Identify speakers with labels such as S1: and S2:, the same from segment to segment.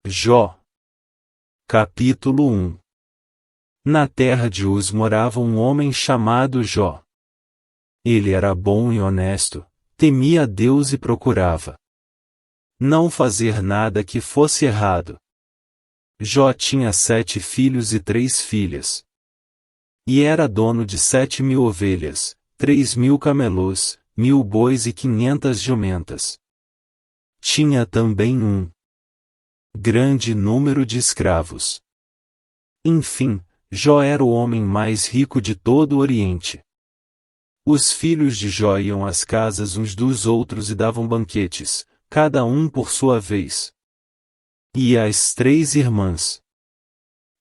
S1: Jó. Capítulo 1. Na terra de Uz morava um homem chamado Jó. Ele era bom e honesto, temia a Deus e procurava não fazer nada que fosse errado. Jó tinha 7 filhos e 3 filhas. E era dono de 7.000 ovelhas, 3.000 camelos, 1.000 bois e 500 jumentas. Tinha também um grande número de escravos. Enfim, Jó era o homem mais rico de todo o Oriente. Os filhos de Jó iam às casas uns dos outros e davam banquetes, cada um por sua vez. E as 3 irmãs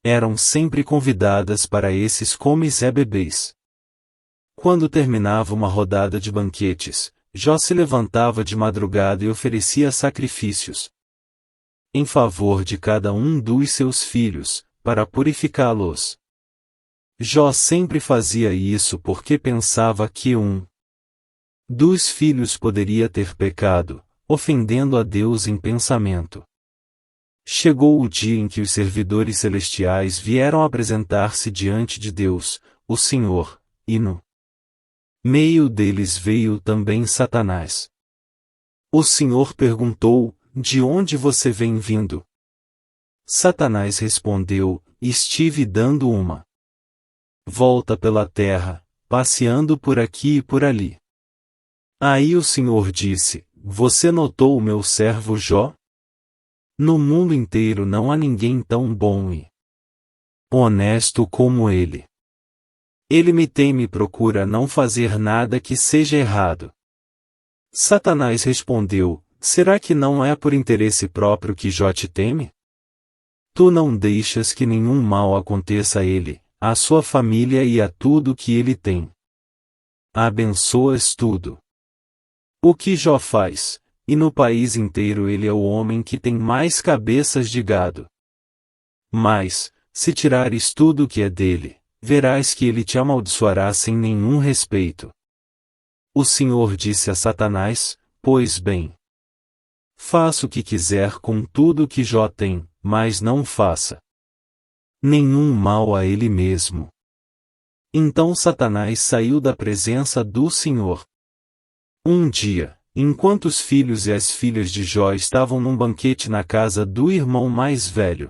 S1: eram sempre convidadas para esses comes e bebês. Quando terminava uma rodada de banquetes, Jó se levantava de madrugada e oferecia sacrifícios em favor de cada um dos seus filhos, para purificá-los. Jó sempre fazia isso porque pensava que um dos filhos poderia ter pecado, ofendendo a Deus em pensamento. Chegou o dia em que os servidores celestiais vieram apresentar-se diante de Deus, o Senhor, e no meio deles veio também Satanás. O Senhor perguntou: de onde você vem vindo? Satanás respondeu: estive dando uma volta pela terra, passeando por aqui e por ali. Aí o Senhor disse: você notou o meu servo Jó? No mundo inteiro não há ninguém tão bom e honesto como ele. Ele me teme e procura não fazer nada que seja errado. Satanás respondeu: será que não é por interesse próprio que Jó te teme? Tu não deixas que nenhum mal aconteça a ele, à sua família e a tudo que ele tem. Abençoas tudo o que Jó faz, e no país inteiro ele é o homem que tem mais cabeças de gado. Mas, se tirares tudo o que é dele, verás que ele te amaldiçoará sem nenhum respeito. O Senhor disse a Satanás: pois bem, faça o que quiser com tudo o que Jó tem, mas não faça nenhum mal a ele mesmo. Então Satanás saiu da presença do Senhor. Um dia, enquanto os filhos e as filhas de Jó estavam num banquete na casa do irmão mais velho,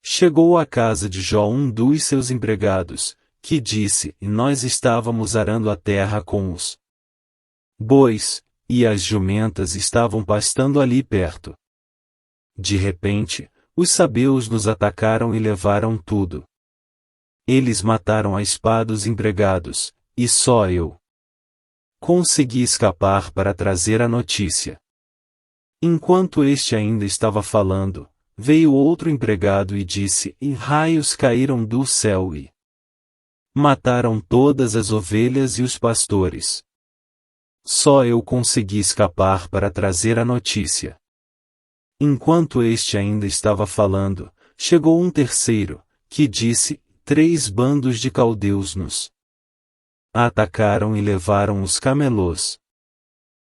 S1: chegou à casa de Jó um dos seus empregados, que disse: nós estávamos arando a terra com os bois, e as jumentas estavam pastando ali perto. De repente, os sabeus nos atacaram e levaram tudo. Eles mataram a espada os empregados, e só eu consegui escapar para trazer a notícia. Enquanto este ainda estava falando, veio outro empregado e disse: e raios caíram do céu e mataram todas as ovelhas e os pastores. Só eu consegui escapar para trazer a notícia. Enquanto este ainda estava falando, chegou um terceiro, que disse: 3 bandos de caldeus nos atacaram e levaram os camelôs.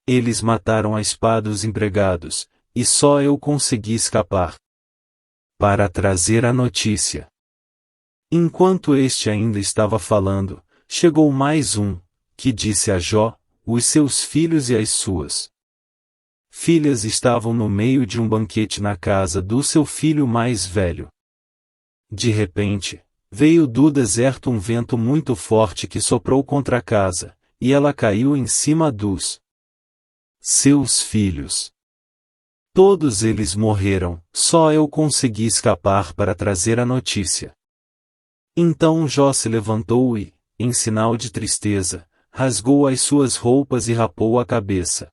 S1: Eles mataram a espada os empregados, e só eu consegui escapar para trazer a notícia. Enquanto este ainda estava falando, chegou mais um, que disse a Jó: os seus filhos e as suas filhas estavam no meio de um banquete na casa do seu filho mais velho. De repente, veio do deserto um vento muito forte que soprou contra a casa, e ela caiu em cima dos seus filhos. Todos eles morreram, só eu consegui escapar para trazer a notícia. Então Jó se levantou e, em sinal de tristeza, rasgou as suas roupas e rapou a cabeça.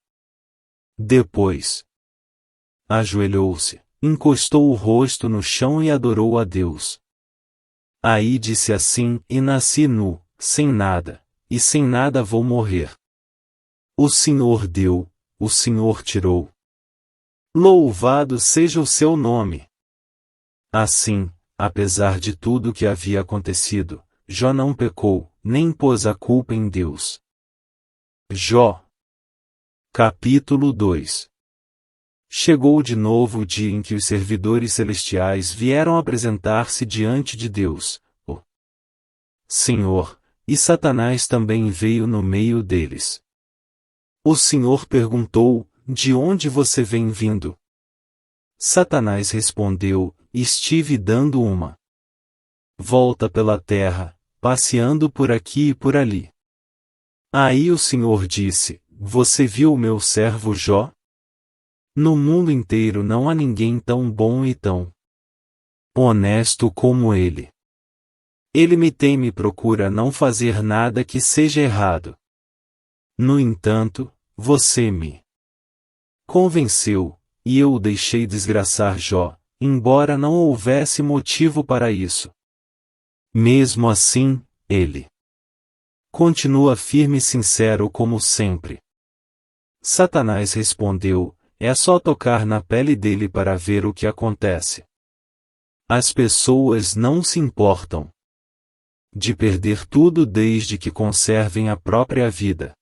S1: Depois, ajoelhou-se, encostou o rosto no chão e adorou a Deus. Aí disse assim: e nasci nu, sem nada, e sem nada vou morrer. O Senhor deu, o Senhor tirou. Louvado seja o seu nome. Assim, apesar de tudo o que havia acontecido, Jó não pecou, nem pôs a culpa em Deus. Jó. Capítulo 2. Chegou de novo o dia em que os servidores celestiais vieram apresentar-se diante de Deus, o Senhor, e Satanás também veio no meio deles. O Senhor perguntou: de onde você vem vindo? Satanás respondeu: estive dando uma volta pela terra, passeando por aqui e por ali. Aí o Senhor disse: você viu o meu servo Jó? No mundo inteiro não há ninguém tão bom e tão honesto como ele. Ele me teme e procura não fazer nada que seja errado. No entanto, você me convenceu, e eu o deixei desgraçar Jó, embora não houvesse motivo para isso. Mesmo assim, ele continua firme e sincero como sempre. Satanás respondeu: é só tocar na pele dele para ver o que acontece. As pessoas não se importam de perder tudo desde que conservem a própria vida.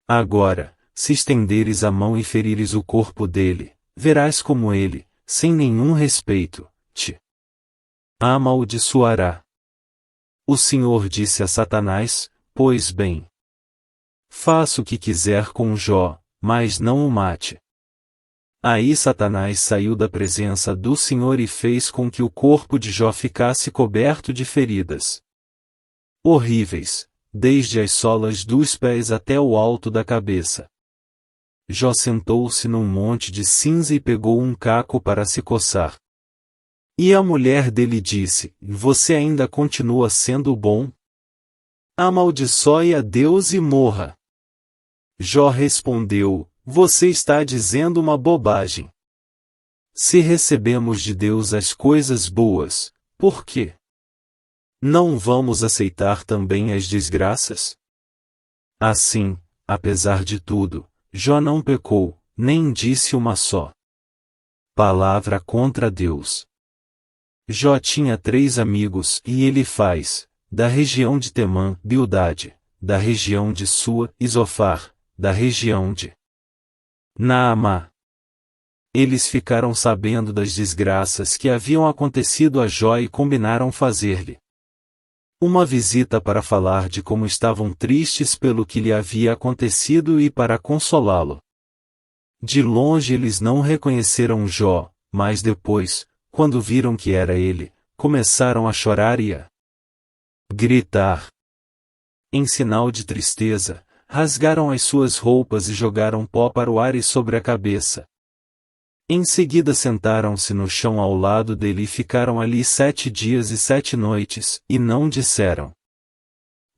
S1: Agora, se estenderes a mão e ferires o corpo dele, verás como ele, sem nenhum respeito, te amaldiçoará. O Senhor disse a Satanás: pois bem, faça o que quiser com Jó, mas não o mate. Aí Satanás saiu da presença do Senhor e fez com que o corpo de Jó ficasse coberto de feridas horríveis, desde as solas dos pés até o alto da cabeça. Jó sentou-se num monte de cinza e pegou um caco para se coçar. E a mulher dele disse: você ainda continua sendo bom? Amaldiçoe a Deus e morra. Jó respondeu: você está dizendo uma bobagem. Se recebemos de Deus as coisas boas, por quê não vamos aceitar também as desgraças? Assim, apesar de tudo, Jó não pecou, nem disse uma só palavra contra Deus. Jó tinha 3 amigos e Elifaz, da região de Temã, Bildade, da região de Sua, e Zofar, da região de Naamá. Eles ficaram sabendo das desgraças que haviam acontecido a Jó e combinaram fazer-lhe uma visita para falar de como estavam tristes pelo que lhe havia acontecido e para consolá-lo. De longe eles não reconheceram Jó, mas depois, quando viram que era ele, começaram a chorar e a gritar. Em sinal de tristeza, rasgaram as suas roupas e jogaram pó para o ar e sobre a cabeça. Em seguida sentaram-se no chão ao lado dele e ficaram ali 7 dias e 7 noites, e não disseram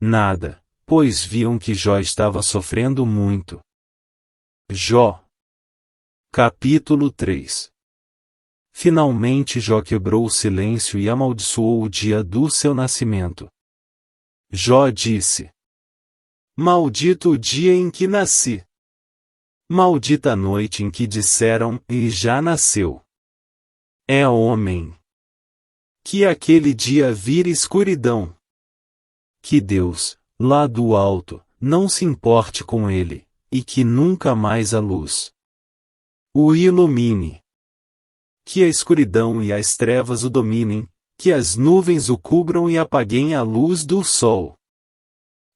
S1: nada, pois viam que Jó estava sofrendo muito. Jó. Capítulo 3. Finalmente Jó quebrou o silêncio e amaldiçoou o dia do seu nascimento. Jó disse: maldito o dia em que nasci. Maldita a noite em que disseram: e já nasceu. É homem. Que aquele dia vire escuridão. Que Deus, lá do alto, não se importe com ele, e que nunca mais a luz o ilumine. Que a escuridão e as trevas o dominem, que as nuvens o cubram e apaguem a luz do sol.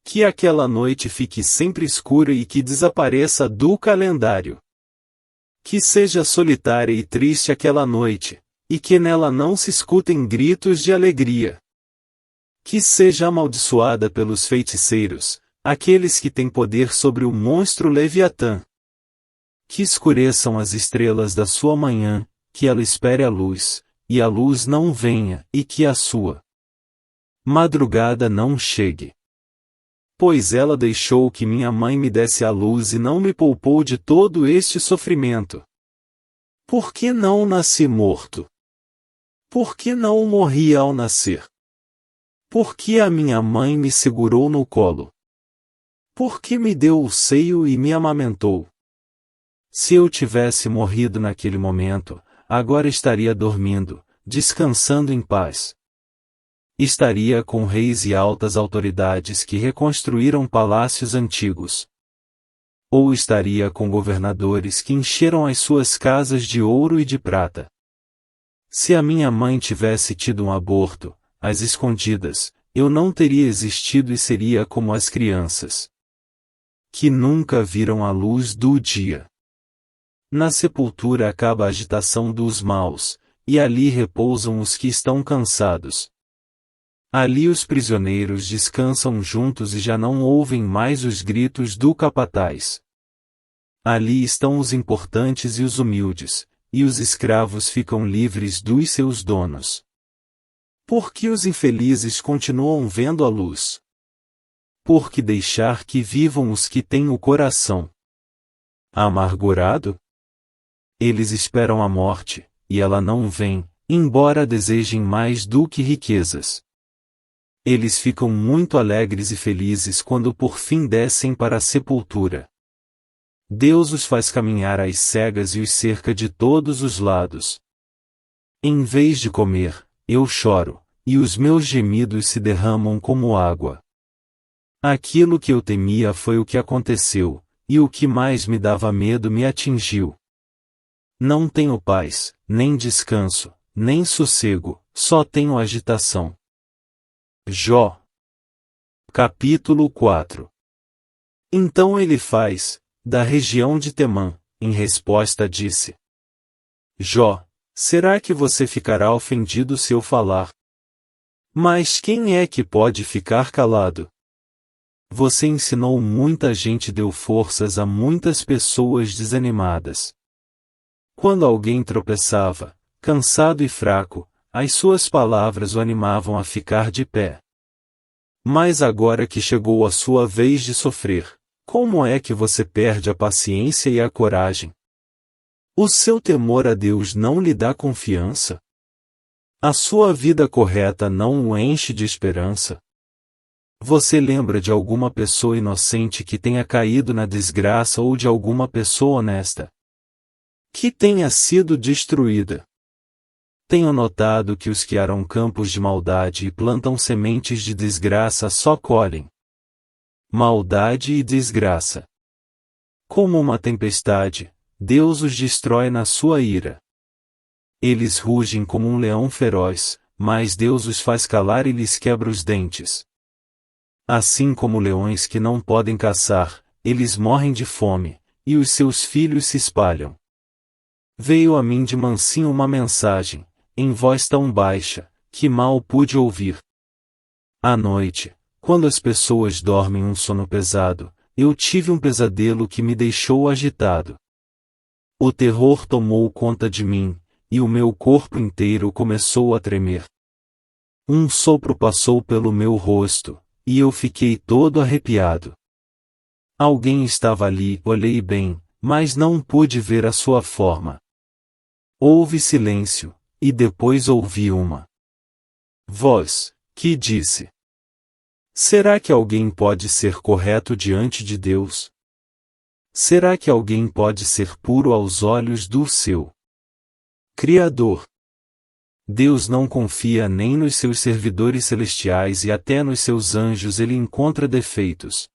S1: Que aquela noite fique sempre escura e que desapareça do calendário. Que seja solitária e triste aquela noite, e que nela não se escutem gritos de alegria. Que seja amaldiçoada pelos feiticeiros, aqueles que têm poder sobre o monstro Leviatã. Que escureçam as estrelas da sua manhã, que ela espere a luz, e a luz não venha, e que a sua madrugada não chegue. Pois ela deixou que minha mãe me desse a luz e não me poupou de todo este sofrimento. Por que não nasci morto? Por que não morri ao nascer? Por que a minha mãe me segurou no colo? Por que me deu o seio e me amamentou? Se eu tivesse morrido naquele momento, agora estaria dormindo, descansando em paz. Estaria com reis e altas autoridades que reconstruíram palácios antigos. Ou estaria com governadores que encheram as suas casas de ouro e de prata? Se a minha mãe tivesse tido um aborto, às escondidas, eu não teria existido e seria como as crianças que nunca viram a luz do dia. Na sepultura acaba a agitação dos maus, e ali repousam os que estão cansados. Ali os prisioneiros descansam juntos e já não ouvem mais os gritos do capataz. Ali estão os importantes e os humildes, e os escravos ficam livres dos seus donos. Por que os infelizes continuam vendo a luz? Por que deixar que vivam os que têm o coração amargurado? Eles esperam a morte, e ela não vem, embora desejem mais do que riquezas. Eles ficam muito alegres e felizes quando por fim descem para a sepultura. Deus os faz caminhar às cegas e os cerca de todos os lados. Em vez de comer, eu choro, e os meus gemidos se derramam como água. Aquilo que eu temia foi o que aconteceu, e o que mais me dava medo me atingiu. Não tenho paz, nem descanso, nem sossego, só tenho agitação. Jó. Capítulo 4. Então ele faz, da região de Temã, em resposta disse: Jó, será que você ficará ofendido se eu falar? Mas quem é que pode ficar calado? Você ensinou muita gente e deu forças a muitas pessoas desanimadas. Quando alguém tropeçava, cansado e fraco, as suas palavras o animavam a ficar de pé. Mas agora que chegou a sua vez de sofrer, como é que você perde a paciência e a coragem? O seu temor a Deus não lhe dá confiança? A sua vida correta não o enche de esperança? Você lembra de alguma pessoa inocente que tenha caído na desgraça ou de alguma pessoa honesta que tenha sido destruída? Tenho notado que os que aram campos de maldade e plantam sementes de desgraça só colhem maldade e desgraça. Como uma tempestade, Deus os destrói na sua ira. Eles rugem como um leão feroz, mas Deus os faz calar e lhes quebra os dentes. Assim como leões que não podem caçar, eles morrem de fome, e os seus filhos se espalham. Veio a mim de mansinho uma mensagem, em voz tão baixa, que mal pude ouvir. À noite, quando as pessoas dormem um sono pesado, eu tive um pesadelo que me deixou agitado. O terror tomou conta de mim, e o meu corpo inteiro começou a tremer. Um sopro passou pelo meu rosto, e eu fiquei todo arrepiado. Alguém estava ali, olhei bem, mas não pude ver a sua forma. Houve silêncio, e depois ouvi uma voz, que disse: Será que alguém pode ser correto diante de Deus? Será que alguém pode ser puro aos olhos do seu Criador? Deus não confia nem nos seus servidores celestiais e até nos seus anjos ele encontra defeitos.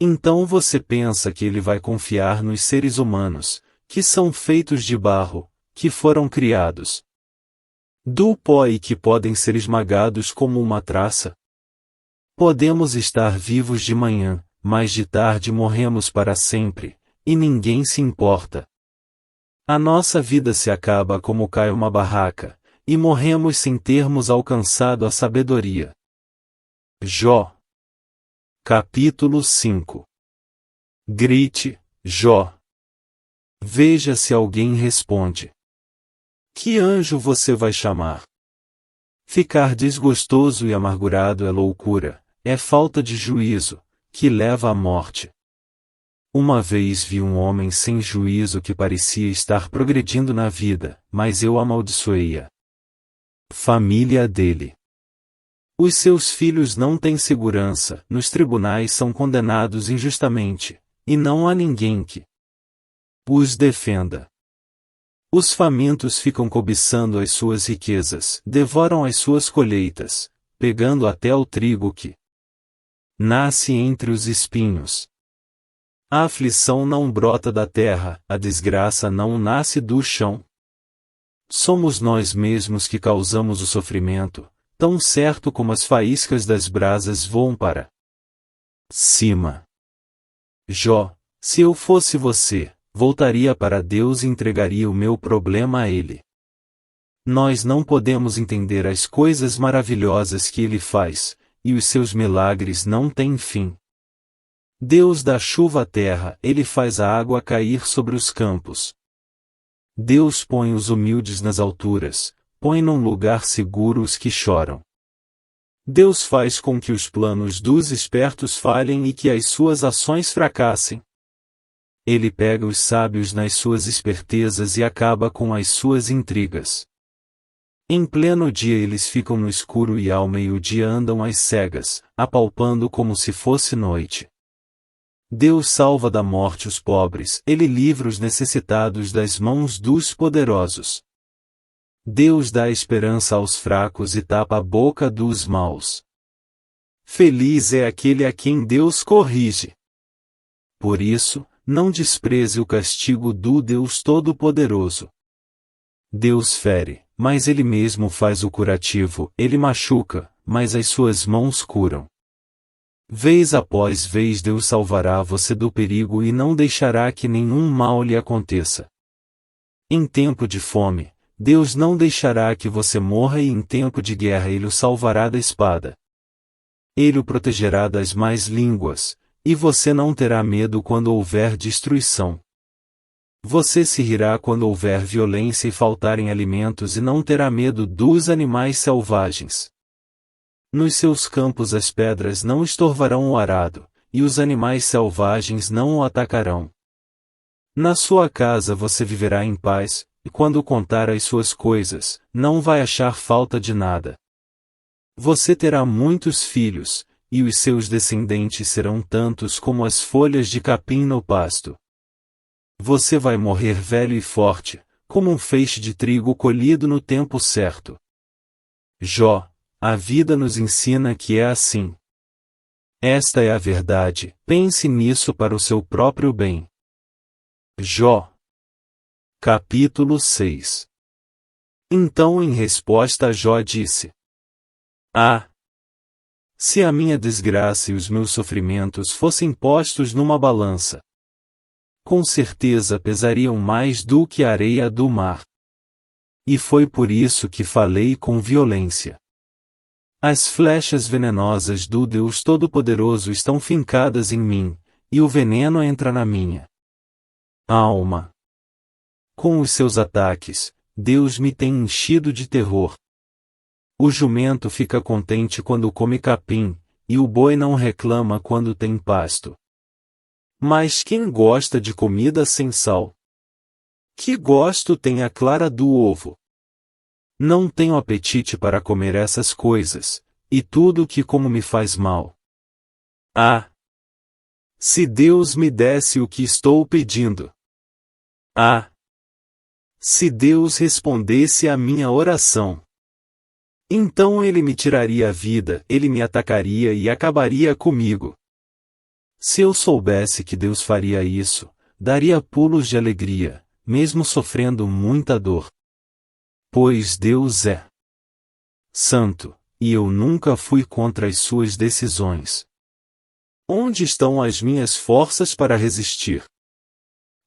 S1: Então você pensa que ele vai confiar nos seres humanos, que são feitos de barro, que foram criados do pó e que podem ser esmagados como uma traça? Podemos estar vivos de manhã, mas de tarde morremos para sempre, e ninguém se importa. A nossa vida se acaba como cai uma barraca, e morremos sem termos alcançado a sabedoria. Jó. Capítulo 5. Grite, Jó. Veja se alguém responde. Que anjo você vai chamar? Ficar desgostoso e amargurado é loucura, é falta de juízo, que leva à morte. Uma vez vi um homem sem juízo que parecia estar progredindo na vida, mas eu amaldiçoei-a família dele. Os seus filhos não têm segurança, nos tribunais são condenados injustamente, e não há ninguém que os defenda. Os famintos ficam cobiçando as suas riquezas, devoram as suas colheitas, pegando até o trigo que nasce entre os espinhos. A aflição não brota da terra, a desgraça não nasce do chão. Somos nós mesmos que causamos o sofrimento, tão certo como as faíscas das brasas voam para cima. Jó, se eu fosse você, voltaria para Deus e entregaria o meu problema a Ele. Nós não podemos entender as coisas maravilhosas que Ele faz, e os seus milagres não têm fim. Deus dá chuva à terra, Ele faz a água cair sobre os campos. Deus põe os humildes nas alturas, põe num lugar seguro os que choram. Deus faz com que os planos dos espertos falhem e que as suas ações fracassem. Ele pega os sábios nas suas espertezas e acaba com as suas intrigas. Em pleno dia eles ficam no escuro e ao meio-dia andam às cegas, apalpando como se fosse noite. Deus salva da morte os pobres, Ele livra os necessitados das mãos dos poderosos. Deus dá esperança aos fracos e tapa a boca dos maus. Feliz é aquele a quem Deus corrige. Por isso, não despreze o castigo do Deus Todo-Poderoso. Deus fere, mas Ele mesmo faz o curativo, Ele machuca, mas as suas mãos curam. Vez após vez Deus salvará você do perigo e não deixará que nenhum mal lhe aconteça. Em tempo de fome, Deus não deixará que você morra e em tempo de guerra Ele o salvará da espada. Ele o protegerá das más línguas, e você não terá medo quando houver destruição. Você se rirá quando houver violência e faltarem alimentos e não terá medo dos animais selvagens. Nos seus campos as pedras não estorvarão o arado, e os animais selvagens não o atacarão. Na sua casa você viverá em paz, e quando contar as suas coisas, não vai achar falta de nada. Você terá muitos filhos, e os seus descendentes serão tantos como as folhas de capim no pasto. Você vai morrer velho e forte, como um feixe de trigo colhido no tempo certo. Jó, a vida nos ensina que é assim. Esta é a verdade, pense nisso para o seu próprio bem. Jó. Capítulo 6. Então em resposta Jó disse: Ah! Se a minha desgraça e os meus sofrimentos fossem postos numa balança, com certeza pesariam mais do que a areia do mar. E foi por isso que falei com violência. As flechas venenosas do Deus Todo-Poderoso estão fincadas em mim, e o veneno entra na minha alma. Com os seus ataques, Deus me tem enchido de terror. O jumento fica contente quando come capim, e o boi não reclama quando tem pasto. Mas quem gosta de comida sem sal? Que gosto tem a clara do ovo? Não tenho apetite para comer essas coisas, e tudo o que como me faz mal. Ah! Se Deus me desse o que estou pedindo! Ah! Se Deus respondesse à minha oração! Então Ele me tiraria a vida, Ele me atacaria e acabaria comigo. Se eu soubesse que Deus faria isso, daria pulos de alegria, mesmo sofrendo muita dor. Pois Deus é santo, e eu nunca fui contra as suas decisões. Onde estão as minhas forças para resistir?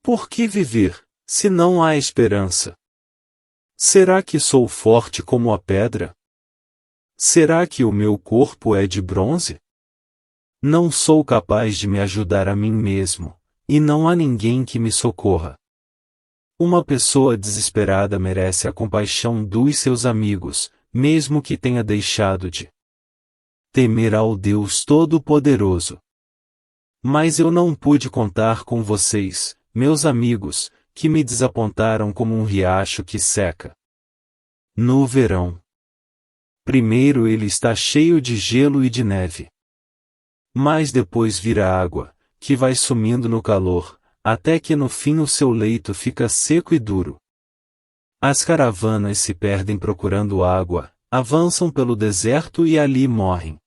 S1: Por que viver, se não há esperança? Será que sou forte como a pedra? Será que o meu corpo é de bronze? Não sou capaz de me ajudar a mim mesmo, e não há ninguém que me socorra. Uma pessoa desesperada merece a compaixão dos seus amigos, mesmo que tenha deixado de temer ao Deus Todo-Poderoso. Mas eu não pude contar com vocês, meus amigos, que me desapontaram como um riacho que seca no verão. Primeiro ele está cheio de gelo e de neve. Mas depois vira água, que vai sumindo no calor, até que no fim o seu leito fica seco e duro. As caravanas se perdem procurando água, avançam pelo deserto e ali morrem.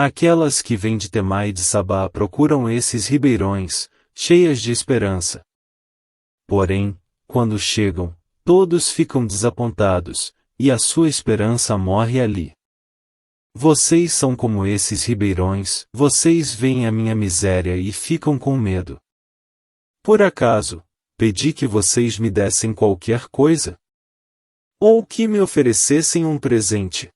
S1: Aquelas que vêm de Temá e de Sabá procuram esses ribeirões, cheias de esperança. Porém, quando chegam, todos ficam desapontados, e a sua esperança morre ali. Vocês são como esses ribeirões, vocês veem a minha miséria e ficam com medo. Por acaso, pedi que vocês me dessem qualquer coisa? Ou que me oferecessem um presente?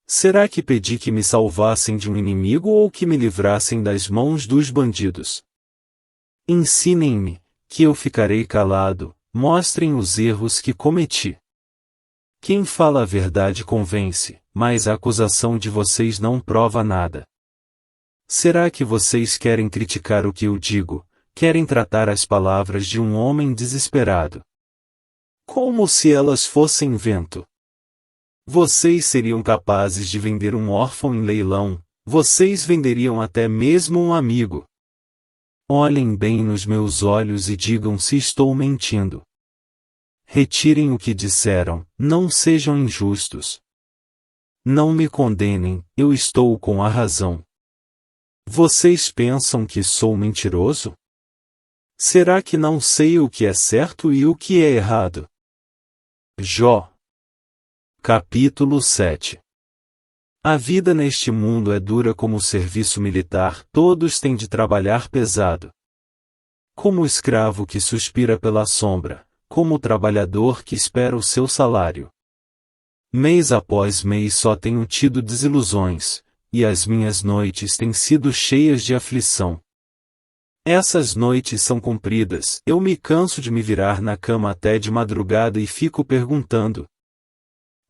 S1: Será que pedi que me salvassem de um inimigo ou que me livrassem das mãos dos bandidos? Ensinem-me, que eu ficarei calado, mostrem os erros que cometi. Quem fala a verdade convence, mas a acusação de vocês não prova nada. Será que vocês querem criticar o que eu digo, querem tratar as palavras de um homem desesperado? Como se elas fossem vento. Vocês seriam capazes de vender um órfão em leilão, vocês venderiam até mesmo um amigo. Olhem bem nos meus olhos e digam se estou mentindo. Retirem o que disseram, não sejam injustos. Não me condenem, eu estou com a razão. Vocês pensam que sou mentiroso? Será que não sei o que é certo e o que é errado? Jó. Capítulo 7. A vida neste mundo é dura como o serviço militar, todos têm de trabalhar pesado. Como o escravo que suspira pela sombra, como o trabalhador que espera o seu salário. Mês após mês só tenho tido desilusões, e as minhas noites têm sido cheias de aflição. Essas noites são compridas, eu me canso de me virar na cama até de madrugada e fico perguntando: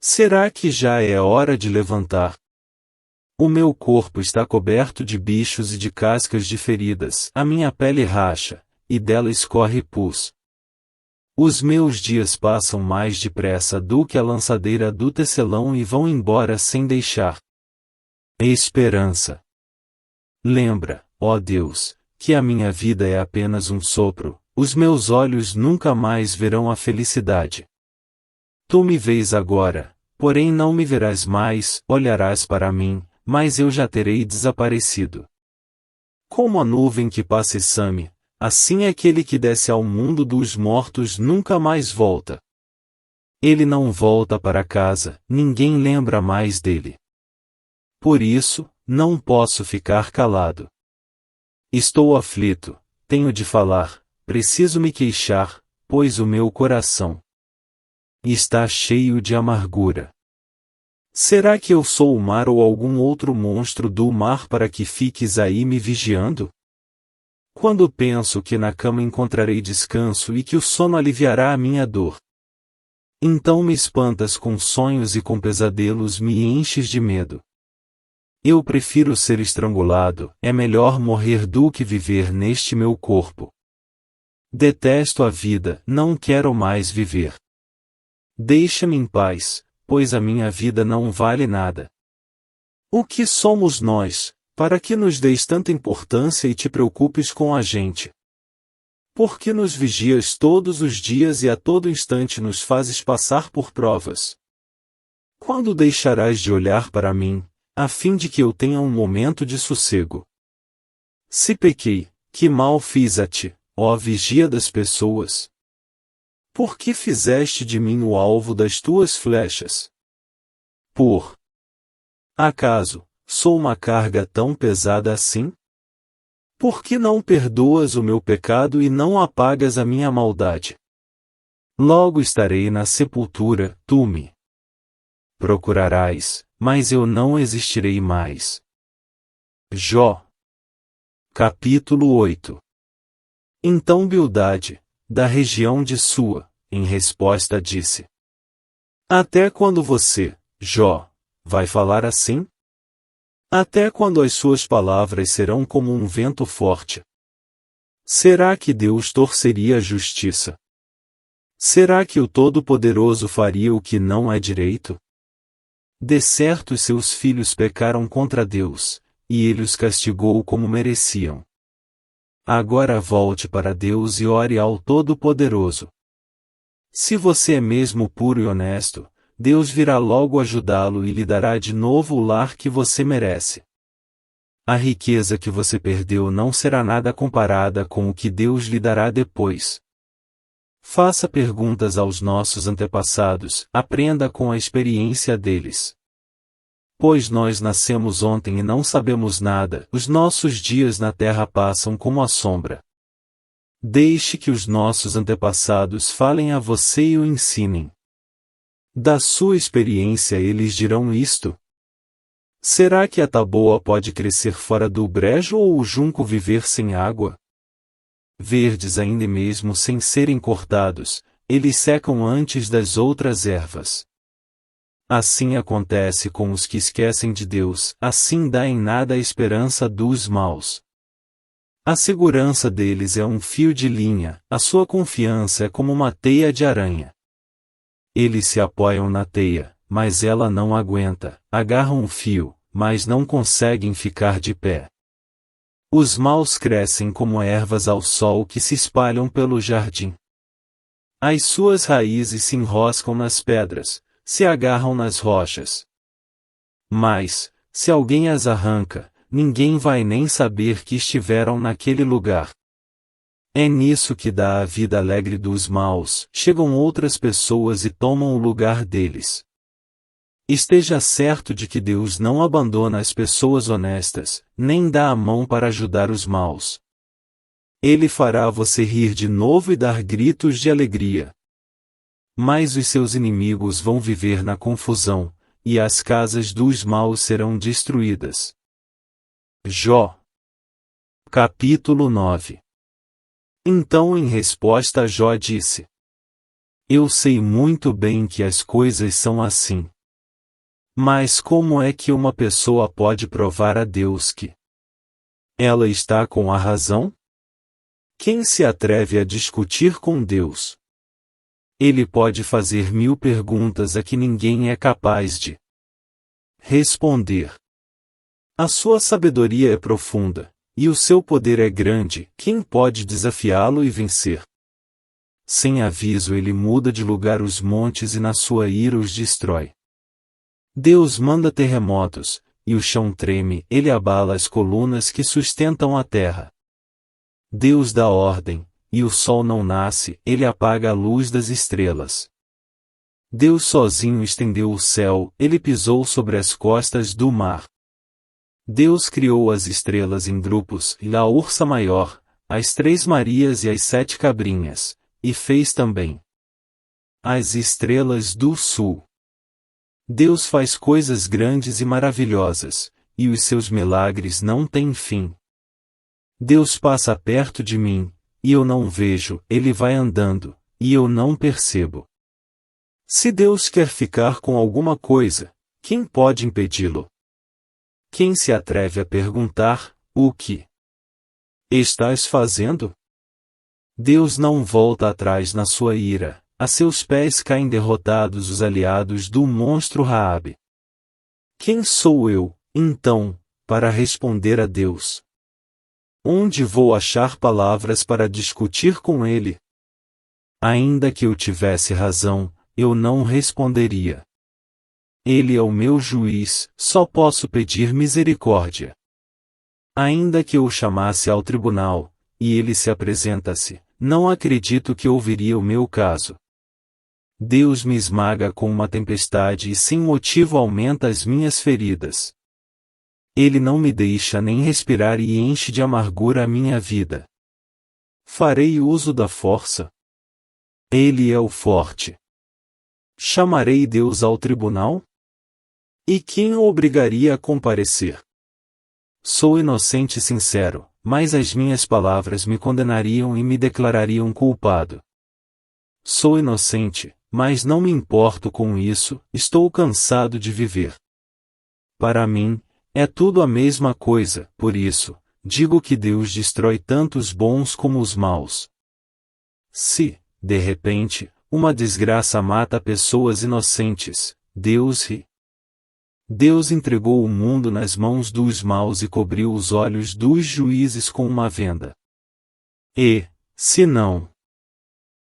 S1: será que já é hora de levantar? O meu corpo está coberto de bichos e de cascas de feridas, a minha pele racha, e dela escorre pus. Os meus dias passam mais depressa do que a lançadeira do tecelão e vão embora sem deixar esperança. Lembra, ó Deus, que a minha vida é apenas um sopro, os meus olhos nunca mais verão a felicidade. Tu me vês agora, porém não me verás mais, olharás para mim, mas eu já terei desaparecido. Como a nuvem que passa e some, assim aquele que desce ao mundo dos mortos nunca mais volta. Ele não volta para casa, ninguém lembra mais dele. Por isso, não posso ficar calado. Estou aflito, tenho de falar, preciso me queixar, pois o meu coração está cheio de amargura. Será que eu sou o mar ou algum outro monstro do mar para que fiques aí me vigiando? Quando penso que na cama encontrarei descanso e que o sono aliviará a minha dor, então me espantas com sonhos e com pesadelos me enches de medo. Eu prefiro ser estrangulado, é melhor morrer do que viver neste meu corpo. Detesto a vida, não quero mais viver. Deixa-me em paz, pois a minha vida não vale nada. O que somos nós, para que nos deis tanta importância e te preocupes com a gente? Por que nos vigias todos os dias e a todo instante nos fazes passar por provas? Quando deixarás de olhar para mim, a fim de que eu tenha um momento de sossego? Se pequei, que mal fiz a ti, ó vigia das pessoas? Por que fizeste de mim o alvo das tuas flechas? Por acaso, sou uma carga tão pesada assim? Por que não perdoas o meu pecado e não apagas a minha maldade? Logo estarei na sepultura, tu me procurarás, mas eu não existirei mais. Jó. Capítulo 8. Então Bildade, da região de Sua, em resposta disse: até quando você, Jó, vai falar assim? Até quando as suas palavras serão como um vento forte? Será que Deus torceria a justiça? Será que o Todo-Poderoso faria o que não é direito? De certo seus filhos pecaram contra Deus, e ele os castigou como mereciam. Agora volte para Deus e ore ao Todo-Poderoso. Se você é mesmo puro e honesto, Deus virá logo ajudá-lo e lhe dará de novo o lar que você merece. A riqueza que você perdeu não será nada comparada com o que Deus lhe dará depois. Faça perguntas aos nossos antepassados, aprenda com a experiência deles. Pois nós nascemos ontem e não sabemos nada, os nossos dias na terra passam como a sombra. Deixe que os nossos antepassados falem a você e o ensinem. Da sua experiência eles dirão isto. Será que a taboa pode crescer fora do brejo ou o junco viver sem água? Verdes ainda mesmo sem serem cortados, eles secam antes das outras ervas. Assim acontece com os que esquecem de Deus, assim dá em nada a esperança dos maus. A segurança deles é um fio de linha, a sua confiança é como uma teia de aranha. Eles se apoiam na teia, mas ela não aguenta, agarram o fio, mas não conseguem ficar de pé. Os maus crescem como ervas ao sol que se espalham pelo jardim. As suas raízes se enroscam nas pedras, se agarram nas rochas. Mas, se alguém as arranca, ninguém vai nem saber que estiveram naquele lugar. É nisso que dá a vida alegre dos maus, chegam outras pessoas e tomam o lugar deles. Esteja certo de que Deus não abandona as pessoas honestas, nem dá a mão para ajudar os maus. Ele fará você rir de novo e dar gritos de alegria. Mas os seus inimigos vão viver na confusão, e as casas dos maus serão destruídas. Jó. Capítulo 9. Então em resposta Jó disse: Eu sei muito bem que as coisas são assim. Mas como é que uma pessoa pode provar a Deus que ela está com a razão? Quem se atreve a discutir com Deus? Ele pode fazer 1000 perguntas a que ninguém é capaz de responder. A sua sabedoria é profunda, e o seu poder é grande, quem pode desafiá-lo e vencer? Sem aviso ele muda de lugar os montes e na sua ira os destrói. Deus manda terremotos, e o chão treme, ele abala as colunas que sustentam a terra. Deus dá ordem, e o sol não nasce, ele apaga a luz das estrelas. Deus sozinho estendeu o céu, ele pisou sobre as costas do mar. Deus criou as estrelas em grupos, e a Ursa Maior, as 3 Marias e as 7 Cabrinhas, e fez também as estrelas do sul. Deus faz coisas grandes e maravilhosas, e os seus milagres não têm fim. Deus passa perto de mim, e eu não vejo, ele vai andando, e eu não percebo. Se Deus quer ficar com alguma coisa, quem pode impedi-lo? Quem se atreve a perguntar, o que estás fazendo? Deus não volta atrás na sua ira, a seus pés caem derrotados os aliados do monstro Raabe. Quem sou eu, então, para responder a Deus? Onde vou achar palavras para discutir com ele? Ainda que eu tivesse razão, eu não responderia. Ele é o meu juiz, só posso pedir misericórdia. Ainda que eu o chamasse ao tribunal, e ele se apresenta-se, não acredito que ouviria o meu caso. Deus me esmaga com uma tempestade e sem motivo aumenta as minhas feridas. Ele não me deixa nem respirar e enche de amargura a minha vida. Farei uso da força. Ele é o forte. Chamarei Deus ao tribunal? E quem o obrigaria a comparecer? Sou inocente e sincero, mas as minhas palavras me condenariam e me declarariam culpado. Sou inocente, mas não me importo com isso, estou cansado de viver. Para mim, é tudo a mesma coisa, por isso, digo que Deus destrói tanto os bons como os maus. Se, de repente, uma desgraça mata pessoas inocentes, Deus ri. Deus entregou o mundo nas mãos dos maus e cobriu os olhos dos juízes com uma venda. E, se não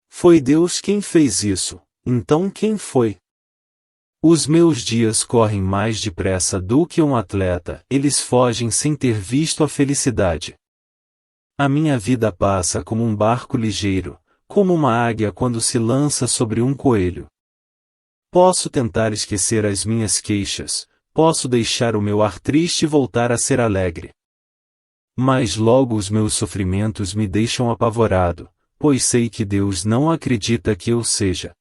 S1: foi Deus quem fez isso, então quem foi? Os meus dias correm mais depressa do que um atleta, eles fogem sem ter visto a felicidade. A minha vida passa como um barco ligeiro, como uma águia quando se lança sobre um coelho. Posso tentar esquecer as minhas queixas, posso deixar o meu ar triste e voltar a ser alegre. Mas logo os meus sofrimentos me deixam apavorado, pois sei que Deus não acredita que eu seja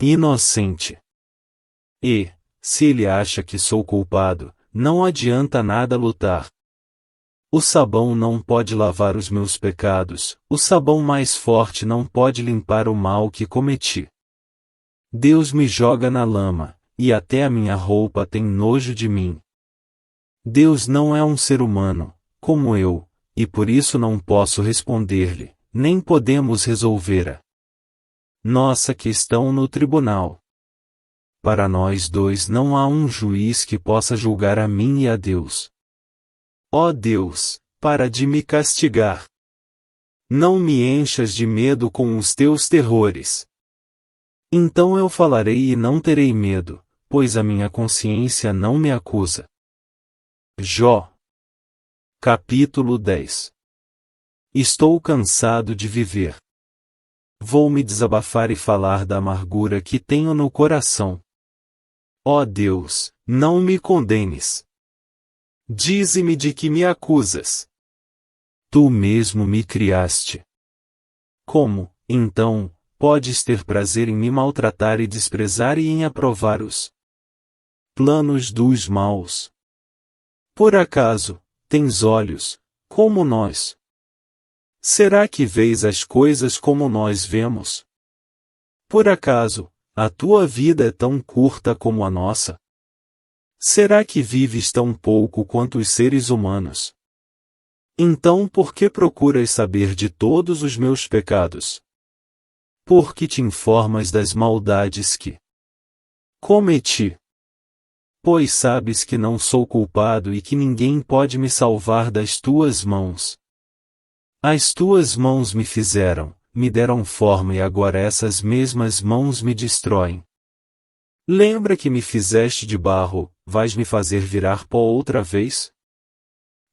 S1: inocente. E, se Ele acha que sou culpado, não adianta nada lutar. O sabão não pode lavar os meus pecados, o sabão mais forte não pode limpar o mal que cometi. Deus me joga na lama, e até a minha roupa tem nojo de mim. Deus não é um ser humano, como eu, e por isso não posso responder-lhe, nem podemos resolver a nossa questão no tribunal. Para nós dois não há um juiz que possa julgar a mim e a Deus. Ó Deus, para de me castigar. Não me enchas de medo com os teus terrores. Então eu falarei e não terei medo, pois a minha consciência não me acusa. Jó. Capítulo 10. Estou cansado de viver. Vou me desabafar e falar da amargura que tenho no coração. Ó Deus, não me condenes. Dize-me de que me acusas. Tu mesmo me criaste. Como, então, podes ter prazer em me maltratar e desprezar e em aprovar os planos dos maus? Por acaso, tens olhos, como nós? Será que vês as coisas como nós vemos? Por acaso, a tua vida é tão curta como a nossa? Será que vives tão pouco quanto os seres humanos? Então por que procuras saber de todos os meus pecados? Por que te informas das maldades que cometi? Pois sabes que não sou culpado e que ninguém pode me salvar das tuas mãos. As tuas mãos me fizeram, me deram forma e agora essas mesmas mãos me destroem. Lembra que me fizeste de barro, vais me fazer virar pó outra vez?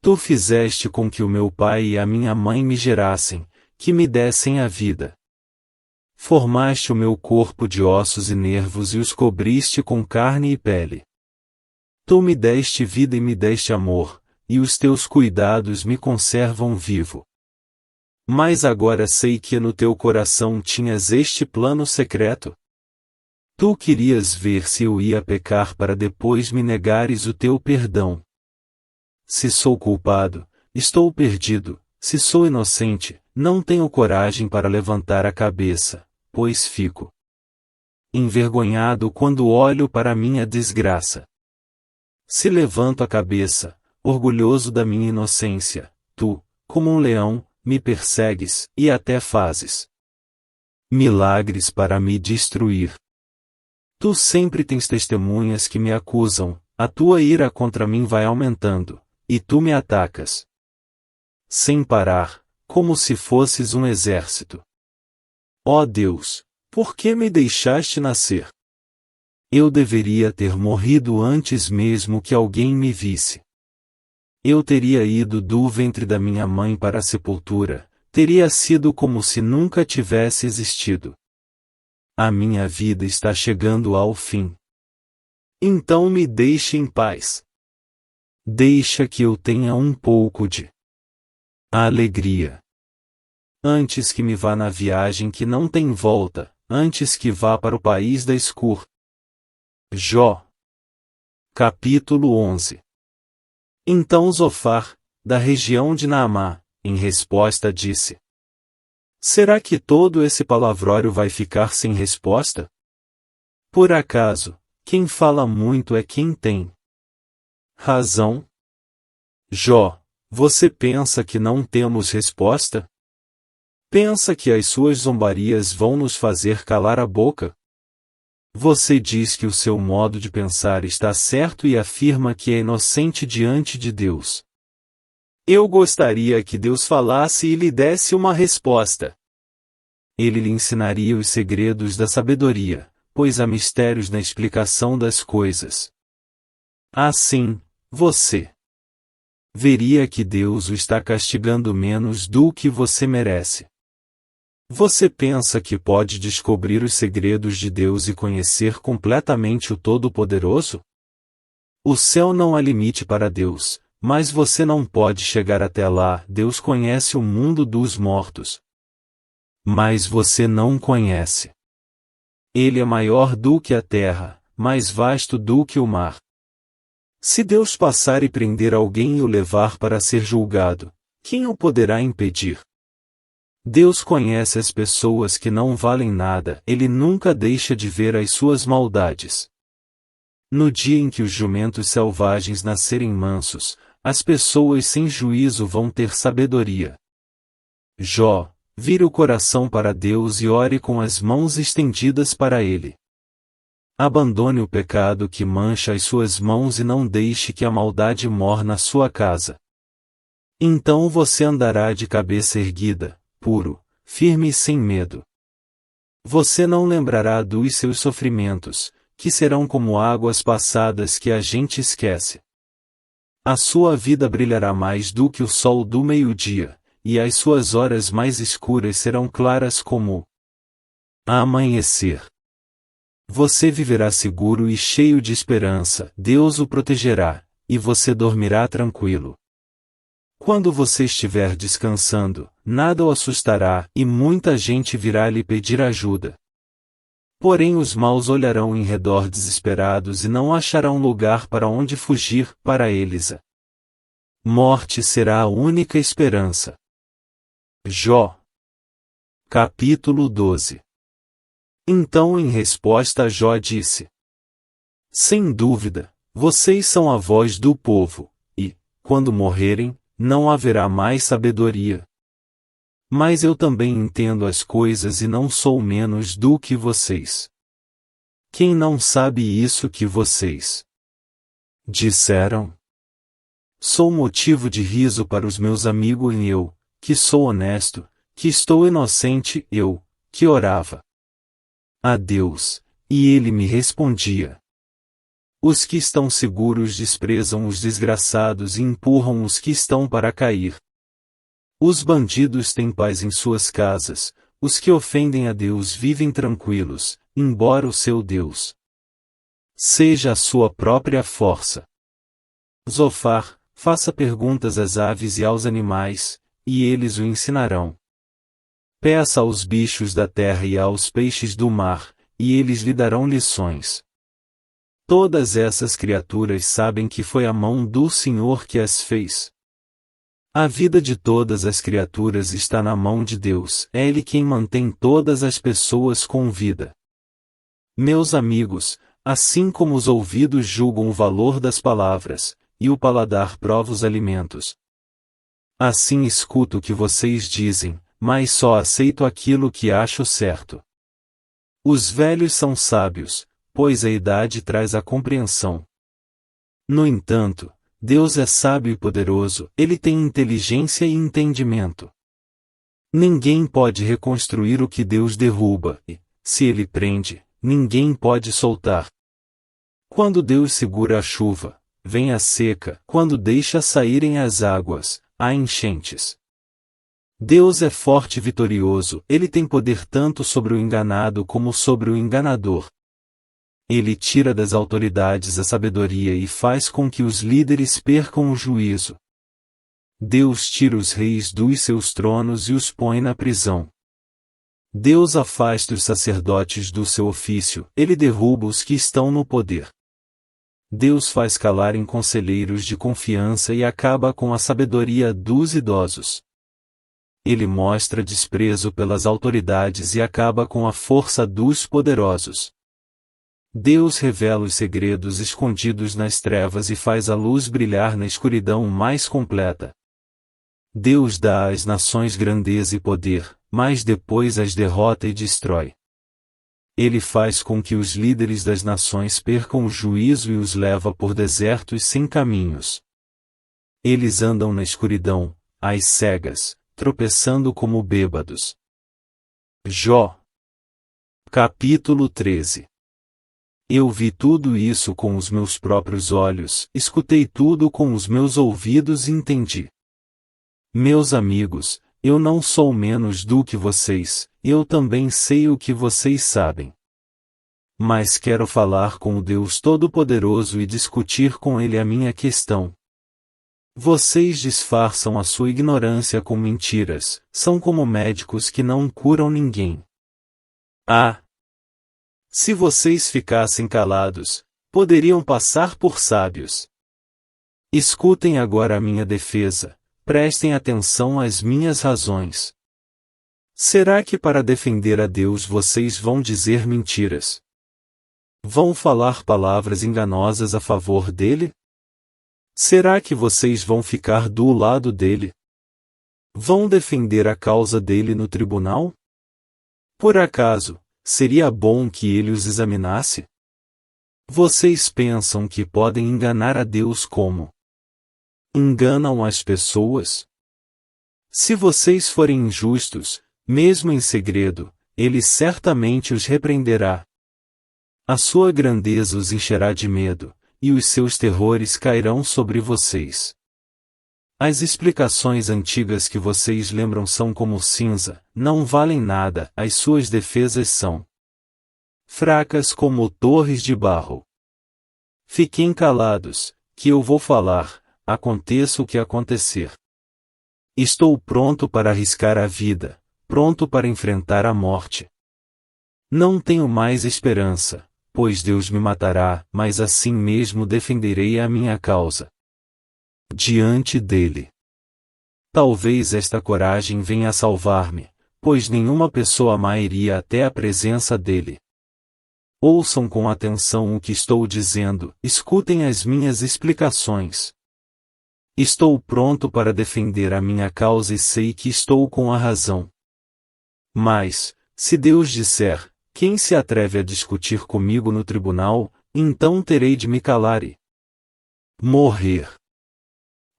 S1: Tu fizeste com que o meu pai e a minha mãe me gerassem, que me dessem a vida. Formaste o meu corpo de ossos e nervos e os cobriste com carne e pele. Tu me deste vida e me deste amor, e os teus cuidados me conservam vivo. Mas agora sei que no teu coração tinhas este plano secreto. Tu querias ver se eu ia pecar para depois me negares o teu perdão. Se sou culpado, estou perdido, se sou inocente, não tenho coragem para levantar a cabeça, pois fico envergonhado quando olho para minha desgraça. Se levanto a cabeça, orgulhoso da minha inocência, tu, como um leão, me persegues, e até fazes milagres para me destruir. Tu sempre tens testemunhas que me acusam, a tua ira contra mim vai aumentando, e tu me atacas sem parar, como se fosses um exército. Ó Deus, por que me deixaste nascer? Eu deveria ter morrido antes mesmo que alguém me visse. Eu teria ido do ventre da minha mãe para a sepultura, teria sido como se nunca tivesse existido. A minha vida está chegando ao fim. Então me deixe em paz. Deixa que eu tenha um pouco de alegria. Antes que me vá na viagem que não tem volta, antes que vá para o país da escuridão. Jó. Capítulo 11. Então Zofar, da região de Naamá, em resposta disse: Será que todo esse palavrório vai ficar sem resposta? Por acaso, quem fala muito é quem tem razão? Jó, você pensa que não temos resposta? Pensa que as suas zombarias vão nos fazer calar a boca? Você diz que o seu modo de pensar está certo e afirma que é inocente diante de Deus. Eu gostaria que Deus falasse e lhe desse uma resposta. Ele lhe ensinaria os segredos da sabedoria, pois há mistérios na explicação das coisas. Assim, você veria que Deus o está castigando menos do que você merece. Você pensa que pode descobrir os segredos de Deus e conhecer completamente o Todo-Poderoso? O céu não há limite para Deus, mas você não pode chegar até lá. Deus conhece o mundo dos mortos. Mas você não conhece. Ele é maior do que a terra, mais vasto do que o mar. Se Deus passar e prender alguém e o levar para ser julgado, quem o poderá impedir? Deus conhece as pessoas que não valem nada, Ele nunca deixa de ver as suas maldades. No dia em que os jumentos selvagens nascerem mansos, as pessoas sem juízo vão ter sabedoria. Jó, vire o coração para Deus e ore com as mãos estendidas para Ele. Abandone o pecado que mancha as suas mãos e não deixe que a maldade mor na sua casa. Então você andará de cabeça erguida, puro, firme e sem medo. Você não lembrará dos seus sofrimentos, que serão como águas passadas que a gente esquece. A sua vida brilhará mais do que o sol do meio-dia, e as suas horas mais escuras serão claras como amanhecer. Você viverá seguro e cheio de esperança, Deus o protegerá, e você dormirá tranquilo. Quando você estiver descansando, nada o assustará, e muita gente virá lhe pedir ajuda. Porém os maus olharão em redor desesperados e não acharão lugar para onde fugir. Para eles a morte será a única esperança. Jó. Capítulo 12. Então em resposta Jó disse: sem dúvida, vocês são a voz do povo, e, quando morrerem, não haverá mais sabedoria. Mas eu também entendo as coisas e não sou menos do que vocês. Quem não sabe isso que vocês disseram? Sou motivo de riso para os meus amigos e eu, que sou honesto, que estou inocente, eu, que orava a Deus, e Ele me respondia. Os que estão seguros desprezam os desgraçados e empurram os que estão para cair. Os bandidos têm paz em suas casas, os que ofendem a Deus vivem tranquilos, embora o seu Deus seja a sua própria força. Zofar, faça perguntas às aves e aos animais, e eles o ensinarão. Peça aos bichos da terra e aos peixes do mar, e eles lhe darão lições. Todas essas criaturas sabem que foi a mão do Senhor que as fez. A vida de todas as criaturas está na mão de Deus, é Ele quem mantém todas as pessoas com vida. Meus amigos, assim como os ouvidos julgam o valor das palavras, e o paladar prova os alimentos, assim escuto o que vocês dizem, mas só aceito aquilo que acho certo. Os velhos são sábios, pois a idade traz a compreensão. No entanto, Deus é sábio e poderoso, Ele tem inteligência e entendimento. Ninguém pode reconstruir o que Deus derruba, e, se Ele prende, ninguém pode soltar. Quando Deus segura a chuva, vem a seca, quando deixa saírem as águas, há enchentes. Deus é forte e vitorioso, Ele tem poder tanto sobre o enganado como sobre o enganador. Ele tira das autoridades a sabedoria e faz com que os líderes percam o juízo. Deus tira os reis dos seus tronos e os põe na prisão. Deus afasta os sacerdotes do seu ofício, Ele derruba os que estão no poder. Deus faz calar em conselheiros de confiança e acaba com a sabedoria dos idosos. Ele mostra desprezo pelas autoridades e acaba com a força dos poderosos. Deus revela os segredos escondidos nas trevas e faz a luz brilhar na escuridão mais completa. Deus dá às nações grandeza e poder, mas depois as derrota e destrói. Ele faz com que os líderes das nações percam o juízo e os leva por desertos sem caminhos. Eles andam na escuridão, às cegas, tropeçando como bêbados. Jó. Capítulo 13. Eu vi tudo isso com os meus próprios olhos, escutei tudo com os meus ouvidos e entendi. Meus amigos, eu não sou menos do que vocês, eu também sei o que vocês sabem. Mas quero falar com o Deus Todo-Poderoso e discutir com Ele a minha questão. Vocês disfarçam a sua ignorância com mentiras, são como médicos que não curam ninguém. Ah! Se vocês ficassem calados, poderiam passar por sábios. Escutem agora a minha defesa, prestem atenção às minhas razões. Será que para defender a Deus vocês vão dizer mentiras? Vão falar palavras enganosas a favor dele? Será que vocês vão ficar do lado dele? Vão defender a causa dele no tribunal? Por acaso, seria bom que ele os examinasse? Vocês pensam que podem enganar a Deus como enganam as pessoas? Se vocês forem injustos, mesmo em segredo, ele certamente os repreenderá. A sua grandeza os encherá de medo, e os seus terrores cairão sobre vocês. As explicações antigas que vocês lembram são como cinza, não valem nada, as suas defesas são fracas como torres de barro. Fiquem calados, que eu vou falar, aconteça o que acontecer. Estou pronto para arriscar a vida, pronto para enfrentar a morte. Não tenho mais esperança, pois Deus me matará, mas assim mesmo defenderei a minha causa diante dele. Talvez esta coragem venha a salvar-me, pois nenhuma pessoa má iria até a presença dele. Ouçam com atenção o que estou dizendo, escutem as minhas explicações. Estou pronto para defender a minha causa e sei que estou com a razão. Mas, se Deus disser, quem se atreve a discutir comigo no tribunal, então terei de me calar e morrer.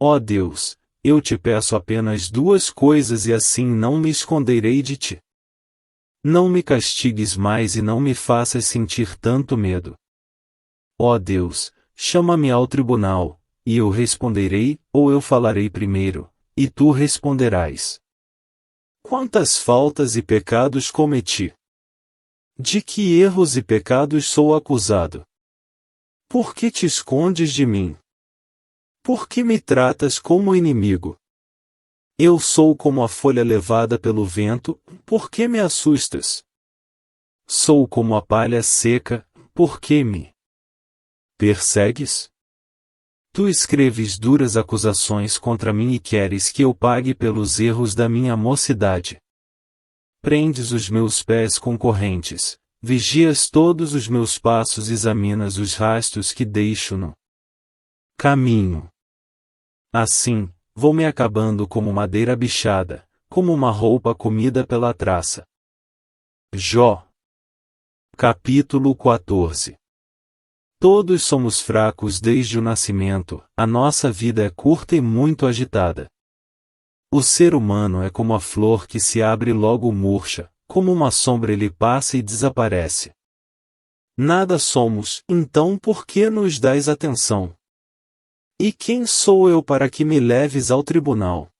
S1: Ó Deus, eu te peço apenas duas coisas e assim não me esconderei de ti. Não me castigues mais e não me faças sentir tanto medo. Ó Deus, chama-me ao tribunal, e eu responderei, ou eu falarei primeiro, e tu responderás. Quantas faltas e pecados cometi? De que erros e pecados sou acusado? Por que te escondes de mim? Por que me tratas como inimigo? Eu sou como a folha levada pelo vento, por que me assustas? Sou como a palha seca, por que me persegues? Tu escreves duras acusações contra mim e queres que eu pague pelos erros da minha mocidade. Prendes os meus pés com correntes, vigias todos os meus passos e examinas os rastros que deixo no caminho. Assim, vou me acabando como madeira bichada, como uma roupa comida pela traça. Jó. Capítulo 14. Todos somos fracos desde o nascimento, a nossa vida é curta e muito agitada. O ser humano é como a flor que se abre e logo murcha, como uma sombra ele passa e desaparece. Nada somos, então por que nos dás atenção? E quem sou eu para que me leves ao tribunal?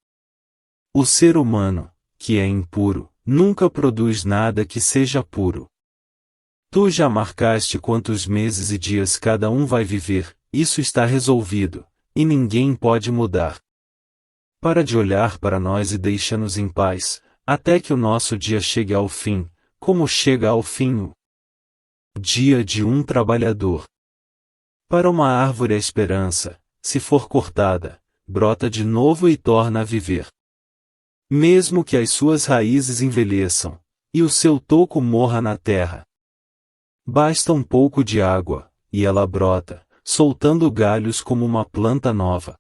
S1: O ser humano, que é impuro, nunca produz nada que seja puro. Tu já marcaste quantos meses e dias cada um vai viver, isso está resolvido, e ninguém pode mudar. Para de olhar para nós e deixa-nos em paz, até que o nosso dia chegue ao fim, como chega ao fim o dia de um trabalhador. Para uma árvore a esperança, se for cortada, brota de novo e torna a viver. Mesmo que as suas raízes envelheçam, e o seu toco morra na terra. Basta um pouco de água, e ela brota, soltando galhos como uma planta nova.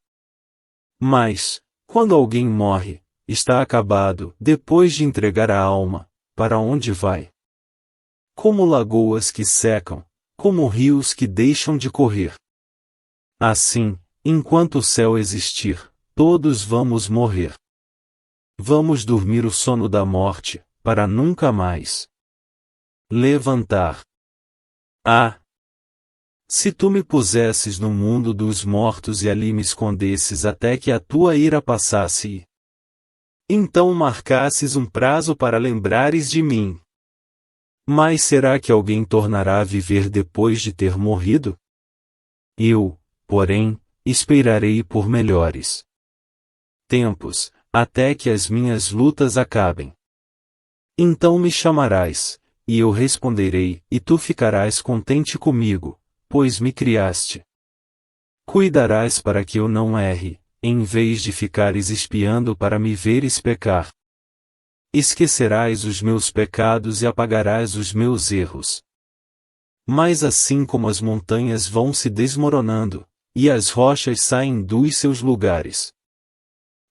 S1: Mas, quando alguém morre, está acabado, depois de entregar a alma, para onde vai? Como lagoas que secam, como rios que deixam de correr. Assim, enquanto o céu existir, todos vamos morrer. Vamos dormir o sono da morte, para nunca mais levantar. Ah! Se tu me pusesses no mundo dos mortos e ali me escondesses até que a tua ira passasse e então marcasses um prazo para lembrares de mim. Mas será que alguém tornará a viver depois de ter morrido? Eu, porém, esperarei por melhores tempos, até que as minhas lutas acabem. Então me chamarás, e eu responderei, e tu ficarás contente comigo, pois me criaste. Cuidarás para que eu não erre, em vez de ficares espiando para me veres pecar. Esquecerás os meus pecados e apagarás os meus erros. Mas assim como as montanhas vão se desmoronando, e as rochas saem dos seus lugares,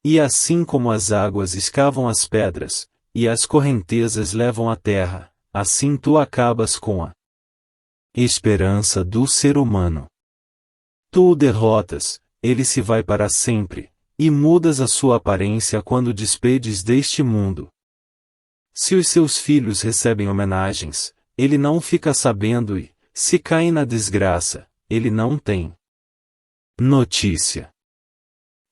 S1: e assim como as águas escavam as pedras, e as correntezas levam a terra, assim tu acabas com a esperança do ser humano. Tu o derrotas, ele se vai para sempre, e mudas a sua aparência quando despedes deste mundo. Se os seus filhos recebem homenagens, ele não fica sabendo e, se caem na desgraça, ele não tem notícia.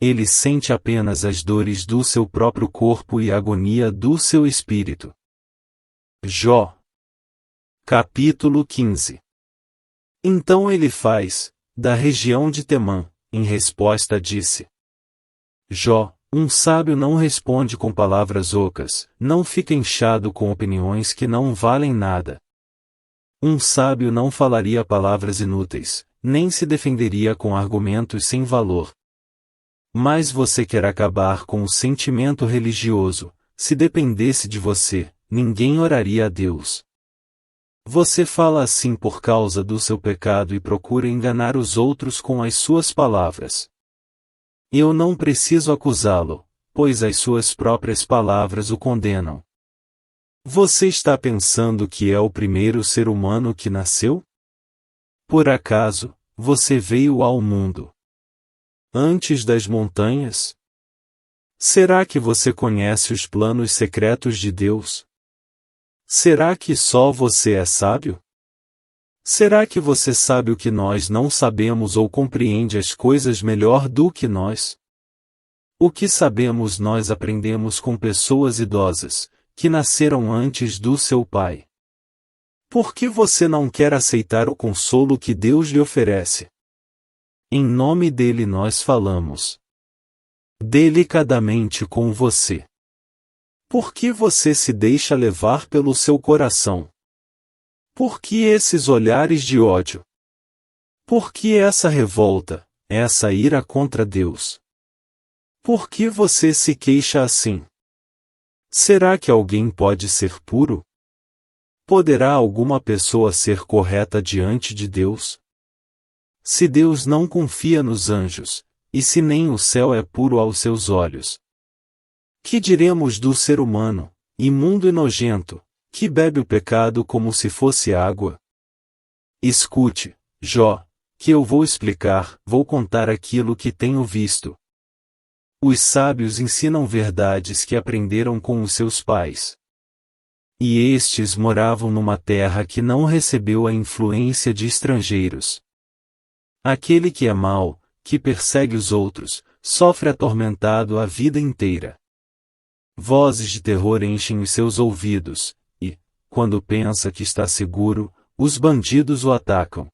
S1: Ele sente apenas as dores do seu próprio corpo e a agonia do seu espírito. Jó. Capítulo 15. Então ele faz, da região de Temã, em resposta disse: Jó, um sábio não responde com palavras ocas, não fica inchado com opiniões que não valem nada. Um sábio não falaria palavras inúteis, nem se defenderia com argumentos sem valor. Mas você quer acabar com o sentimento religioso. Se dependesse de você, ninguém oraria a Deus. Você fala assim por causa do seu pecado e procura enganar os outros com as suas palavras. Eu não preciso acusá-lo, pois as suas próprias palavras o condenam. Você está pensando que é o primeiro ser humano que nasceu? Por acaso, você veio ao mundo antes das montanhas? Será que você conhece os planos secretos de Deus? Será que só você é sábio? Será que você sabe o que nós não sabemos ou compreende as coisas melhor do que nós? O que sabemos nós aprendemos com pessoas idosas, que nasceram antes do seu pai. Por que você não quer aceitar o consolo que Deus lhe oferece? Em nome dele nós falamos delicadamente com você. Por que você se deixa levar pelo seu coração? Por que esses olhares de ódio? Por que essa revolta, essa ira contra Deus? Por que você se queixa assim? Será que alguém pode ser puro? Poderá alguma pessoa ser correta diante de Deus? Se Deus não confia nos anjos, e se nem o céu é puro aos seus olhos, que diremos do ser humano, imundo e nojento, que bebe o pecado como se fosse água? Escute, Jó, que eu vou explicar, vou contar aquilo que tenho visto. Os sábios ensinam verdades que aprenderam com os seus pais. E estes moravam numa terra que não recebeu a influência de estrangeiros. Aquele que é mau, que persegue os outros, sofre atormentado a vida inteira. Vozes de terror enchem os seus ouvidos, e, quando pensa que está seguro, os bandidos o atacam.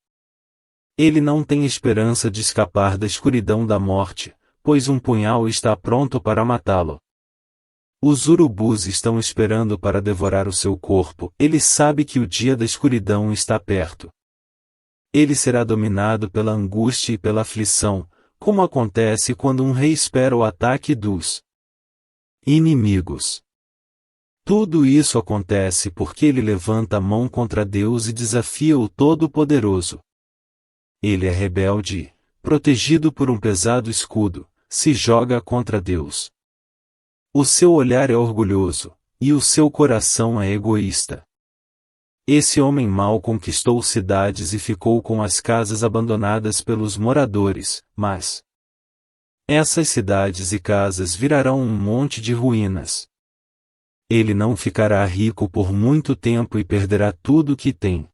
S1: Ele não tem esperança de escapar da escuridão da morte, pois um punhal está pronto para matá-lo. Os urubus estão esperando para devorar o seu corpo, ele sabe que o dia da escuridão está perto. Ele será dominado pela angústia e pela aflição, como acontece quando um rei espera o ataque dos inimigos. Tudo isso acontece porque ele levanta a mão contra Deus e desafia o Todo-Poderoso. Ele é rebelde, protegido por um pesado escudo, se joga contra Deus. O seu olhar é orgulhoso, e o seu coração é egoísta. Esse homem mau conquistou cidades e ficou com as casas abandonadas pelos moradores, mas essas cidades e casas virarão um monte de ruínas. Ele não ficará rico por muito tempo e perderá tudo o que tem.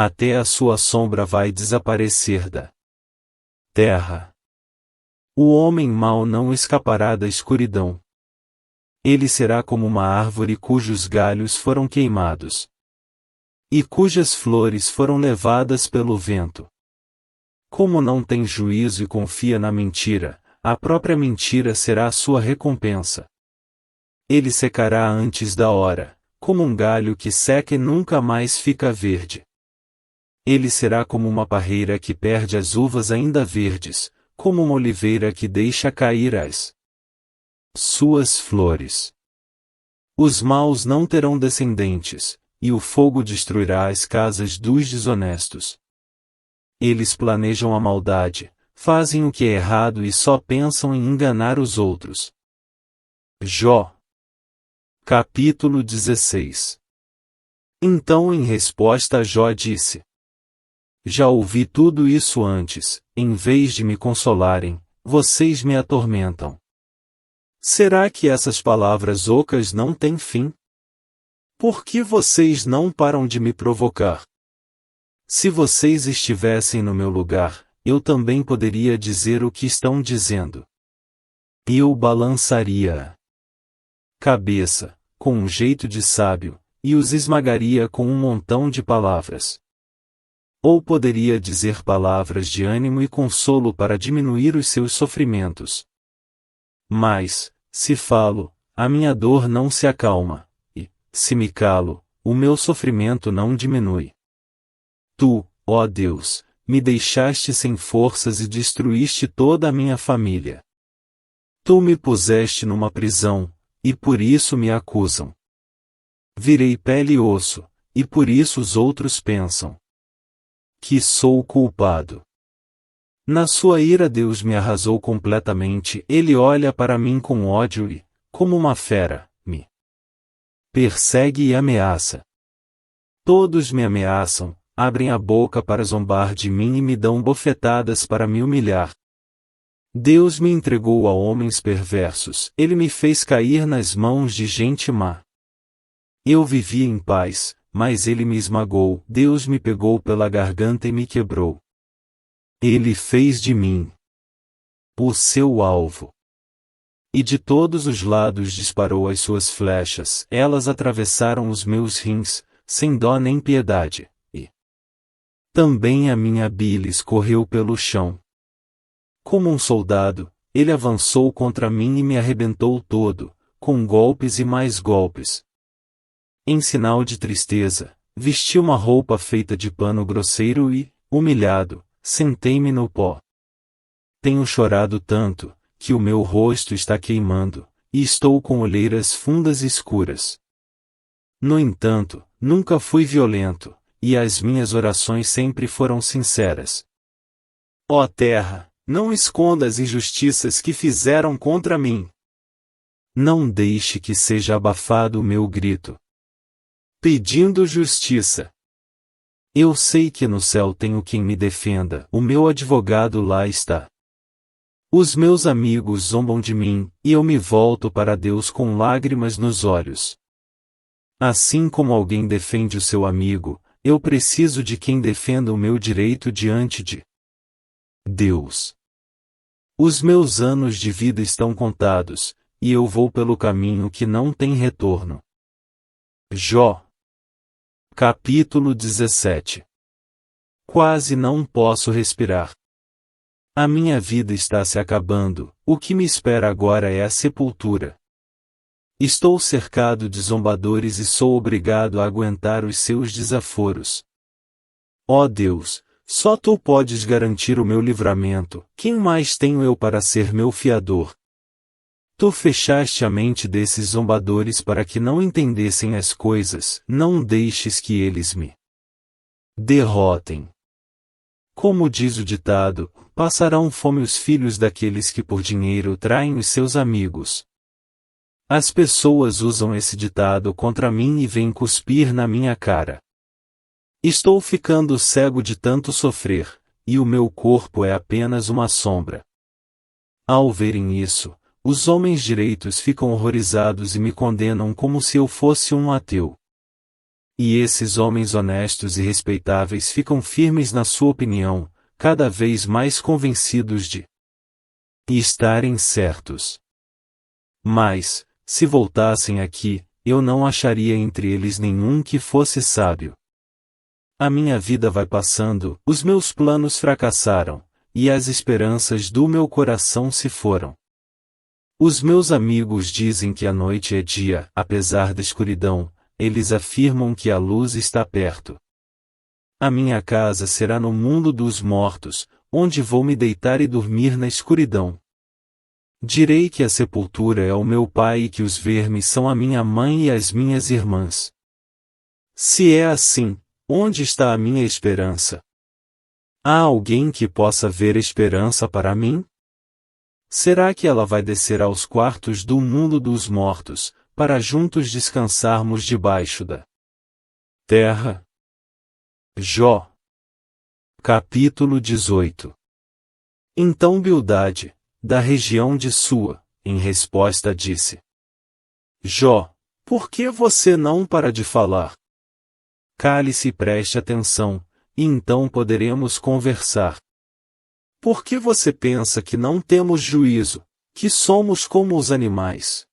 S1: até a sua sombra vai desaparecer da terra. O homem mau não escapará da escuridão. Ele será como uma árvore cujos galhos foram queimados, e cujas flores foram levadas pelo vento. Como não tem juízo e confia na mentira, a própria mentira será a sua recompensa. Ele secará antes da hora, como um galho que seca e nunca mais fica verde. Ele será como uma parreira que perde as uvas ainda verdes, como uma oliveira que deixa cair as suas flores. Os maus não terão descendentes, e o fogo destruirá as casas dos desonestos. Eles planejam a maldade, fazem o que é errado e só pensam em enganar os outros. Jó. Capítulo 16. Então em resposta Jó disse: Já ouvi tudo isso antes, em vez de me consolarem, vocês me atormentam. Será que essas palavras ocas não têm fim? Por que vocês não param de me provocar? Se vocês estivessem no meu lugar, eu também poderia dizer o que estão dizendo. Eu balançaria a cabeça, com um jeito de sábio, e os esmagaria com um montão de palavras. Ou poderia dizer palavras de ânimo e consolo para diminuir os seus sofrimentos. Mas, se falo, a minha dor não se acalma, e, se me calo, o meu sofrimento não diminui. Tu, ó Deus, me deixaste sem forças e destruíste toda a minha família. Tu me puseste numa prisão, e por isso me acusam. Virei pele e osso, e por isso os outros pensam que sou culpado. Na sua ira Deus me arrasou completamente, Ele olha para mim com ódio e, como uma fera, me persegue e ameaça. Todos me ameaçam, abrem a boca para zombar de mim e me dão bofetadas para me humilhar. Deus me entregou a homens perversos, Ele me fez cair nas mãos de gente má. Eu vivia em paz, mas Ele me esmagou, Deus me pegou pela garganta e me quebrou. Ele fez de mim o seu alvo. E de todos os lados disparou as suas flechas, elas atravessaram os meus rins, sem dó nem piedade, e também a minha bile escorreu pelo chão. Como um soldado, ele avançou contra mim e me arrebentou todo, com golpes e mais golpes. Em sinal de tristeza, vesti uma roupa feita de pano grosseiro e, humilhado, sentei-me no pó. Tenho chorado tanto, que o meu rosto está queimando, e estou com olheiras fundas e escuras. No entanto, nunca fui violento, e as minhas orações sempre foram sinceras. Ó terra, não esconda as injustiças que fizeram contra mim. Não deixe que seja abafado o meu grito, pedindo justiça. Eu sei que no céu tenho quem me defenda, o meu advogado lá está. Os meus amigos zombam de mim, e eu me volto para Deus com lágrimas nos olhos. Assim como alguém defende o seu amigo, eu preciso de quem defenda o meu direito diante de Deus. Os meus anos de vida estão contados, e eu vou pelo caminho que não tem retorno. Jó. Capítulo 17. Quase não posso respirar. A minha vida está se acabando, o que me espera agora é a sepultura. Estou cercado de zombadores e sou obrigado a aguentar os seus desaforos. Ó Deus, só Tu podes garantir o meu livramento, quem mais tenho eu para ser meu fiador? Tu fechaste a mente desses zombadores para que não entendessem as coisas, não deixes que eles me derrotem. Como diz o ditado, passarão fome os filhos daqueles que por dinheiro traem os seus amigos. As pessoas usam esse ditado contra mim e vêm cuspir na minha cara. Estou ficando cego de tanto sofrer, e o meu corpo é apenas uma sombra. Ao verem isso, os homens direitos ficam horrorizados e me condenam como se eu fosse um ateu. E esses homens honestos e respeitáveis ficam firmes na sua opinião, cada vez mais convencidos de estarem certos. Mas, se voltassem aqui, eu não acharia entre eles nenhum que fosse sábio. A minha vida vai passando, os meus planos fracassaram, e as esperanças do meu coração se foram. Os meus amigos dizem que a noite é dia, apesar da escuridão, eles afirmam que a luz está perto. A minha casa será no mundo dos mortos, onde vou me deitar e dormir na escuridão. Direi que a sepultura é o meu pai e que os vermes são a minha mãe e as minhas irmãs. Se é assim, onde está a minha esperança? Há alguém que possa ver esperança para mim? Será que ela vai descer aos quartos do mundo dos mortos, para juntos descansarmos debaixo da terra? Jó. Capítulo 18. Então Bildade, da região de Sua, em resposta disse: Jó, por que você não para de falar? Cale-se e preste atenção, e então poderemos conversar. Por que você pensa que não temos juízo, que somos como os animais?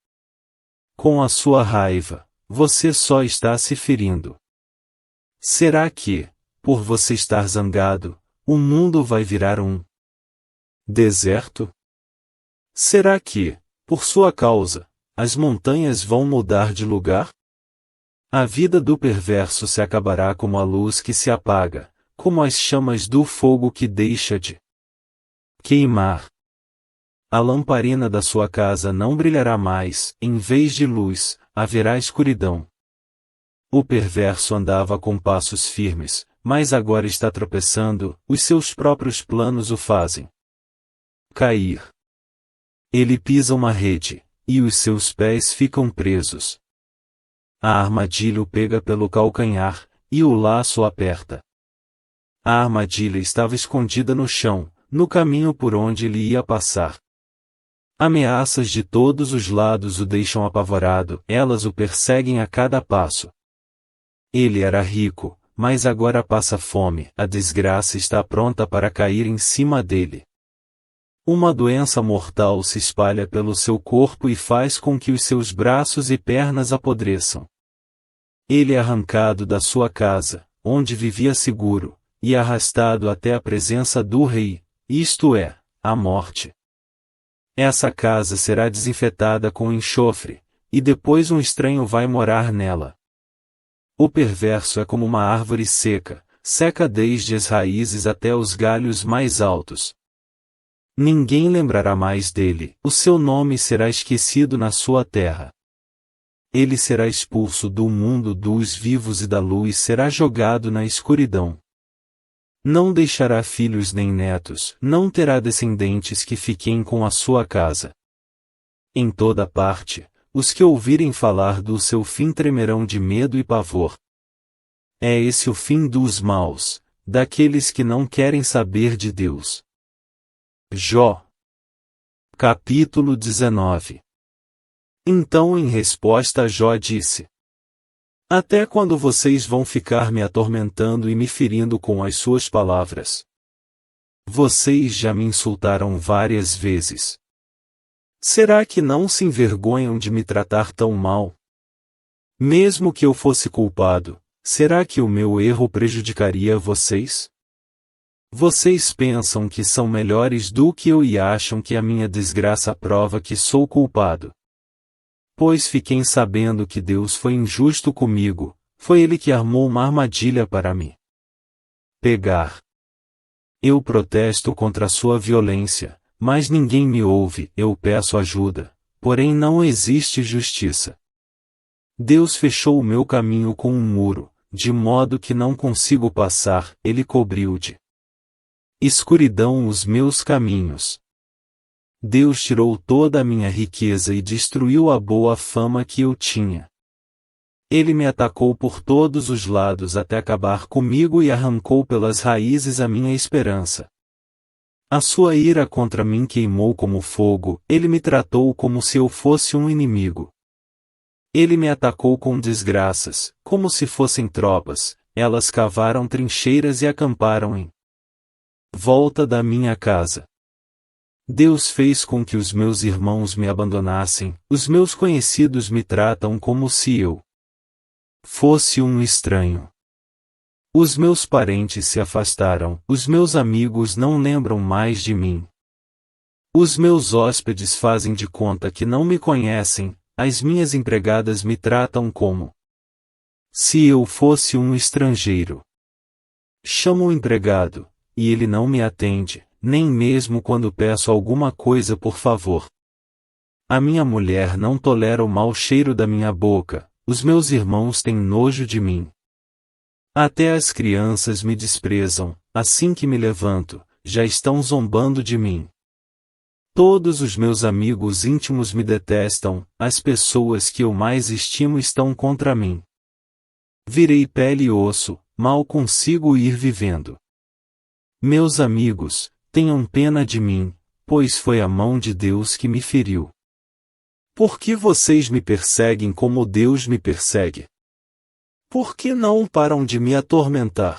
S1: Com a sua raiva, você só está se ferindo. Será que, por você estar zangado, o mundo vai virar um deserto? Será que, por sua causa, as montanhas vão mudar de lugar? A vida do perverso se acabará como a luz que se apaga, como as chamas do fogo que deixa de queimar. A lamparina da sua casa não brilhará mais, em vez de luz, haverá escuridão. O perverso andava com passos firmes, mas agora está tropeçando, os seus próprios planos o fazem cair. Ele pisa uma rede, e os seus pés ficam presos. A armadilha o pega pelo calcanhar, e o laço o aperta. A armadilha estava escondida no chão, no caminho por onde ele ia passar. Ameaças de todos os lados o deixam apavorado, elas o perseguem a cada passo. Ele era rico, mas agora passa fome, a desgraça está pronta para cair em cima dele. Uma doença mortal se espalha pelo seu corpo e faz com que os seus braços e pernas apodreçam. Ele é arrancado da sua casa, onde vivia seguro, e arrastado até a presença do rei, isto é, a morte. Essa casa será desinfetada com enxofre, e depois um estranho vai morar nela. O perverso é como uma árvore seca, seca desde as raízes até os galhos mais altos. Ninguém lembrará mais dele, o seu nome será esquecido na sua terra. Ele será expulso do mundo dos vivos e da luz será jogado na escuridão. Não deixará filhos nem netos, não terá descendentes que fiquem com a sua casa. Em toda parte, os que ouvirem falar do seu fim tremerão de medo e pavor. É esse o fim dos maus, daqueles que não querem saber de Deus. Jó. Capítulo 19. Então em resposta Jó disse: Até quando vocês vão ficar me atormentando e me ferindo com as suas palavras? Vocês já me insultaram várias vezes. Será que não se envergonham de me tratar tão mal? Mesmo que eu fosse culpado, será que o meu erro prejudicaria vocês? Vocês pensam que são melhores do que eu e acham que a minha desgraça prova que sou culpado. Pois fiquem sabendo que Deus foi injusto comigo, foi Ele que armou uma armadilha para me pegar. Eu protesto contra a sua violência, mas ninguém me ouve, eu peço ajuda, porém não existe justiça. Deus fechou o meu caminho com um muro, de modo que não consigo passar, Ele cobriu de escuridão os meus caminhos. Deus tirou toda a minha riqueza e destruiu a boa fama que eu tinha. Ele me atacou por todos os lados até acabar comigo e arrancou pelas raízes a minha esperança. A sua ira contra mim queimou como fogo, ele me tratou como se eu fosse um inimigo. Ele me atacou com desgraças, como se fossem tropas, elas cavaram trincheiras e acamparam em volta da minha casa. Deus fez com que os meus irmãos me abandonassem, os meus conhecidos me tratam como se eu fosse um estranho. Os meus parentes se afastaram, os meus amigos não lembram mais de mim. Os meus hóspedes fazem de conta que não me conhecem, as minhas empregadas me tratam como se eu fosse um estrangeiro. Chamo o empregado, e ele não me atende, nem mesmo quando peço alguma coisa por favor. A minha mulher não tolera o mau cheiro da minha boca, os meus irmãos têm nojo de mim. Até as crianças me desprezam, assim que me levanto, já estão zombando de mim. Todos os meus amigos íntimos me detestam, as pessoas que eu mais estimo estão contra mim. Virei pele e osso, mal consigo ir vivendo. Meus amigos, tenham pena de mim, pois foi a mão de Deus que me feriu. Por que vocês me perseguem como Deus me persegue? Por que não param de me atormentar?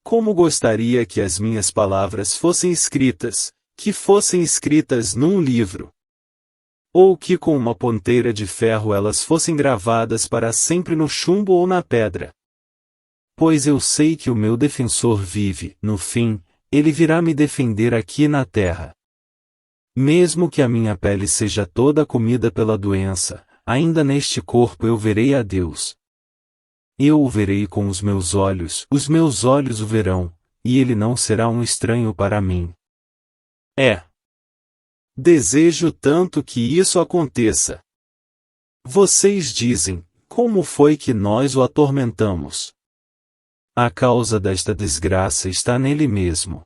S1: Como gostaria que as minhas palavras fossem escritas, que fossem escritas num livro. Ou que com uma ponteira de ferro elas fossem gravadas para sempre no chumbo ou na pedra. Pois eu sei que o meu defensor vive, no fim, ele virá me defender aqui na terra. Mesmo que a minha pele seja toda comida pela doença, ainda neste corpo eu verei a Deus. Eu o verei com os meus olhos o verão, e ele não será um estranho para mim. Desejo tanto que isso aconteça. Vocês dizem, como foi que nós o atormentamos? A causa desta desgraça está nele mesmo.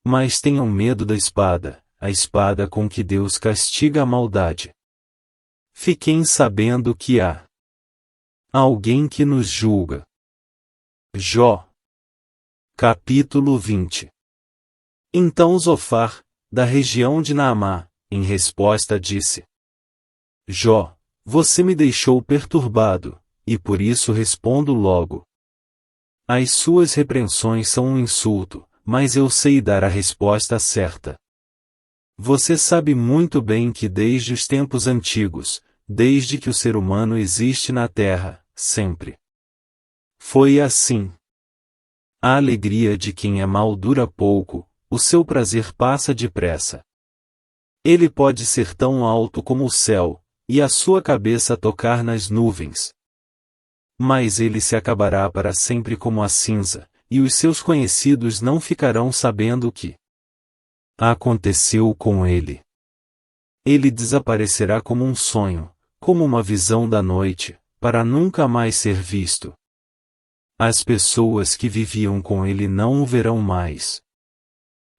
S1: Mas tenham medo da espada, a espada com que Deus castiga a maldade. Fiquem sabendo que há alguém que nos julga. Jó. Capítulo 20. Então Zofar, da região de Naamá, em resposta disse: Jó, você me deixou perturbado, e por isso respondo logo. As suas repreensões são um insulto, mas eu sei dar a resposta certa. Você sabe muito bem que desde os tempos antigos, desde que o ser humano existe na terra, sempre foi assim. A alegria de quem é mau dura pouco, o seu prazer passa depressa. Ele pode ser tão alto como o céu, e a sua cabeça tocar nas nuvens. Mas ele se acabará para sempre como a cinza, e os seus conhecidos não ficarão sabendo o que aconteceu com ele. Ele desaparecerá como um sonho, como uma visão da noite, para nunca mais ser visto. As pessoas que viviam com ele não o verão mais.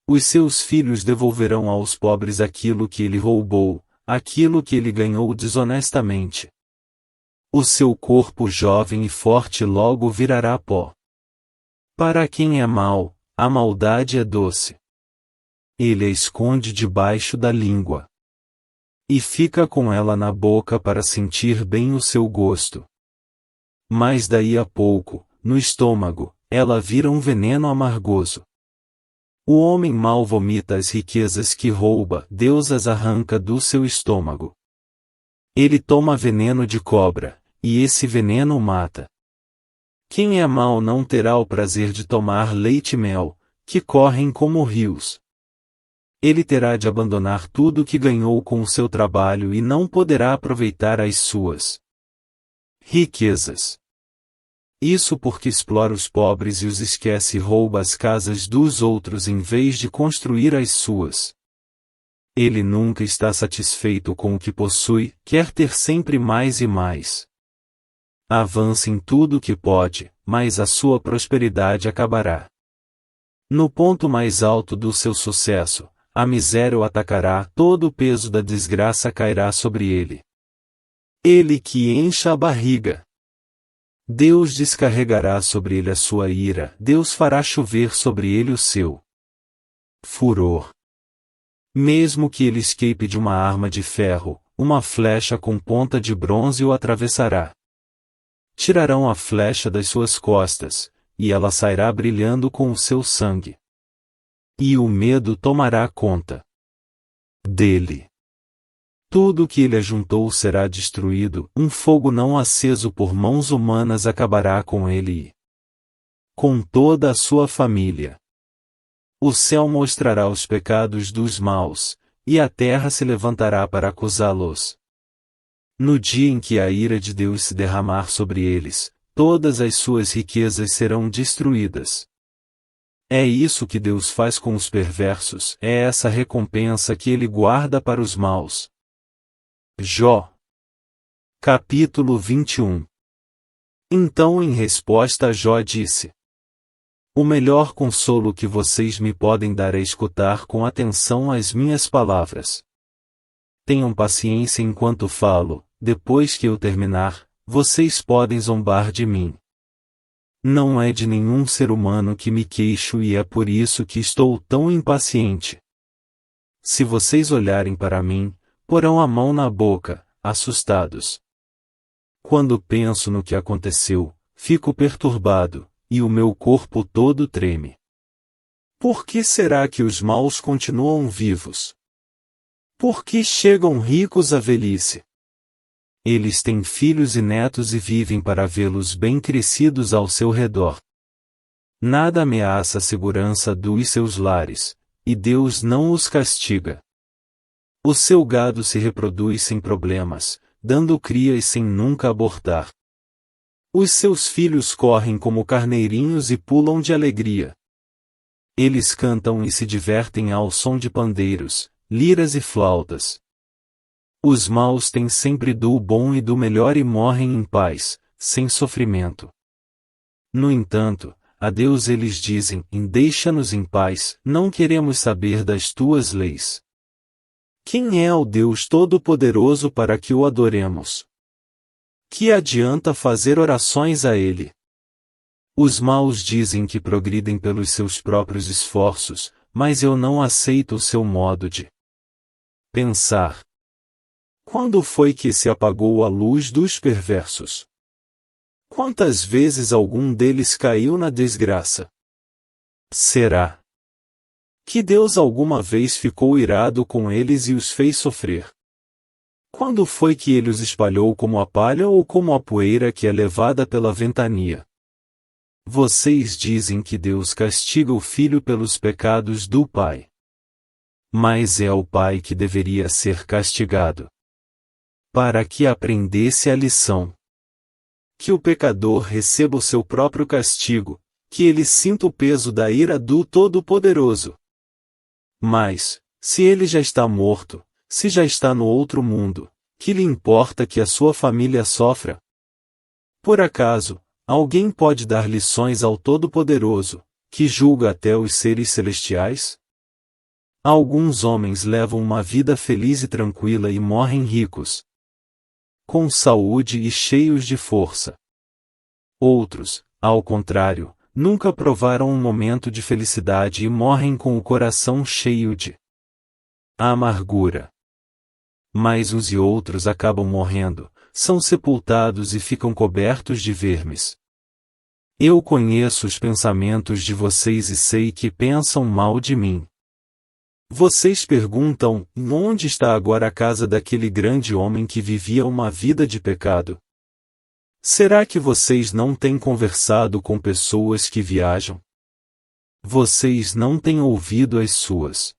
S1: Os seus filhos devolverão aos pobres aquilo que ele roubou, aquilo que ele ganhou desonestamente. O seu corpo jovem e forte logo virará pó. Para quem é mau, a maldade é doce. Ele a esconde debaixo da língua. E fica com ela na boca para sentir bem o seu gosto. Mas daí a pouco, no estômago, ela vira um veneno amargoso. O homem mau vomita as riquezas que rouba, Deus as arranca do seu estômago. Ele toma veneno de cobra, e esse veneno o mata. Quem é mau não terá o prazer de tomar leite e mel, que correm como rios. Ele terá de abandonar tudo que ganhou com o seu trabalho e não poderá aproveitar as suas riquezas. Isso porque explora os pobres e os esquece e rouba as casas dos outros em vez de construir as suas. Ele nunca está satisfeito com o que possui, quer ter sempre mais e mais. Avança em tudo o que pode, mas a sua prosperidade acabará. No ponto mais alto do seu sucesso, a miséria o atacará, todo o peso da desgraça cairá sobre ele. Ele que encha a barriga. Deus descarregará sobre ele a sua ira, Deus fará chover sobre ele o seu furor. Mesmo que ele escape de uma arma de ferro, uma flecha com ponta de bronze o atravessará. Tirarão a flecha das suas costas, e ela sairá brilhando com o seu sangue. E o medo tomará conta dele. Tudo o que ele ajuntou será destruído, um fogo não aceso por mãos humanas acabará com ele e com toda a sua família. O céu mostrará os pecados dos maus, e a terra se levantará para acusá-los. No dia em que a ira de Deus se derramar sobre eles, todas as suas riquezas serão destruídas. É isso que Deus faz com os perversos, é essa recompensa que Ele guarda para os maus. Jó. Capítulo 21. Então em resposta Jó disse: O melhor consolo que vocês me podem dar é escutar com atenção as minhas palavras. Tenham paciência enquanto falo, depois que eu terminar, vocês podem zombar de mim. Não é de nenhum ser humano que me queixo e é por isso que estou tão impaciente. Se vocês olharem para mim, porão a mão na boca, assustados. Quando penso no que aconteceu, fico perturbado, e o meu corpo todo treme. Por que será que os maus continuam vivos? Por que chegam ricos à velhice? Eles têm filhos e netos e vivem para vê-los bem crescidos ao seu redor. Nada ameaça a segurança dos seus lares, e Deus não os castiga. O seu gado se reproduz sem problemas, dando crias sem nunca abortar. Os seus filhos correm como carneirinhos e pulam de alegria. Eles cantam e se divertem ao som de pandeiros, liras e flautas. Os maus têm sempre do bom e do melhor e morrem em paz, sem sofrimento. No entanto, a Deus eles dizem: Deixa-nos em paz, não queremos saber das tuas leis. Quem é o Deus Todo-Poderoso para que o adoremos? Que adianta fazer orações a Ele? Os maus dizem que progridem pelos seus próprios esforços, mas eu não aceito o seu modo de pensar. Quando foi que se apagou a luz dos perversos? Quantas vezes algum deles caiu na desgraça? Será que Deus alguma vez ficou irado com eles e os fez sofrer? Quando foi que ele os espalhou como a palha ou como a poeira que é levada pela ventania? Vocês dizem que Deus castiga o filho pelos pecados do pai. Mas é o pai que deveria ser castigado, para que aprendesse a lição. Que o pecador receba o seu próprio castigo, que ele sinta o peso da ira do Todo-Poderoso. Mas, se ele já está morto, se já está no outro mundo, que lhe importa que a sua família sofra? Por acaso, alguém pode dar lições ao Todo-Poderoso, que julga até os seres celestiais? Alguns homens levam uma vida feliz e tranquila e morrem ricos, com saúde e cheios de força. Outros, ao contrário, nunca provaram um momento de felicidade e morrem com o coração cheio de amargura. Mas uns e outros acabam morrendo, são sepultados e ficam cobertos de vermes. Eu conheço os pensamentos de vocês e sei que pensam mal de mim. Vocês perguntam: onde está agora a casa daquele grande homem que vivia uma vida de pecado? Será que vocês não têm conversado com pessoas que viajam? Vocês não têm ouvido as suas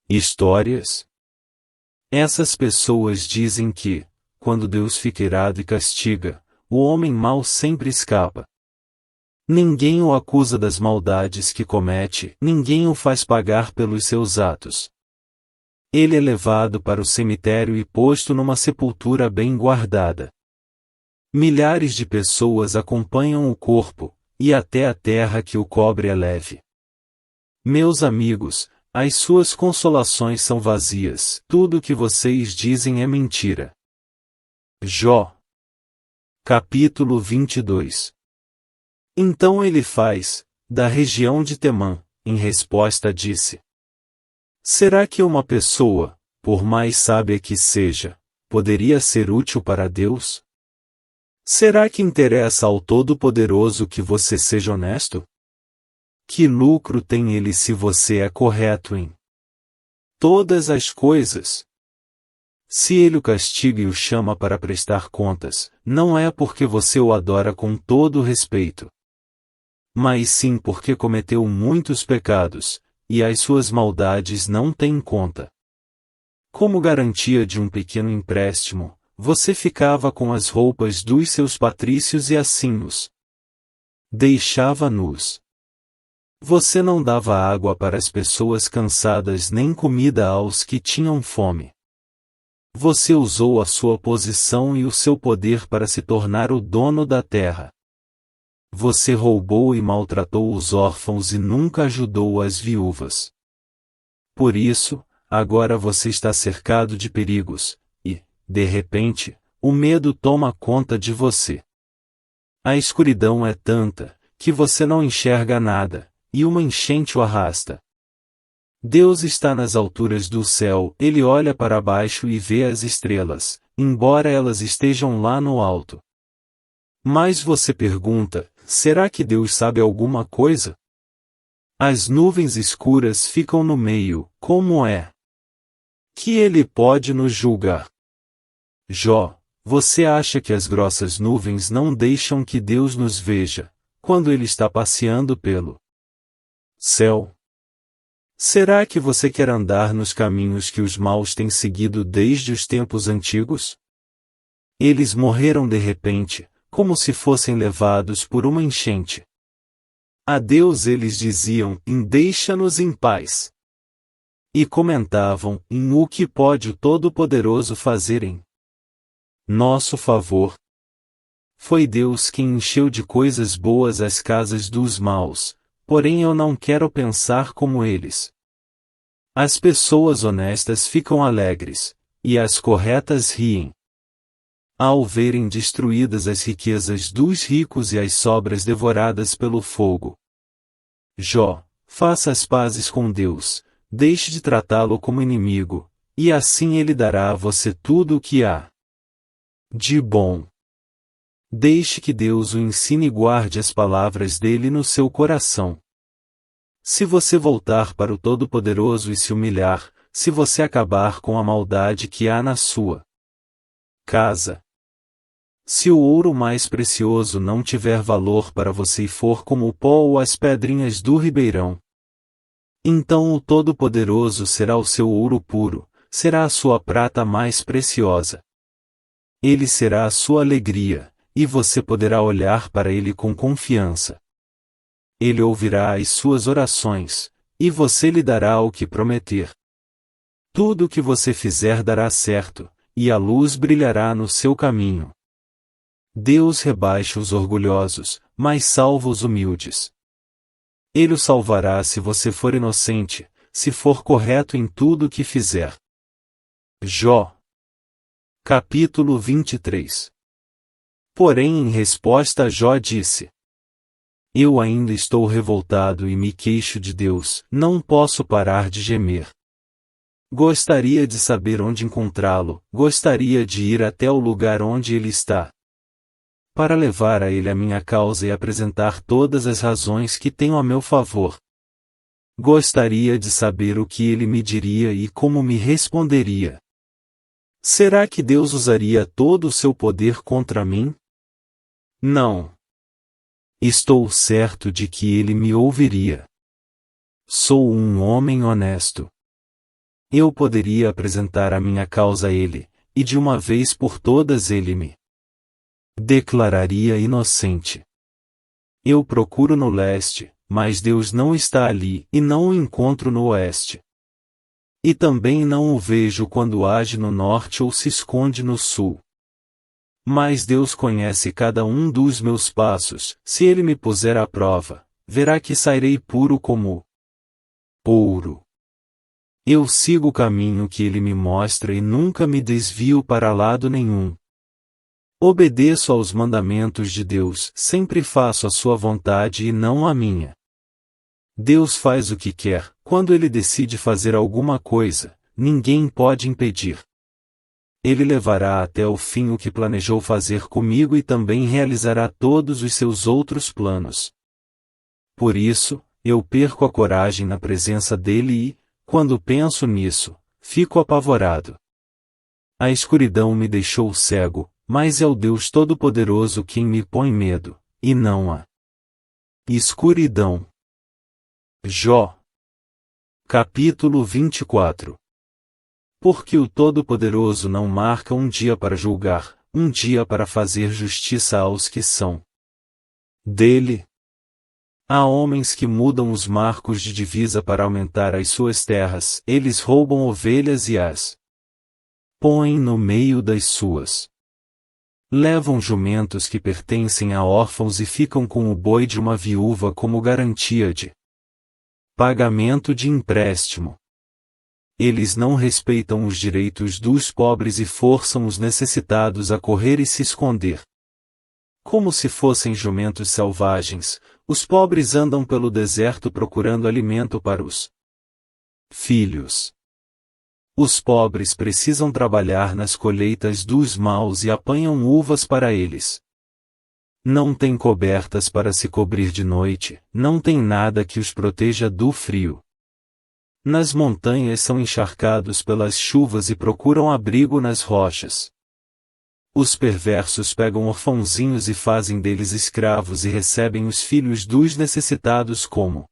S1: histórias? Essas pessoas dizem que, quando Deus fica irado e castiga, o homem mau sempre escapa. Ninguém o acusa das maldades que comete, ninguém o faz pagar pelos seus atos. Ele é levado para o cemitério e posto numa sepultura bem guardada. Milhares de pessoas acompanham o corpo, e até a terra que o cobre é leve. Meus amigos, as suas consolações são vazias, tudo o que vocês dizem é mentira. Jó. Capítulo 22. Então ele faz, da região de Temã, em resposta disse: Será que uma pessoa, por mais sábia que seja, poderia ser útil para Deus? Será que interessa ao Todo-Poderoso que você seja honesto? Que lucro tem ele se você é correto em todas as coisas? Se ele o castiga e o chama para prestar contas, não é porque você o adora com todo respeito, mas sim porque cometeu muitos pecados, e as suas maldades não têm conta. Como garantia de um pequeno empréstimo, você ficava com as roupas dos seus patrícios e assim os deixava nus. Você não dava água para as pessoas cansadas nem comida aos que tinham fome. Você usou a sua posição e o seu poder para se tornar o dono da terra. Você roubou e maltratou os órfãos e nunca ajudou as viúvas. Por isso, agora você está cercado de perigos, e, de repente, o medo toma conta de você. A escuridão é tanta, que você não enxerga nada, e uma enchente o arrasta. Deus está nas alturas do céu, ele olha para baixo e vê as estrelas, embora elas estejam lá no alto. Mas você pergunta, será que Deus sabe alguma coisa? As nuvens escuras ficam no meio, como é que ele pode nos julgar? Jó, você acha que as grossas nuvens não deixam que Deus nos veja, quando ele está passeando pelo céu? Será que você quer andar nos caminhos que os maus têm seguido desde os tempos antigos? Eles morreram de repente, como se fossem levados por uma enchente. A Deus eles diziam, deixa-nos em paz. E comentavam, o que pode o Todo-Poderoso fazer em nosso favor? Foi Deus quem encheu de coisas boas as casas dos maus, porém eu não quero pensar como eles. As pessoas honestas ficam alegres, e as corretas riem. Ao verem destruídas as riquezas dos ricos e as sobras devoradas pelo fogo. Jó, faça as pazes com Deus, deixe de tratá-lo como inimigo, e assim ele dará a você tudo o que há de bom. Deixe que Deus o ensine e guarde as palavras dele no seu coração. Se você voltar para o Todo-Poderoso e se humilhar, se você acabar com a maldade que há na sua casa. Se o ouro mais precioso não tiver valor para você e for como o pó ou as pedrinhas do ribeirão, então o Todo-Poderoso será o seu ouro puro, será a sua prata mais preciosa. Ele será a sua alegria, e você poderá olhar para ele com confiança. Ele ouvirá as suas orações, e você lhe dará o que prometer. Tudo o que você fizer dará certo, e a luz brilhará no seu caminho. Deus rebaixa os orgulhosos, mas salva os humildes. Ele o salvará se você for inocente, se for correto em tudo o que fizer. Jó. Capítulo 23. Porém em resposta Jó disse: Eu ainda estou revoltado e me queixo de Deus, não posso parar de gemer. Gostaria de saber onde encontrá-lo, gostaria de ir até o lugar onde ele está, para levar a ele a minha causa e apresentar todas as razões que tenho a meu favor. Gostaria de saber o que ele me diria e como me responderia. Será que Deus usaria todo o seu poder contra mim? Não. Estou certo de que ele me ouviria. Sou um homem honesto. Eu poderia apresentar a minha causa a ele, e de uma vez por todas ele me declararia inocente. Eu procuro no leste, mas Deus não está ali, e não o encontro no oeste. E também não o vejo quando age no norte ou se esconde no sul. Mas Deus conhece cada um dos meus passos, se ele me puser à prova, verá que sairei puro como ouro. Eu sigo o caminho que ele me mostra e nunca me desvio para lado nenhum. Obedeço aos mandamentos de Deus, sempre faço a sua vontade e não a minha. Deus faz o que quer, quando ele decide fazer alguma coisa, ninguém pode impedir. Ele levará até o fim o que planejou fazer comigo e também realizará todos os seus outros planos. Por isso, eu perco a coragem na presença dele e, quando penso nisso, fico apavorado. A escuridão me deixou cego, mas é o Deus Todo-Poderoso quem me põe medo, e não a escuridão. Jó. Capítulo 24. Porque o Todo-Poderoso não marca um dia para julgar, um dia para fazer justiça aos que são dele. Há homens que mudam os marcos de divisa para aumentar as suas terras, eles roubam ovelhas e as põem no meio das suas. Levam jumentos que pertencem a órfãos e ficam com o boi de uma viúva como garantia de pagamento de empréstimo. Eles não respeitam os direitos dos pobres e forçam os necessitados a correr e se esconder. Como se fossem jumentos selvagens, os pobres andam pelo deserto procurando alimento para os filhos. Os pobres precisam trabalhar nas colheitas dos maus e apanham uvas para eles. Não têm cobertas para se cobrir de noite, não tem nada que os proteja do frio. Nas montanhas são encharcados pelas chuvas e procuram abrigo nas rochas. Os perversos pegam orfãozinhos e fazem deles escravos e recebem os filhos dos necessitados como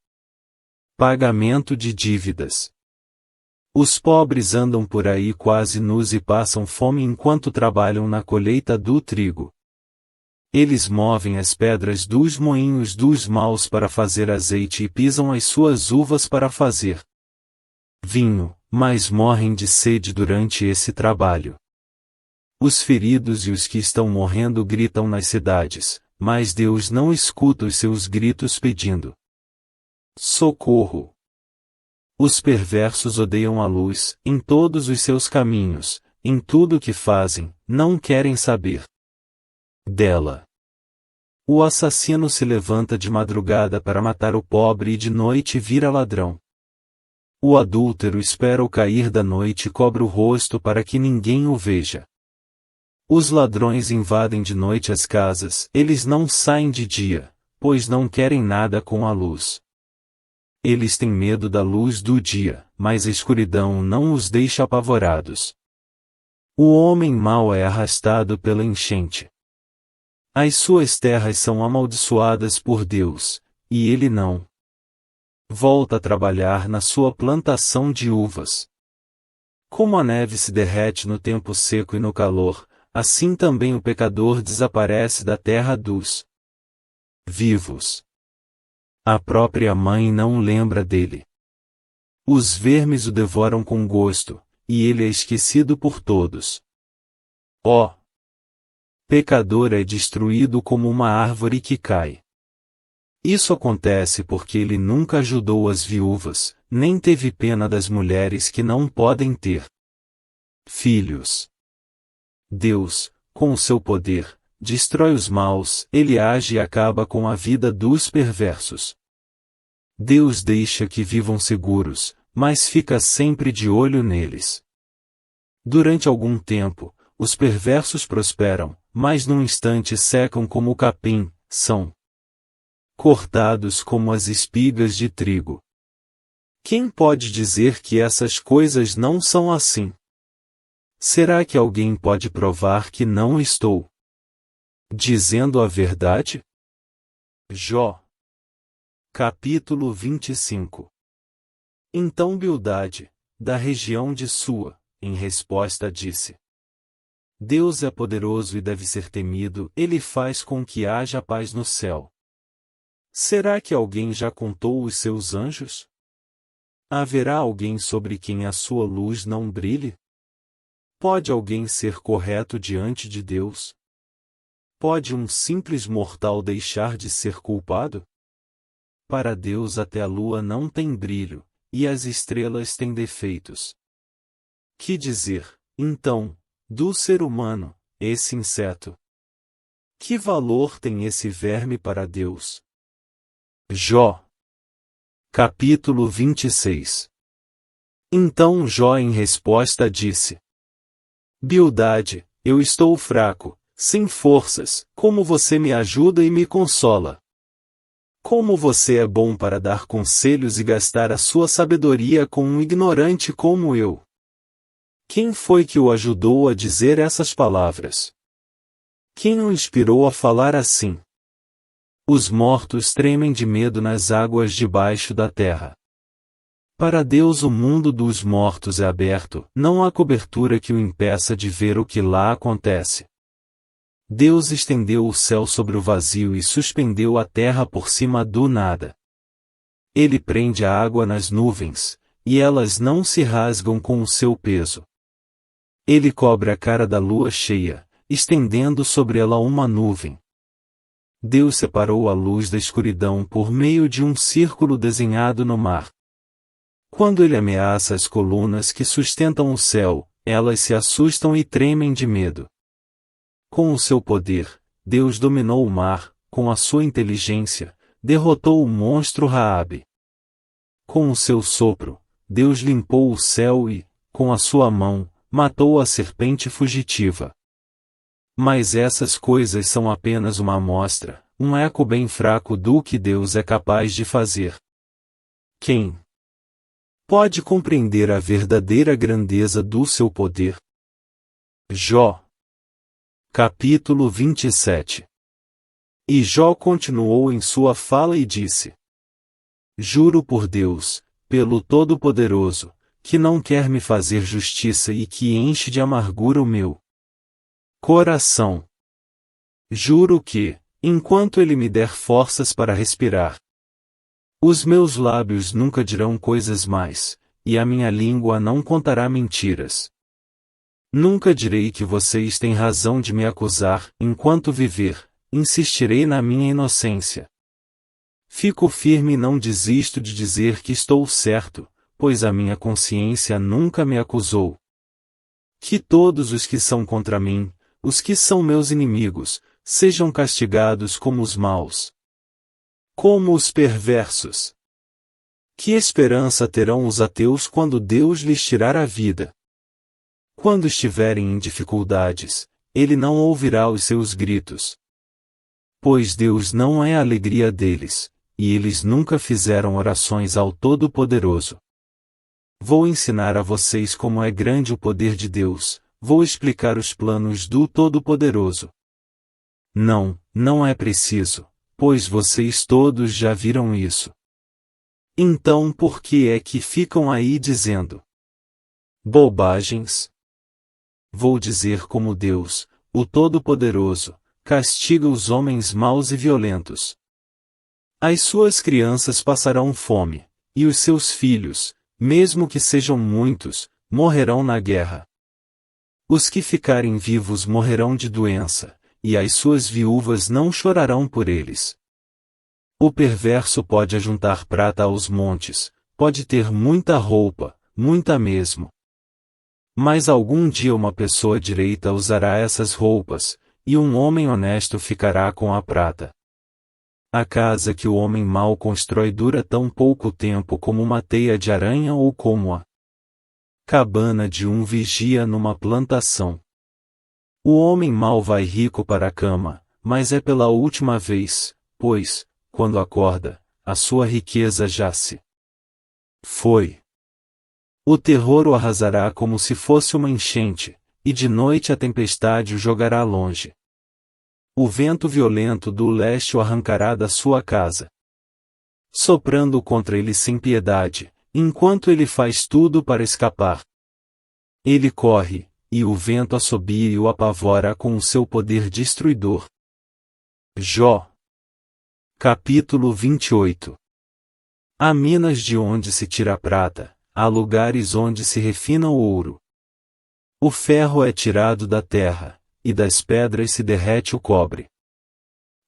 S1: pagamento de dívidas. Os pobres andam por aí quase nus e passam fome enquanto trabalham na colheita do trigo. Eles movem as pedras dos moinhos dos maus para fazer azeite e pisam as suas uvas para fazer vinho, mas morrem de sede durante esse trabalho. Os feridos e os que estão morrendo gritam nas cidades, mas Deus não escuta os seus gritos pedindo socorro. Os perversos odeiam a luz, em todos os seus caminhos, em tudo o que fazem, não querem saber dela. O assassino se levanta de madrugada para matar o pobre e de noite vira ladrão. O adúltero espera o cair da noite e cobre o rosto para que ninguém o veja. Os ladrões invadem de noite as casas, eles não saem de dia, pois não querem nada com a luz. Eles têm medo da luz do dia, mas a escuridão não os deixa apavorados. O homem mau é arrastado pela enchente. As suas terras são amaldiçoadas por Deus, e ele não volta a trabalhar na sua plantação de uvas. Como a neve se derrete no tempo seco e no calor, assim também o pecador desaparece da terra dos vivos. A própria mãe não lembra dele. Os vermes o devoram com gosto, e ele é esquecido por todos. Ó! Pecador é destruído como uma árvore que cai. Isso acontece porque ele nunca ajudou as viúvas, nem teve pena das mulheres que não podem ter filhos. Deus, com o seu poder, destrói os maus, ele age e acaba com a vida dos perversos. Deus deixa que vivam seguros, mas fica sempre de olho neles. Durante algum tempo, os perversos prosperam, mas num instante secam como o capim, são cortados como as espigas de trigo. Quem pode dizer que essas coisas não são assim? Será que alguém pode provar que não estou dizendo a verdade? Jó. Capítulo 25. Então Bildade, da região de Sua, em resposta disse: Deus é poderoso e deve ser temido, ele faz com que haja paz no céu. Será que alguém já contou os seus anjos? Haverá alguém sobre quem a sua luz não brilhe? Pode alguém ser correto diante de Deus? Pode um simples mortal deixar de ser culpado? Para Deus até a lua não tem brilho, e as estrelas têm defeitos. Que dizer, então, do ser humano, esse inseto? Que valor tem esse verme para Deus? Jó. Capítulo 26. Então Jó em resposta disse: Bildade, eu estou fraco, sem forças, como você me ajuda e me consola. Como você é bom para dar conselhos e gastar a sua sabedoria com um ignorante como eu. Quem foi que o ajudou a dizer essas palavras? Quem o inspirou a falar assim? Os mortos tremem de medo nas águas debaixo da terra. Para Deus o mundo dos mortos é aberto, não há cobertura que o impeça de ver o que lá acontece. Deus estendeu o céu sobre o vazio e suspendeu a terra por cima do nada. Ele prende a água nas nuvens, e elas não se rasgam com o seu peso. Ele cobre a cara da lua cheia, estendendo sobre ela uma nuvem. Deus separou a luz da escuridão por meio de um círculo desenhado no mar. Quando ele ameaça as colunas que sustentam o céu, elas se assustam e tremem de medo. Com o seu poder, Deus dominou o mar, com a sua inteligência, derrotou o monstro Raabe. Com o seu sopro, Deus limpou o céu e, com a sua mão, matou a serpente fugitiva. Mas essas coisas são apenas uma amostra, um eco bem fraco do que Deus é capaz de fazer. Quem pode compreender a verdadeira grandeza do seu poder? Jó. Capítulo 27. E Jó continuou em sua fala e disse: Juro por Deus, pelo Todo-Poderoso, que não quer me fazer justiça e que enche de amargura o meu coração. Juro que, enquanto ele me der forças para respirar, os meus lábios nunca dirão coisas mais, e a minha língua não contará mentiras. Nunca direi que vocês têm razão de me acusar, enquanto viver, insistirei na minha inocência. Fico firme e não desisto de dizer que estou certo, pois a minha consciência nunca me acusou. Que todos os que são contra mim, os que são meus inimigos, sejam castigados como os maus. Como os perversos. Que esperança terão os ateus quando Deus lhes tirar a vida? Quando estiverem em dificuldades, Ele não ouvirá os seus gritos. Pois Deus não é a alegria deles, e eles nunca fizeram orações ao Todo-Poderoso. Vou ensinar a vocês como é grande o poder de Deus, vou explicar os planos do Todo-Poderoso. Não, não é preciso, pois vocês todos já viram isso. Então por que é que ficam aí dizendo bobagens? Vou dizer como Deus, o Todo-Poderoso, castiga os homens maus e violentos. As suas crianças passarão fome, e os seus filhos, mesmo que sejam muitos, morrerão na guerra. Os que ficarem vivos morrerão de doença, e as suas viúvas não chorarão por eles. O perverso pode ajuntar prata aos montes, pode ter muita roupa, muita mesmo. Mas algum dia uma pessoa direita usará essas roupas, e um homem honesto ficará com a prata. A casa que o homem mau constrói dura tão pouco tempo como uma teia de aranha ou como a cabana de um vigia numa plantação. O homem mau vai rico para a cama, mas é pela última vez, pois, quando acorda, a sua riqueza já se foi. O terror o arrasará como se fosse uma enchente, e de noite a tempestade o jogará longe. O vento violento do leste o arrancará da sua casa, soprando contra ele sem piedade, enquanto ele faz tudo para escapar. Ele corre, e o vento assobia e o apavora com o seu poder destruidor. Jó. Capítulo 28. Há minas de onde se tira a prata, há lugares onde se refina o ouro. O ferro é tirado da terra, e das pedras se derrete o cobre.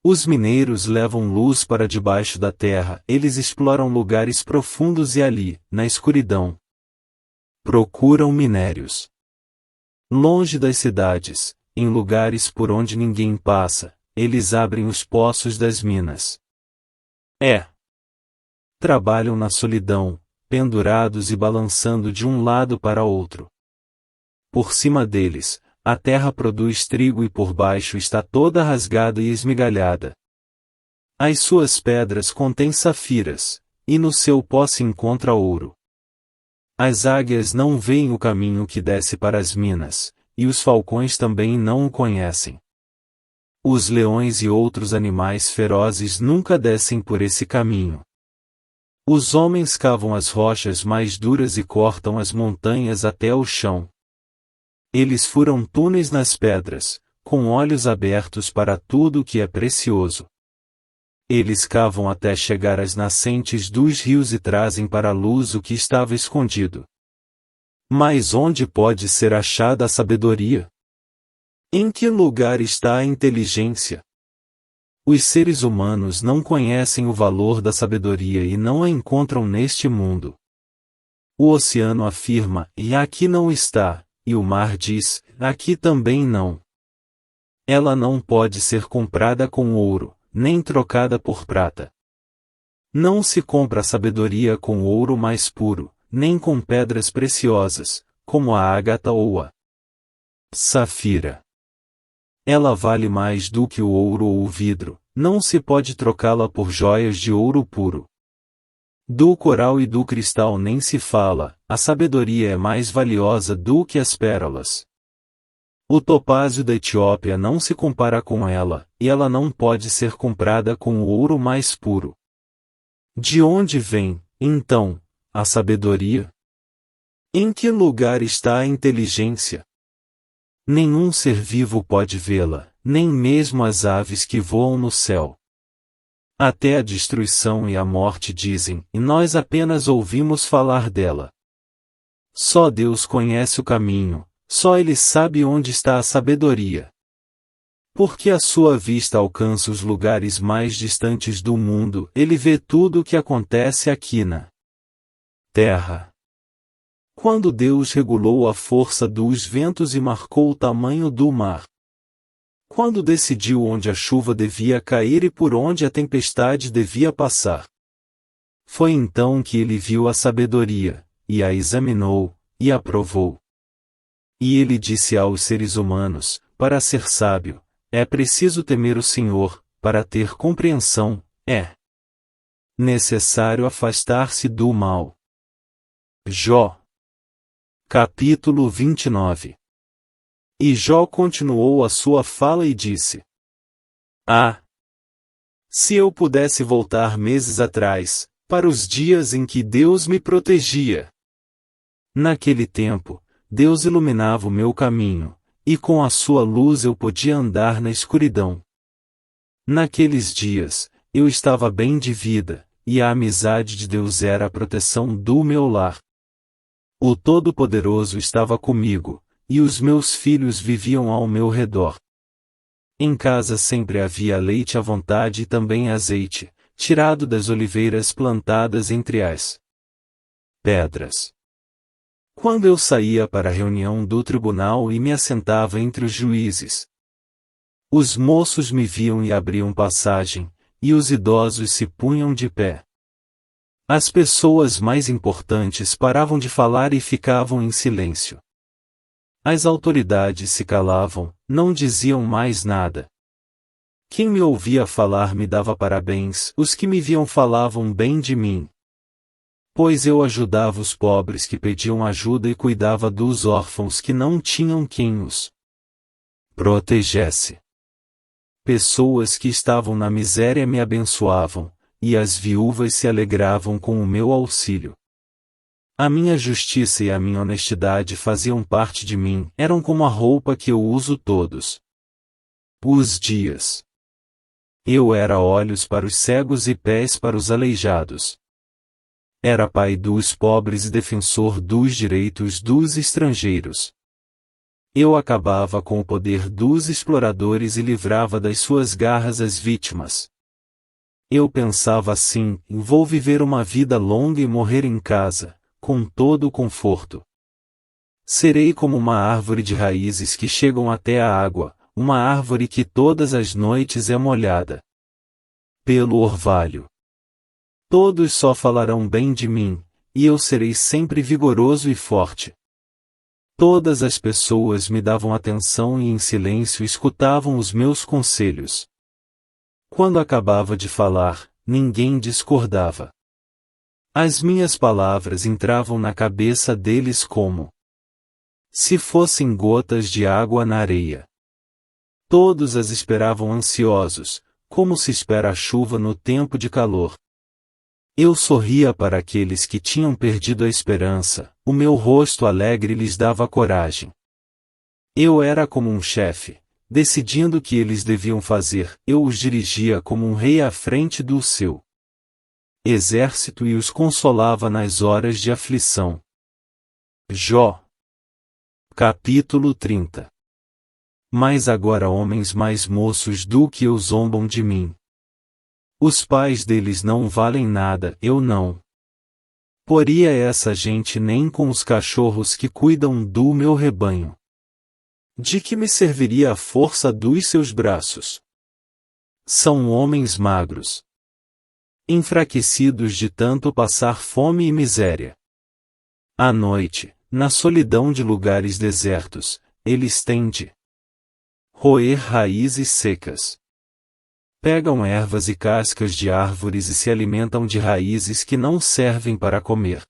S1: Os mineiros levam luz para debaixo da terra, eles exploram lugares profundos e ali, na escuridão, procuram minérios. Longe das cidades, em lugares por onde ninguém passa, eles abrem os poços das minas. Trabalham na solidão, pendurados e balançando de um lado para outro. Por cima deles, a terra produz trigo e por baixo está toda rasgada e esmigalhada. As suas pedras contêm safiras, e no seu pó se encontra ouro. As águias não veem o caminho que desce para as minas, e os falcões também não o conhecem. Os leões e outros animais ferozes nunca descem por esse caminho. Os homens cavam as rochas mais duras e cortam as montanhas até o chão. Eles furam túneis nas pedras, com olhos abertos para tudo o que é precioso. Eles cavam até chegar às nascentes dos rios e trazem para a luz o que estava escondido. Mas onde pode ser achada a sabedoria? Em que lugar está a inteligência? Os seres humanos não conhecem o valor da sabedoria e não a encontram neste mundo. O oceano afirma, e aqui não está, e o mar diz, aqui também não. Ela não pode ser comprada com ouro, nem trocada por prata. Não se compra a sabedoria com ouro mais puro, nem com pedras preciosas, como a ágata ou a safira. Ela vale mais do que o ouro ou o vidro, não se pode trocá-la por joias de ouro puro. Do coral e do cristal nem se fala, a sabedoria é mais valiosa do que as pérolas. O topázio da Etiópia não se compara com ela, e ela não pode ser comprada com o ouro mais puro. De onde vem, então, a sabedoria? Em que lugar está a inteligência? Nenhum ser vivo pode vê-la, nem mesmo as aves que voam no céu. Até a destruição e a morte dizem, e nós apenas ouvimos falar dela. Só Deus conhece o caminho, só Ele sabe onde está a sabedoria. Porque a sua vista alcança os lugares mais distantes do mundo, Ele vê tudo o que acontece aqui na terra. Quando Deus regulou a força dos ventos e marcou o tamanho do mar. Quando decidiu onde a chuva devia cair e por onde a tempestade devia passar. Foi então que ele viu a sabedoria, e a examinou, e a provou. E ele disse aos seres humanos, para ser sábio, é preciso temer o Senhor, para ter compreensão, é necessário afastar-se do mal. Jó. Capítulo 29. E Jó continuou a sua fala e disse: Ah! Se eu pudesse voltar meses atrás, para os dias em que Deus me protegia. Naquele tempo, Deus iluminava o meu caminho, e com a sua luz eu podia andar na escuridão. Naqueles dias, eu estava bem de vida, e a amizade de Deus era a proteção do meu lar. O Todo-Poderoso estava comigo, e os meus filhos viviam ao meu redor. Em casa sempre havia leite à vontade e também azeite, tirado das oliveiras plantadas entre as pedras. Quando eu saía para a reunião do tribunal e me assentava entre os juízes, os moços me viam e abriam passagem, e os idosos se punham de pé. As pessoas mais importantes paravam de falar e ficavam em silêncio. As autoridades se calavam, não diziam mais nada. Quem me ouvia falar me dava parabéns, os que me viam falavam bem de mim. Pois eu ajudava os pobres que pediam ajuda e cuidava dos órfãos que não tinham quem os protegesse. Pessoas que estavam na miséria me abençoavam, e as viúvas se alegravam com o meu auxílio. A minha justiça e a minha honestidade faziam parte de mim, eram como a roupa que eu uso todos os dias. Eu era olhos para os cegos e pés para os aleijados. Era pai dos pobres e defensor dos direitos dos estrangeiros. Eu acabava com o poder dos exploradores e livrava das suas garras as vítimas. Eu pensava assim, vou viver uma vida longa e morrer em casa, com todo o conforto. Serei como uma árvore de raízes que chegam até a água, uma árvore que todas as noites é molhada pelo orvalho. Todos só falarão bem de mim, e eu serei sempre vigoroso e forte. Todas as pessoas me davam atenção e em silêncio escutavam os meus conselhos. Quando acabava de falar, ninguém discordava. As minhas palavras entravam na cabeça deles como se fossem gotas de água na areia. Todos as esperavam ansiosos, como se espera a chuva no tempo de calor. Eu sorria para aqueles que tinham perdido a esperança, o meu rosto alegre lhes dava coragem. Eu era como um chefe, decidindo o que eles deviam fazer, eu os dirigia como um rei à frente do seu exército e os consolava nas horas de aflição. Jó. Capítulo 30. Mas agora homens mais moços do que eu zombam de mim. Os pais deles não valem nada, eu não poria essa gente nem com os cachorros que cuidam do meu rebanho. De que me serviria a força dos seus braços? São homens magros, enfraquecidos de tanto passar fome e miséria. À noite, na solidão de lugares desertos, eles têm de roer raízes secas. Pegam ervas e cascas de árvores e se alimentam de raízes que não servem para comer.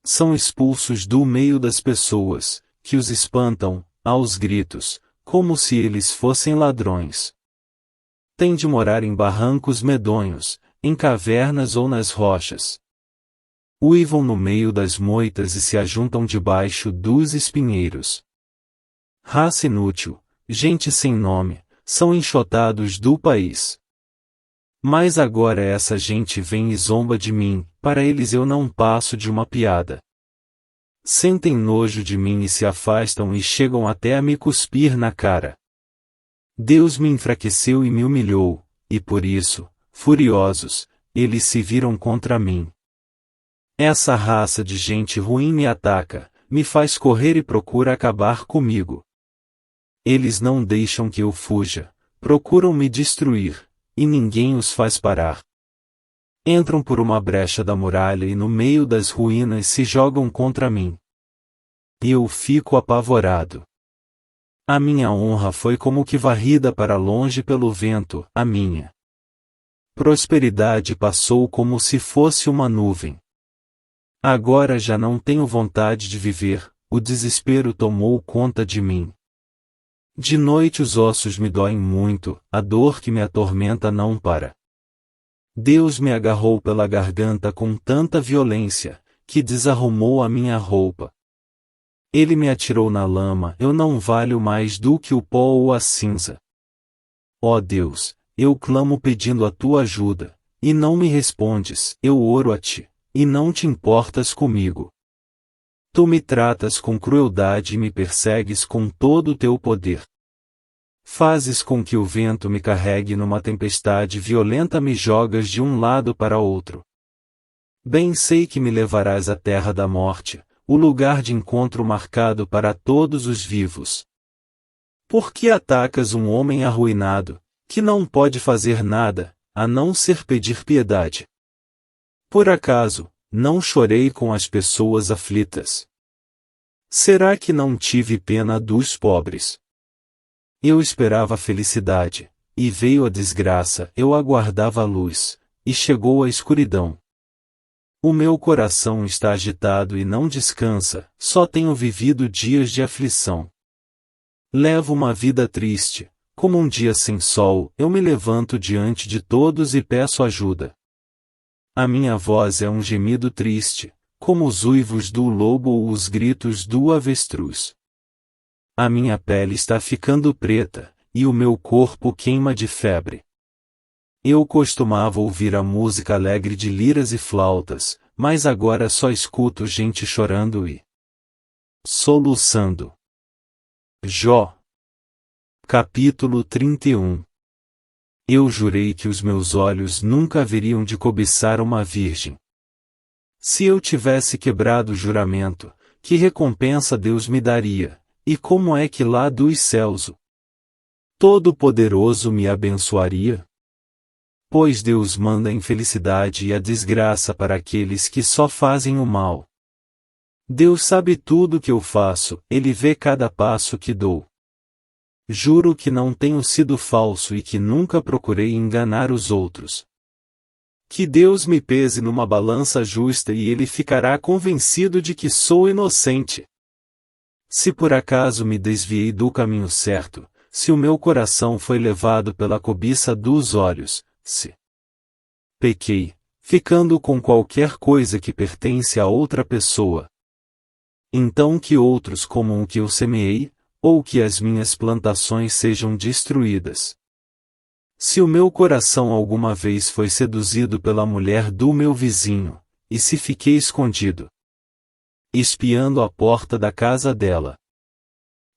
S1: São expulsos do meio das pessoas, que os espantam, aos gritos, como se eles fossem ladrões. Têm de morar em barrancos medonhos, em cavernas ou nas rochas. Uivam no meio das moitas e se ajuntam debaixo dos espinheiros. Raça inútil, gente sem nome, são enxotados do país. Mas agora essa gente vem e zomba de mim, para eles eu não passo de uma piada. Sentem nojo de mim e se afastam e chegam até a me cuspir na cara. Deus me enfraqueceu e me humilhou, e por isso, furiosos, eles se viram contra mim. Essa raça de gente ruim me ataca, me faz correr e procura acabar comigo. Eles não deixam que eu fuja, procuram me destruir, e ninguém os faz parar. Entram por uma brecha da muralha e no meio das ruínas se jogam contra mim. E eu fico apavorado. A minha honra foi como que varrida para longe pelo vento, a minha prosperidade passou como se fosse uma nuvem. Agora já não tenho vontade de viver, o desespero tomou conta de mim. De noite os ossos me doem muito, a dor que me atormenta não para. Deus me agarrou pela garganta com tanta violência, que desarrumou a minha roupa. Ele me atirou na lama, eu não valho mais do que o pó ou a cinza. Ó Deus, eu clamo pedindo a tua ajuda, e não me respondes, eu oro a ti, e não te importas comigo. Tu me tratas com crueldade e me persegues com todo o teu poder. Fazes com que o vento me carregue numa tempestade violenta, me jogas de um lado para outro. Bem sei que me levarás à terra da morte, o lugar de encontro marcado para todos os vivos. Por que atacas um homem arruinado, que não pode fazer nada, a não ser pedir piedade? Por acaso, não chorei com as pessoas aflitas? Será que não tive pena dos pobres? Eu esperava a felicidade, e veio a desgraça, eu aguardava a luz, e chegou a escuridão. O meu coração está agitado e não descansa, só tenho vivido dias de aflição. Levo uma vida triste, como um dia sem sol, eu me levanto diante de todos e peço ajuda. A minha voz é um gemido triste, como os uivos do lobo ou os gritos do avestruz. A minha pele está ficando preta, e o meu corpo queima de febre. Eu costumava ouvir a música alegre de liras e flautas, mas agora só escuto gente chorando e soluçando. Jó. Capítulo 31. Eu jurei que os meus olhos nunca haveriam de cobiçar uma virgem. Se eu tivesse quebrado o juramento, que recompensa Deus me daria, e como é que lá dos céus o Todo-Poderoso me abençoaria? Pois Deus manda a infelicidade e a desgraça para aqueles que só fazem o mal. Deus sabe tudo que eu faço, Ele vê cada passo que dou. Juro que não tenho sido falso e que nunca procurei enganar os outros. Que Deus me pese numa balança justa e Ele ficará convencido de que sou inocente. Se por acaso me desviei do caminho certo, se o meu coração foi levado pela cobiça dos olhos, se pequei, ficando com qualquer coisa que pertence a outra pessoa, então que outros comam o que eu semeei, ou que as minhas plantações sejam destruídas. Se o meu coração alguma vez foi seduzido pela mulher do meu vizinho, e se fiquei escondido, espiando a porta da casa dela,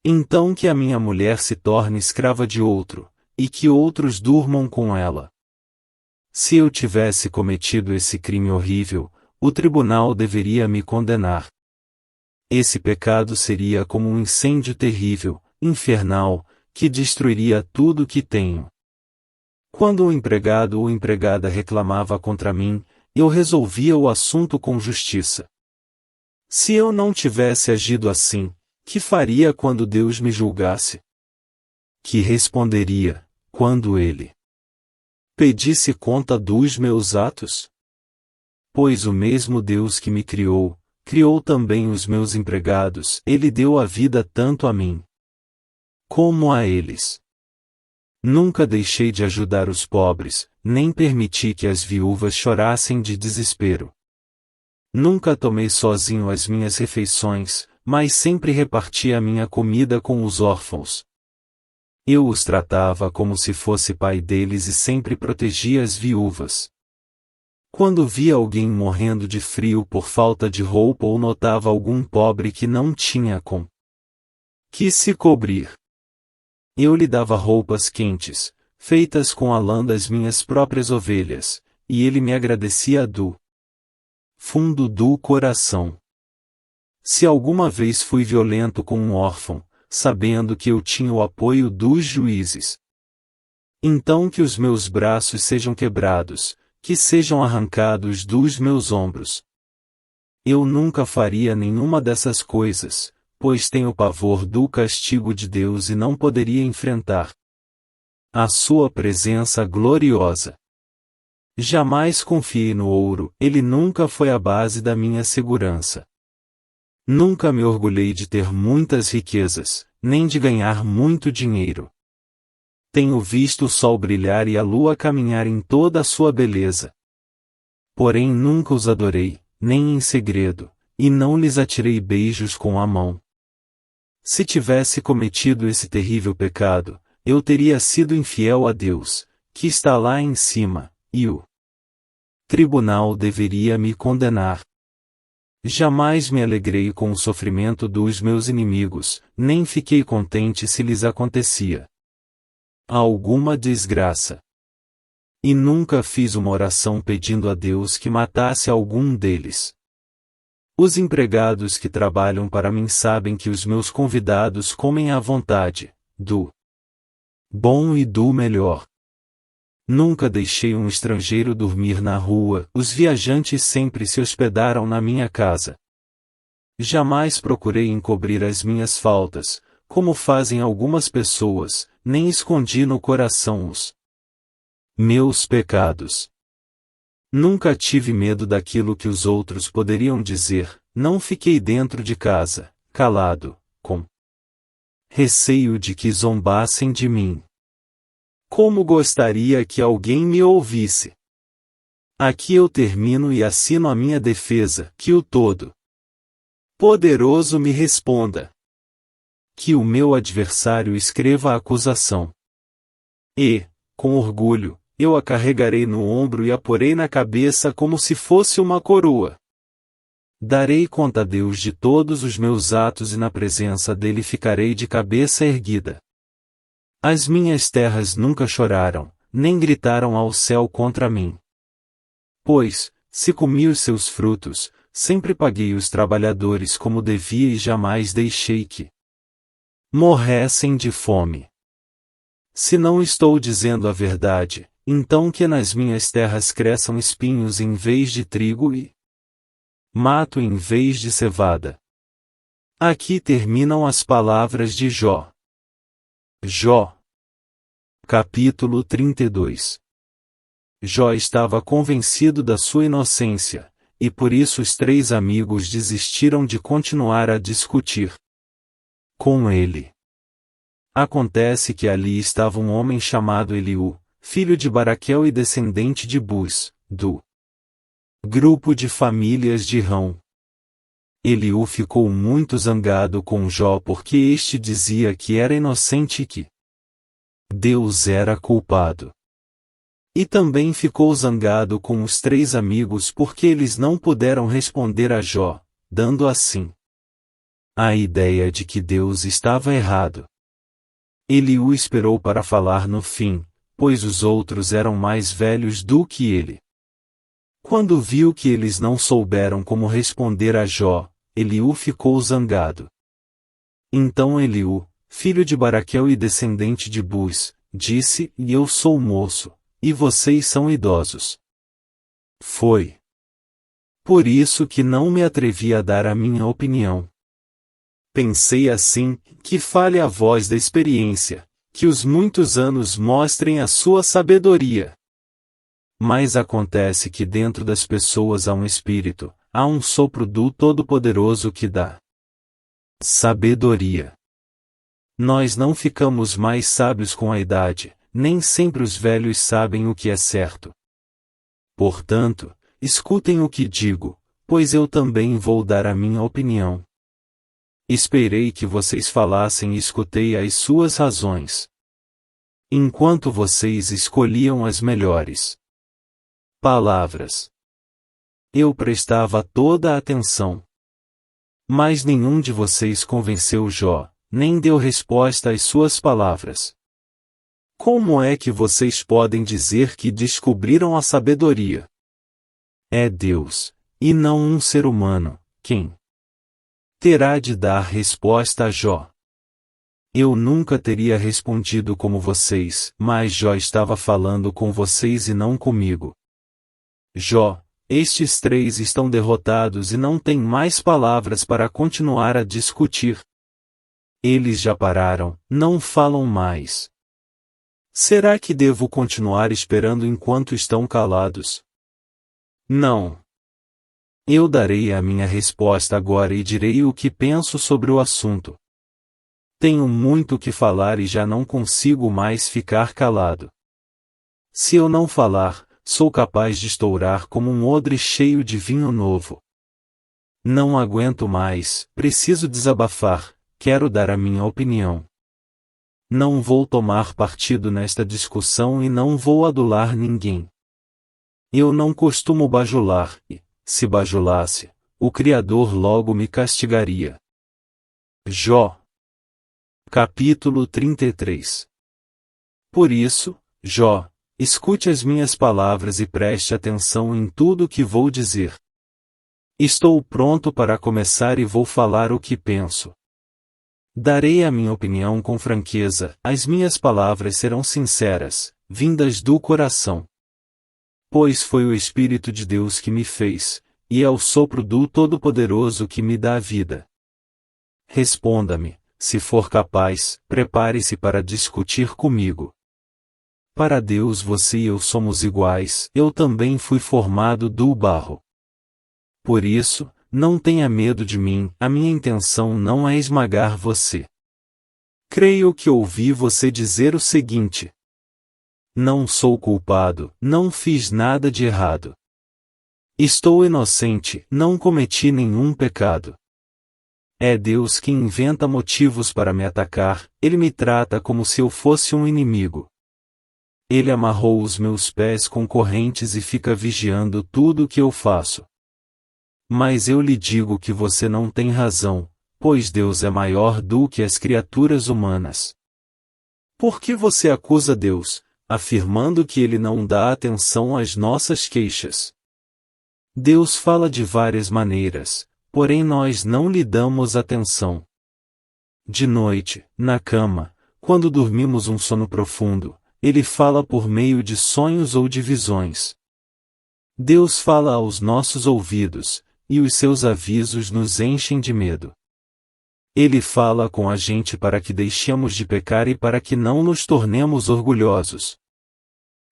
S1: então que a minha mulher se torne escrava de outro, e que outros durmam com ela. Se eu tivesse cometido esse crime horrível, o tribunal deveria me condenar. Esse pecado seria como um incêndio terrível, infernal, que destruiria tudo o que tenho. Quando o empregado ou empregada reclamava contra mim, eu resolvia o assunto com justiça. Se eu não tivesse agido assim, que faria quando Deus me julgasse? Que responderia, quando Ele pedisse conta dos meus atos? Pois o mesmo Deus que me criou, criou também os meus empregados, Ele deu a vida tanto a mim como a eles. Nunca deixei de ajudar os pobres, nem permiti que as viúvas chorassem de desespero. Nunca tomei sozinho as minhas refeições, mas sempre reparti a minha comida com os órfãos. Eu os tratava como se fosse pai deles e sempre protegia as viúvas. Quando via alguém morrendo de frio por falta de roupa ou notava algum pobre que não tinha com que se cobrir, eu lhe dava roupas quentes, feitas com a lã das minhas próprias ovelhas, e ele me agradecia do fundo do coração. Se alguma vez fui violento com um órfão, sabendo que eu tinha o apoio dos juízes, então que os meus braços sejam quebrados, que sejam arrancados dos meus ombros. Eu nunca faria nenhuma dessas coisas, pois tenho pavor do castigo de Deus e não poderia enfrentar a sua presença gloriosa. Jamais confiei no ouro, ele nunca foi a base da minha segurança. Nunca me orgulhei de ter muitas riquezas, nem de ganhar muito dinheiro. Tenho visto o sol brilhar e a lua caminhar em toda a sua beleza. Porém nunca os adorei, nem em segredo, e não lhes atirei beijos com a mão. Se tivesse cometido esse terrível pecado, eu teria sido infiel a Deus, que está lá em cima, e o tribunal deveria me condenar. Jamais me alegrei com o sofrimento dos meus inimigos, nem fiquei contente se lhes acontecia alguma desgraça. E nunca fiz uma oração pedindo a Deus que matasse algum deles. Os empregados que trabalham para mim sabem que os meus convidados comem à vontade, do bom e do melhor. Nunca deixei um estrangeiro dormir na rua, os viajantes sempre se hospedaram na minha casa. Jamais procurei encobrir as minhas faltas, como fazem algumas pessoas, nem escondi no coração os meus pecados. Nunca tive medo daquilo que os outros poderiam dizer, não fiquei dentro de casa, calado, com receio de que zombassem de mim. Como gostaria que alguém me ouvisse. Aqui eu termino e assino a minha defesa, que o Todo-Poderoso me responda. Que o meu adversário escreva a acusação. E, com orgulho, eu a carregarei no ombro e a porei na cabeça como se fosse uma coroa. Darei conta a Deus de todos os meus atos e na presença dele ficarei de cabeça erguida. As minhas terras nunca choraram, nem gritaram ao céu contra mim. Pois, se comi os seus frutos, sempre paguei os trabalhadores como devia e jamais deixei que morressem de fome. Se não estou dizendo a verdade, então que nas minhas terras cresçam espinhos em vez de trigo e mato em vez de cevada. Aqui terminam as palavras de Jó. Jó. Capítulo 32. Jó estava convencido da sua inocência, e por isso os 3 amigos desistiram de continuar a discutir com ele. Acontece que ali estava um homem chamado Eliú, filho de Baraquel e descendente de Bus, do grupo de famílias de Rão. Eliú ficou muito zangado com Jó porque este dizia que era inocente e que Deus era culpado. E também ficou zangado com os 3 amigos porque eles não puderam responder a Jó, dando assim a ideia de que Deus estava errado. Eliú esperou para falar no fim, pois os outros eram mais velhos do que ele. Quando viu que eles não souberam como responder a Jó, Eliú ficou zangado. Então Eliú, filho de Baraquel e descendente de Bus, disse: "E eu sou moço, e vocês são idosos. Foi por isso que não me atrevi a dar a minha opinião. Pensei assim, que fale a voz da experiência, que os muitos anos mostrem a sua sabedoria. Mas acontece que dentro das pessoas há um espírito, há um sopro do Todo-Poderoso que dá sabedoria. Nós não ficamos mais sábios com a idade, nem sempre os velhos sabem o que é certo. Portanto, escutem o que digo, pois eu também vou dar a minha opinião. Esperei que vocês falassem e escutei as suas razões. Enquanto vocês escolhiam as melhores palavras, eu prestava toda a atenção. Mas nenhum de vocês convenceu Jó, nem deu resposta às suas palavras. Como é que vocês podem dizer que descobriram a sabedoria? É Deus, e não um ser humano, quem terá de dar resposta a Jó. Eu nunca teria respondido como vocês, mas Jó estava falando com vocês e não comigo. Jó, estes 3 estão derrotados e não têm mais palavras para continuar a discutir. Eles já pararam, não falam mais. Será que devo continuar esperando enquanto estão calados? Não. Eu darei a minha resposta agora e direi o que penso sobre o assunto. Tenho muito o que falar e já não consigo mais ficar calado. Se eu não falar, sou capaz de estourar como um odre cheio de vinho novo. Não aguento mais, preciso desabafar, quero dar a minha opinião. Não vou tomar partido nesta discussão e não vou adular ninguém. Eu não costumo bajular, e, se bajulasse, o Criador logo me castigaria. Jó. Capítulo 33. Por isso, Jó, escute as minhas palavras e preste atenção em tudo o que vou dizer. Estou pronto para começar e vou falar o que penso. Darei a minha opinião com franqueza, as minhas palavras serão sinceras, vindas do coração. Pois foi o Espírito de Deus que me fez, e é o sopro do Todo-Poderoso que me dá a vida. Responda-me, se for capaz, prepare-se para discutir comigo. Para Deus você e eu somos iguais, eu também fui formado do barro. Por isso, não tenha medo de mim, a minha intenção não é esmagar você. Creio que ouvi você dizer o seguinte: não sou culpado, não fiz nada de errado. Estou inocente, não cometi nenhum pecado. É Deus quem inventa motivos para me atacar, Ele me trata como se eu fosse um inimigo. Ele amarrou os meus pés com correntes e fica vigiando tudo o que eu faço. Mas eu lhe digo que você não tem razão, pois Deus é maior do que as criaturas humanas. Por que você acusa Deus, afirmando que Ele não dá atenção às nossas queixas? Deus fala de várias maneiras, porém nós não lhe damos atenção. De noite, na cama, quando dormimos um sono profundo, Ele fala por meio de sonhos ou de visões. Deus fala aos nossos ouvidos, e os seus avisos nos enchem de medo. Ele fala com a gente para que deixemos de pecar e para que não nos tornemos orgulhosos.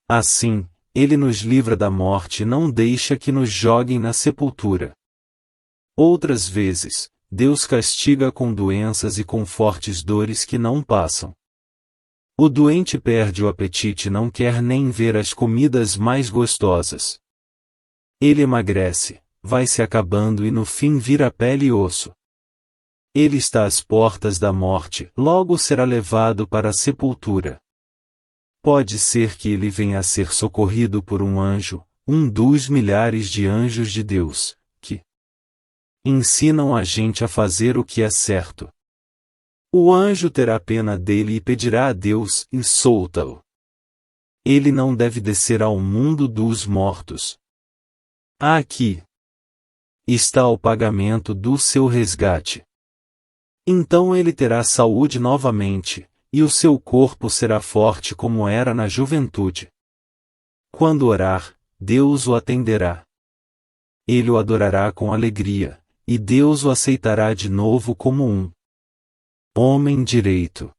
S1: Assim, Ele nos livra da morte e não deixa que nos joguem na sepultura. Outras vezes, Deus castiga com doenças e com fortes dores que não passam. O doente perde o apetite e não quer nem ver as comidas mais gostosas. Ele emagrece, vai se acabando e no fim vira pele e osso. Ele está às portas da morte, logo será levado para a sepultura. Pode ser que ele venha a ser socorrido por um anjo, um dos milhares de anjos de Deus, que ensinam a gente a fazer o que é certo. O anjo terá pena dele e pedirá a Deus, e solta-o. Ele não deve descer ao mundo dos mortos. Aqui está o pagamento do seu resgate. Então ele terá saúde novamente, e o seu corpo será forte como era na juventude. Quando orar, Deus o atenderá. Ele o adorará com alegria, e Deus o aceitará de novo como um homem direito.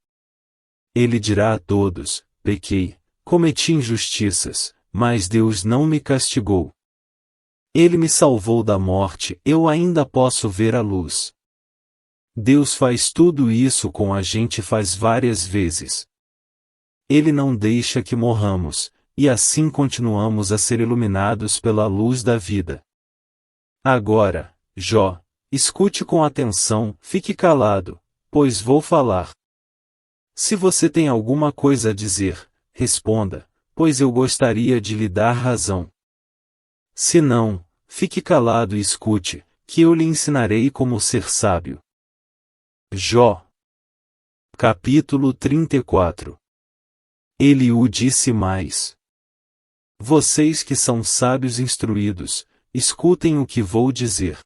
S1: Ele dirá a todos: pequei, cometi injustiças, mas Deus não me castigou. Ele me salvou da morte, eu ainda posso ver a luz. Deus faz tudo isso com a gente faz várias vezes. Ele não deixa que morramos, e assim continuamos a ser iluminados pela luz da vida. Agora, Jó, escute com atenção, fique calado, pois vou falar. Se você tem alguma coisa a dizer, responda, pois eu gostaria de lhe dar razão. Se não, fique calado e escute, que eu lhe ensinarei como ser sábio. Jó. Capítulo 34. Eliú disse mais. Vocês que são sábios instruídos, escutem o que vou dizer.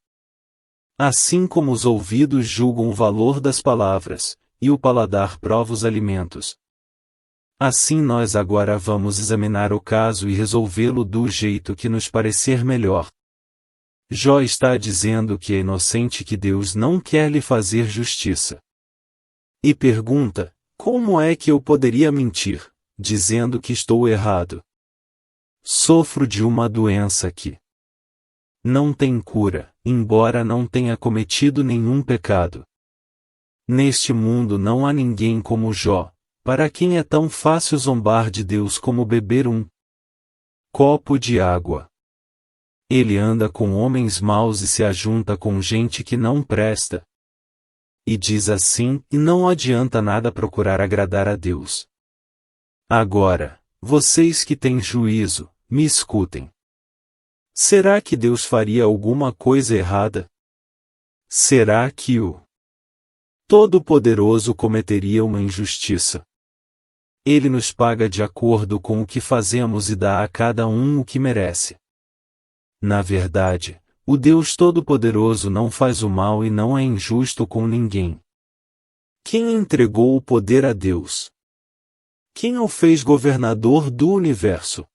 S1: Assim como os ouvidos julgam o valor das palavras, e o paladar prova os alimentos. Assim nós agora vamos examinar o caso e resolvê-lo do jeito que nos parecer melhor. Jó está dizendo que é inocente e que Deus não quer lhe fazer justiça. E pergunta, como é que eu poderia mentir, dizendo que estou errado? Sofro de uma doença que não tem cura, embora não tenha cometido nenhum pecado. Neste mundo não há ninguém como Jó, para quem é tão fácil zombar de Deus como beber um copo de água. Ele anda com homens maus e se ajunta com gente que não presta. E diz assim, e não adianta nada procurar agradar a Deus. Agora, vocês que têm juízo, me escutem. Será que Deus faria alguma coisa errada? Será que o Todo-Poderoso cometeria uma injustiça? Ele nos paga de acordo com o que fazemos e dá a cada um o que merece. Na verdade, o Deus Todo-Poderoso não faz o mal e não é injusto com ninguém. Quem entregou o poder a Deus? Quem o fez governador do universo?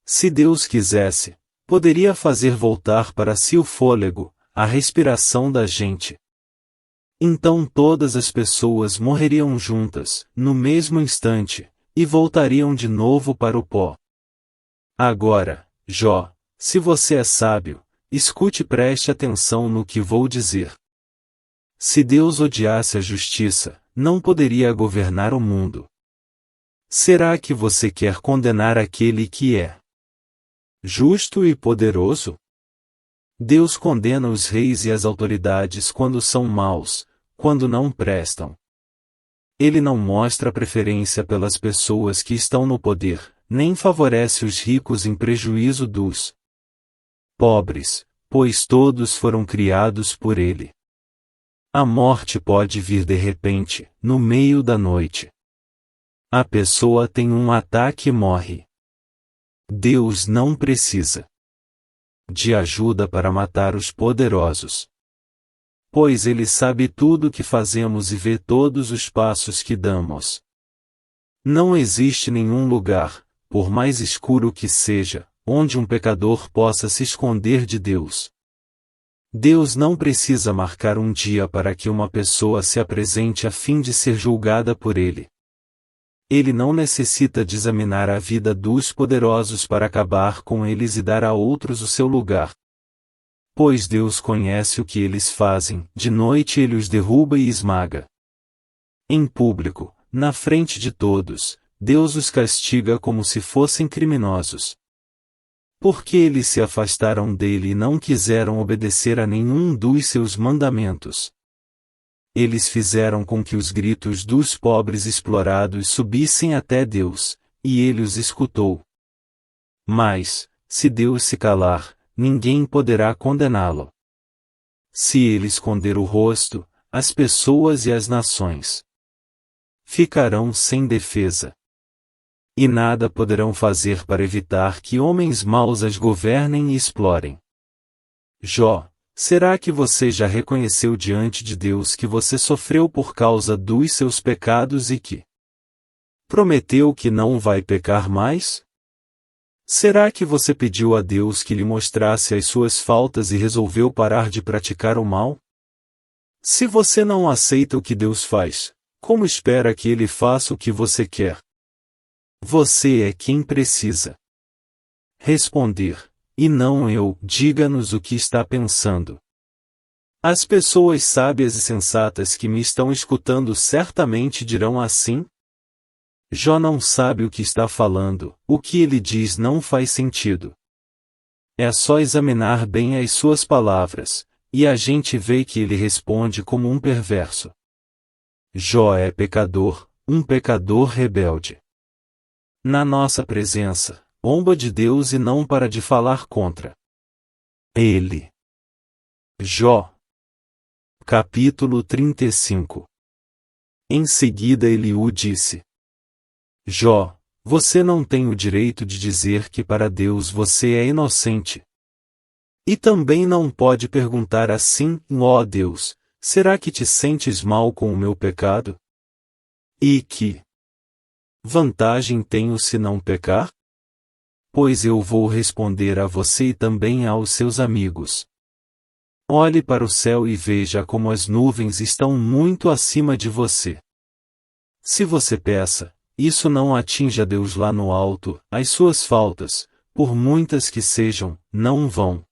S1: Se Deus quisesse, poderia fazer voltar para si o fôlego, a respiração da gente. Então todas as pessoas morreriam juntas, no mesmo instante, e voltariam de novo para o pó. Agora, Jó, se você é sábio, escute e preste atenção no que vou dizer. Se Deus odiasse a justiça, não poderia governar o mundo. Será que você quer condenar aquele que é justo e poderoso? Deus condena os reis e as autoridades quando são maus, quando não prestam. Ele não mostra preferência pelas pessoas que estão no poder, nem favorece os ricos em prejuízo dos pobres, pois todos foram criados por ele. A morte pode vir de repente, no meio da noite. A pessoa tem um ataque e morre. Deus não precisa de ajuda para matar os poderosos. Pois ele sabe tudo o que fazemos e vê todos os passos que damos. Não existe nenhum lugar, por mais escuro que seja, onde um pecador possa se esconder de Deus. Deus não precisa marcar um dia para que uma pessoa se apresente a fim de ser julgada por Ele. Ele não necessita de examinar a vida dos poderosos para acabar com eles e dar a outros o seu lugar. Pois Deus conhece o que eles fazem, de noite Ele os derruba e esmaga. Em público, na frente de todos, Deus os castiga como se fossem criminosos. Porque eles se afastaram dele e não quiseram obedecer a nenhum dos seus mandamentos. Eles fizeram com que os gritos dos pobres explorados subissem até Deus, e ele os escutou. Mas, se Deus se calar, ninguém poderá condená-lo. Se ele esconder o rosto, as pessoas e as nações ficarão sem defesa. E nada poderão fazer para evitar que homens maus as governem e explorem. Jó, será que você já reconheceu diante de Deus que você sofreu por causa dos seus pecados e que prometeu que não vai pecar mais? Será que você pediu a Deus que lhe mostrasse as suas faltas e resolveu parar de praticar o mal? Se você não aceita o que Deus faz, como espera que Ele faça o que você quer? Você é quem precisa responder, e não eu. Diga-nos o que está pensando. As pessoas sábias e sensatas que me estão escutando certamente dirão assim: Jó não sabe o que está falando, o que ele diz não faz sentido. É só examinar bem as suas palavras, e a gente vê que ele responde como um perverso. Jó é pecador, um pecador rebelde. Na nossa presença, zomba de Deus e não para de falar contra Ele. Jó. Capítulo 35. Em seguida Eliú disse: Jó, você não tem o direito de dizer que para Deus você é inocente. E também não pode perguntar assim: ó Deus, será que te sentes mal com o meu pecado? E que vantagem tenho se não pecar? Pois eu vou responder a você e também aos seus amigos. Olhe para o céu e veja como as nuvens estão muito acima de você. Se você peça, isso não atinja Deus lá no alto, as suas faltas, por muitas que sejam, não vão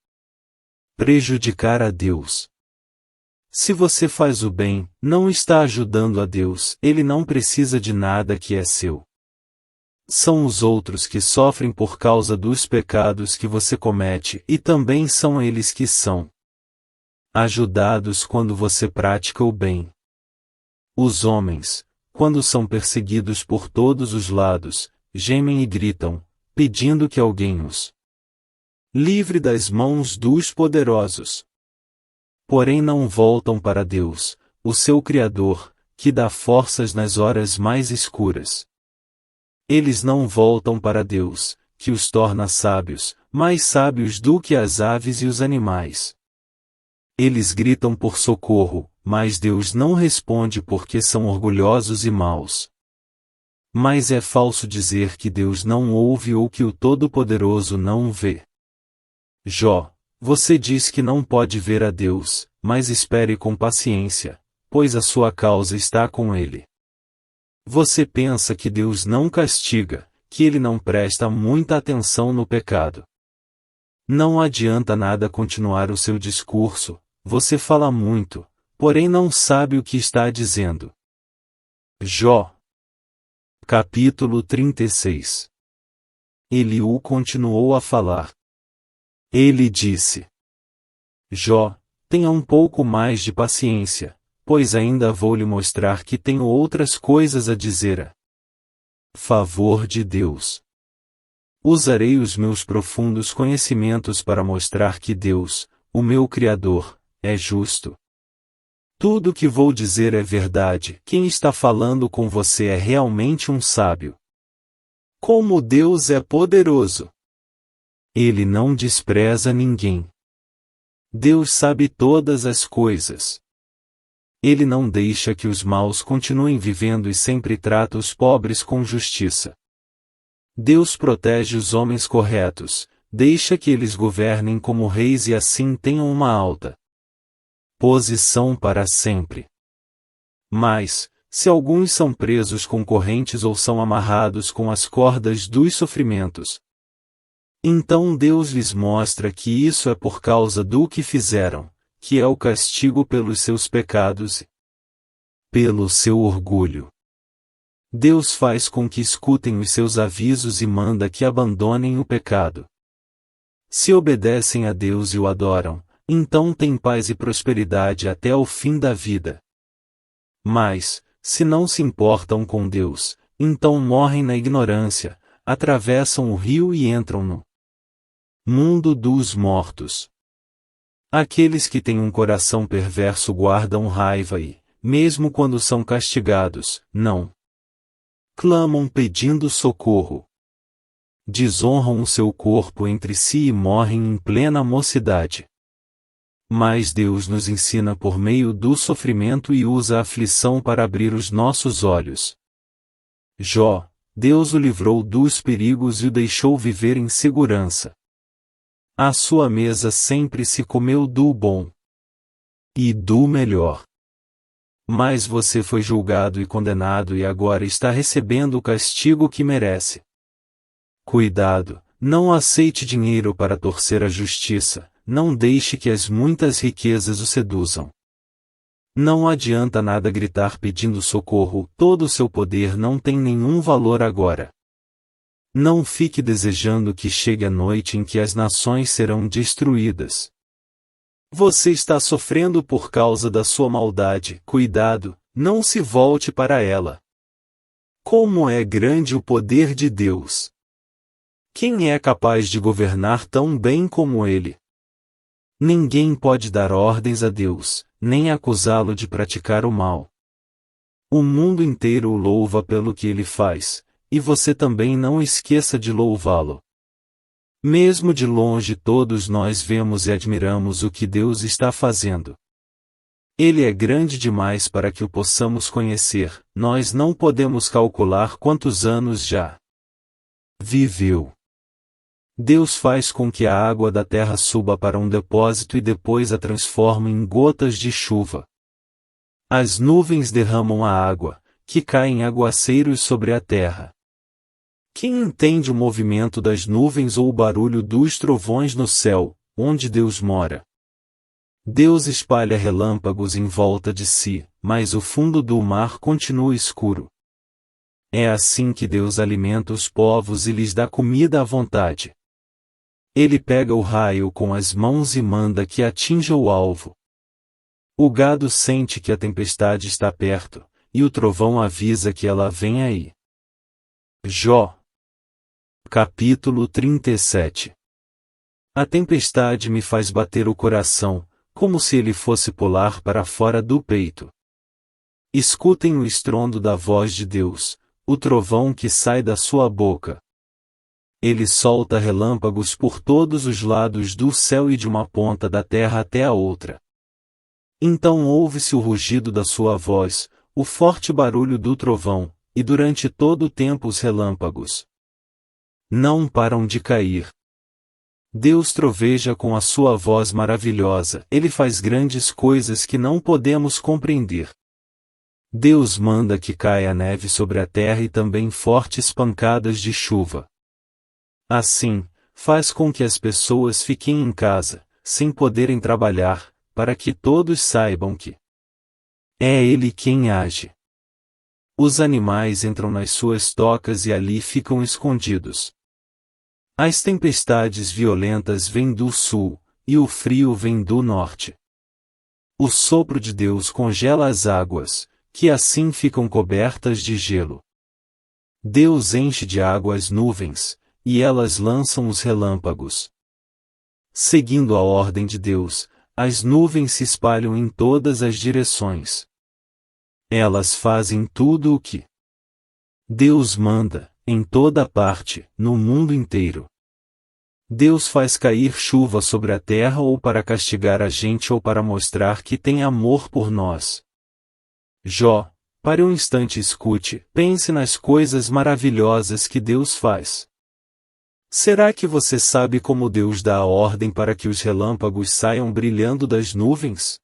S1: prejudicar a Deus. Se você faz o bem, não está ajudando a Deus, Ele não precisa de nada que é seu. São os outros que sofrem por causa dos pecados que você comete e também são eles que são ajudados quando você pratica o bem. Os homens, quando são perseguidos por todos os lados, gemem e gritam, pedindo que alguém os livre das mãos dos poderosos. Porém não voltam para Deus, o seu Criador, que dá forças nas horas mais escuras. Eles não voltam para Deus, que os torna sábios, mais sábios do que as aves e os animais. Eles gritam por socorro, mas Deus não responde porque são orgulhosos e maus. Mas é falso dizer que Deus não ouve ou que o Todo-Poderoso não vê. Jó, você diz que não pode ver a Deus, mas espere com paciência, pois a sua causa está com Ele. Você pensa que Deus não castiga, que Ele não presta muita atenção no pecado. Não adianta nada continuar o seu discurso, você fala muito, porém não sabe o que está dizendo. Jó. Capítulo 36. Eliú continuou a falar. Ele disse: Jó, tenha um pouco mais de paciência, pois ainda vou lhe mostrar que tenho outras coisas a dizer a favor de Deus. Usarei os meus profundos conhecimentos para mostrar que Deus, o meu Criador, é justo. Tudo o que vou dizer é verdade. Quem está falando com você é realmente um sábio. Como Deus é poderoso! Ele não despreza ninguém. Deus sabe todas as coisas. Ele não deixa que os maus continuem vivendo e sempre trata os pobres com justiça. Deus protege os homens corretos, deixa que eles governem como reis e assim tenham uma alta posição para sempre. Mas, se alguns são presos com correntes ou são amarrados com as cordas dos sofrimentos, então Deus lhes mostra que isso é por causa do que fizeram, que é o castigo pelos seus pecados e pelo seu orgulho. Deus faz com que escutem os seus avisos e manda que abandonem o pecado. Se obedecem a Deus e o adoram, então têm paz e prosperidade até o fim da vida. Mas, se não se importam com Deus, então morrem na ignorância, atravessam o rio e entram no mundo dos mortos. Aqueles que têm um coração perverso guardam raiva e, mesmo quando são castigados, não clamam pedindo socorro. Desonram o seu corpo entre si e morrem em plena mocidade. Mas Deus nos ensina por meio do sofrimento e usa a aflição para abrir os nossos olhos. Jó, Deus o livrou dos perigos e o deixou viver em segurança. À sua mesa sempre se comeu do bom e do melhor. Mas você foi julgado e condenado e agora está recebendo o castigo que merece. Cuidado, não aceite dinheiro para torcer a justiça, não deixe que as muitas riquezas o seduzam. Não adianta nada gritar pedindo socorro, todo o seu poder não tem nenhum valor agora. Não fique desejando que chegue a noite em que as nações serão destruídas. Você está sofrendo por causa da sua maldade, cuidado, não se volte para ela. Como é grande o poder de Deus! Quem é capaz de governar tão bem como Ele? Ninguém pode dar ordens a Deus, nem acusá-lo de praticar o mal. O mundo inteiro o louva pelo que ele faz, e você também não esqueça de louvá-lo. Mesmo de longe todos nós vemos e admiramos o que Deus está fazendo. Ele é grande demais para que o possamos conhecer, nós não podemos calcular quantos anos já viveu. Deus faz com que a água da terra suba para um depósito e depois a transforma em gotas de chuva. As nuvens derramam a água, que cai em aguaceiros sobre a terra. Quem entende o movimento das nuvens ou o barulho dos trovões no céu, onde Deus mora? Deus espalha relâmpagos em volta de si, mas o fundo do mar continua escuro. É assim que Deus alimenta os povos e lhes dá comida à vontade. Ele pega o raio com as mãos e manda que atinja o alvo. O gado sente que a tempestade está perto, e o trovão avisa que ela vem aí. Jó. Capítulo 37. A tempestade me faz bater o coração, como se ele fosse pular para fora do peito. Escutem o estrondo da voz de Deus, o trovão que sai da sua boca. Ele solta relâmpagos por todos os lados do céu e de uma ponta da terra até a outra. Então ouve-se o rugido da sua voz, o forte barulho do trovão, e durante todo o tempo os relâmpagos não param de cair. Deus troveja com a sua voz maravilhosa, ele faz grandes coisas que não podemos compreender. Deus manda que caia neve sobre a terra e também fortes pancadas de chuva. Assim, faz com que as pessoas fiquem em casa, sem poderem trabalhar, para que todos saibam que é Ele quem age. Os animais entram nas suas tocas e ali ficam escondidos. As tempestades violentas vêm do sul, e o frio vem do norte. O sopro de Deus congela as águas, que assim ficam cobertas de gelo. Deus enche de água as nuvens, e elas lançam os relâmpagos. Seguindo a ordem de Deus, as nuvens se espalham em todas as direções. Elas fazem tudo o que Deus manda, em toda parte, no mundo inteiro. Deus faz cair chuva sobre a terra ou para castigar a gente ou para mostrar que tem amor por nós. Jó, pare um instante e escute, pense nas coisas maravilhosas que Deus faz. Será que você sabe como Deus dá a ordem para que os relâmpagos saiam brilhando das nuvens?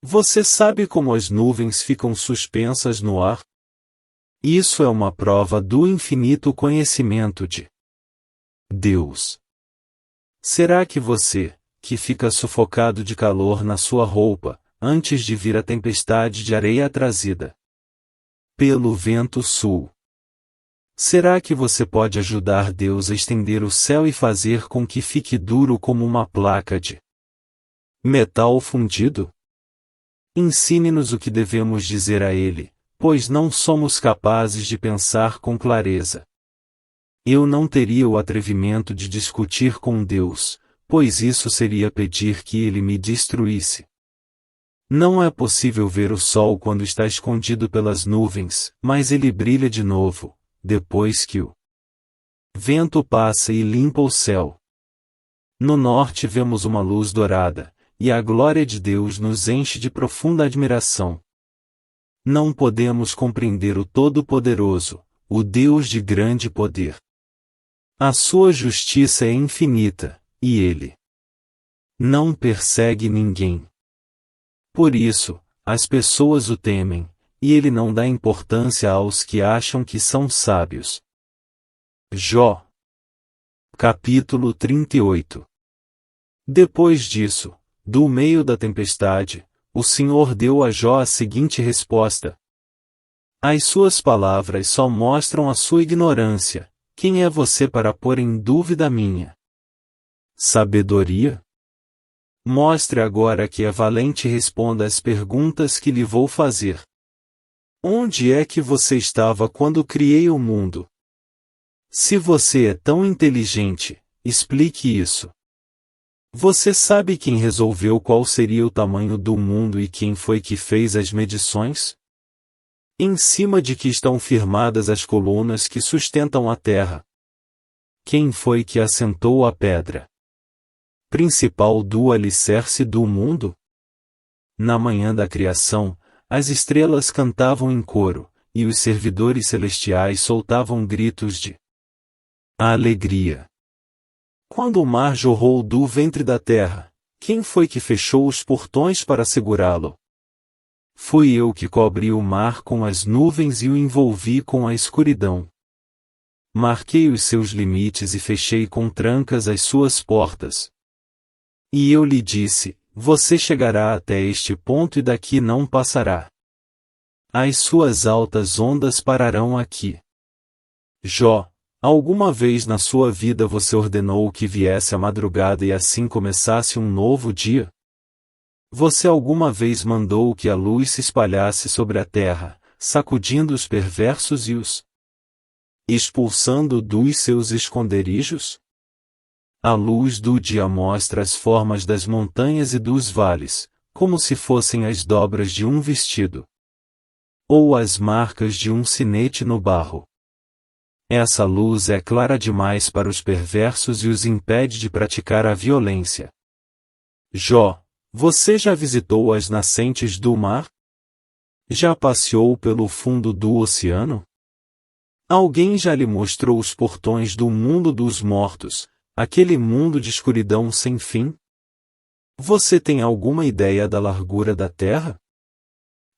S1: Você sabe como as nuvens ficam suspensas no ar? Isso é uma prova do infinito conhecimento de Deus. Será que você, que fica sufocado de calor na sua roupa, antes de vir a tempestade de areia trazida pelo vento sul? Será que você pode ajudar Deus a estender o céu e fazer com que fique duro como uma placa de metal fundido? Ensine-nos o que devemos dizer a Ele, pois não somos capazes de pensar com clareza. Eu não teria o atrevimento de discutir com Deus, pois isso seria pedir que Ele me destruísse. Não é possível ver o sol quando está escondido pelas nuvens, mas ele brilha de novo, depois que o vento passa e limpa o céu. No norte vemos uma luz dourada, e a glória de Deus nos enche de profunda admiração. Não podemos compreender o Todo-Poderoso, o Deus de grande poder. A sua justiça é infinita, e Ele não persegue ninguém. Por isso, as pessoas o temem, e Ele não dá importância aos que acham que são sábios. Jó. Capítulo 38. Depois disso, do meio da tempestade, o Senhor deu a Jó a seguinte resposta: As suas palavras só mostram a sua ignorância. Quem é você para pôr em dúvida a minha sabedoria? Mostre agora que é valente e responda às perguntas que lhe vou fazer. Onde é que você estava quando criei o mundo? Se você é tão inteligente, explique isso. Você sabe quem resolveu qual seria o tamanho do mundo e quem foi que fez as medições? Em cima de que estão firmadas as colunas que sustentam a terra? Quem foi que assentou a pedra principal do alicerce do mundo? Na manhã da criação, as estrelas cantavam em coro, e os servidores celestiais soltavam gritos de alegria. Quando o mar jorrou do ventre da terra, quem foi que fechou os portões para segurá-lo? Fui eu que cobri o mar com as nuvens e o envolvi com a escuridão. Marquei os seus limites e fechei com trancas as suas portas. E eu lhe disse: você chegará até este ponto e daqui não passará. As suas altas ondas pararão aqui. Jó, alguma vez na sua vida você ordenou que viesse a madrugada e assim começasse um novo dia? Você alguma vez mandou que a luz se espalhasse sobre a terra, sacudindo os perversos e os expulsando dos seus esconderijos? A luz do dia mostra as formas das montanhas e dos vales, como se fossem as dobras de um vestido, ou as marcas de um sinete no barro. Essa luz é clara demais para os perversos e os impede de praticar a violência. Jó, você já visitou as nascentes do mar? Já passeou pelo fundo do oceano? Alguém já lhe mostrou os portões do mundo dos mortos, aquele mundo de escuridão sem fim? Você tem alguma ideia da largura da terra?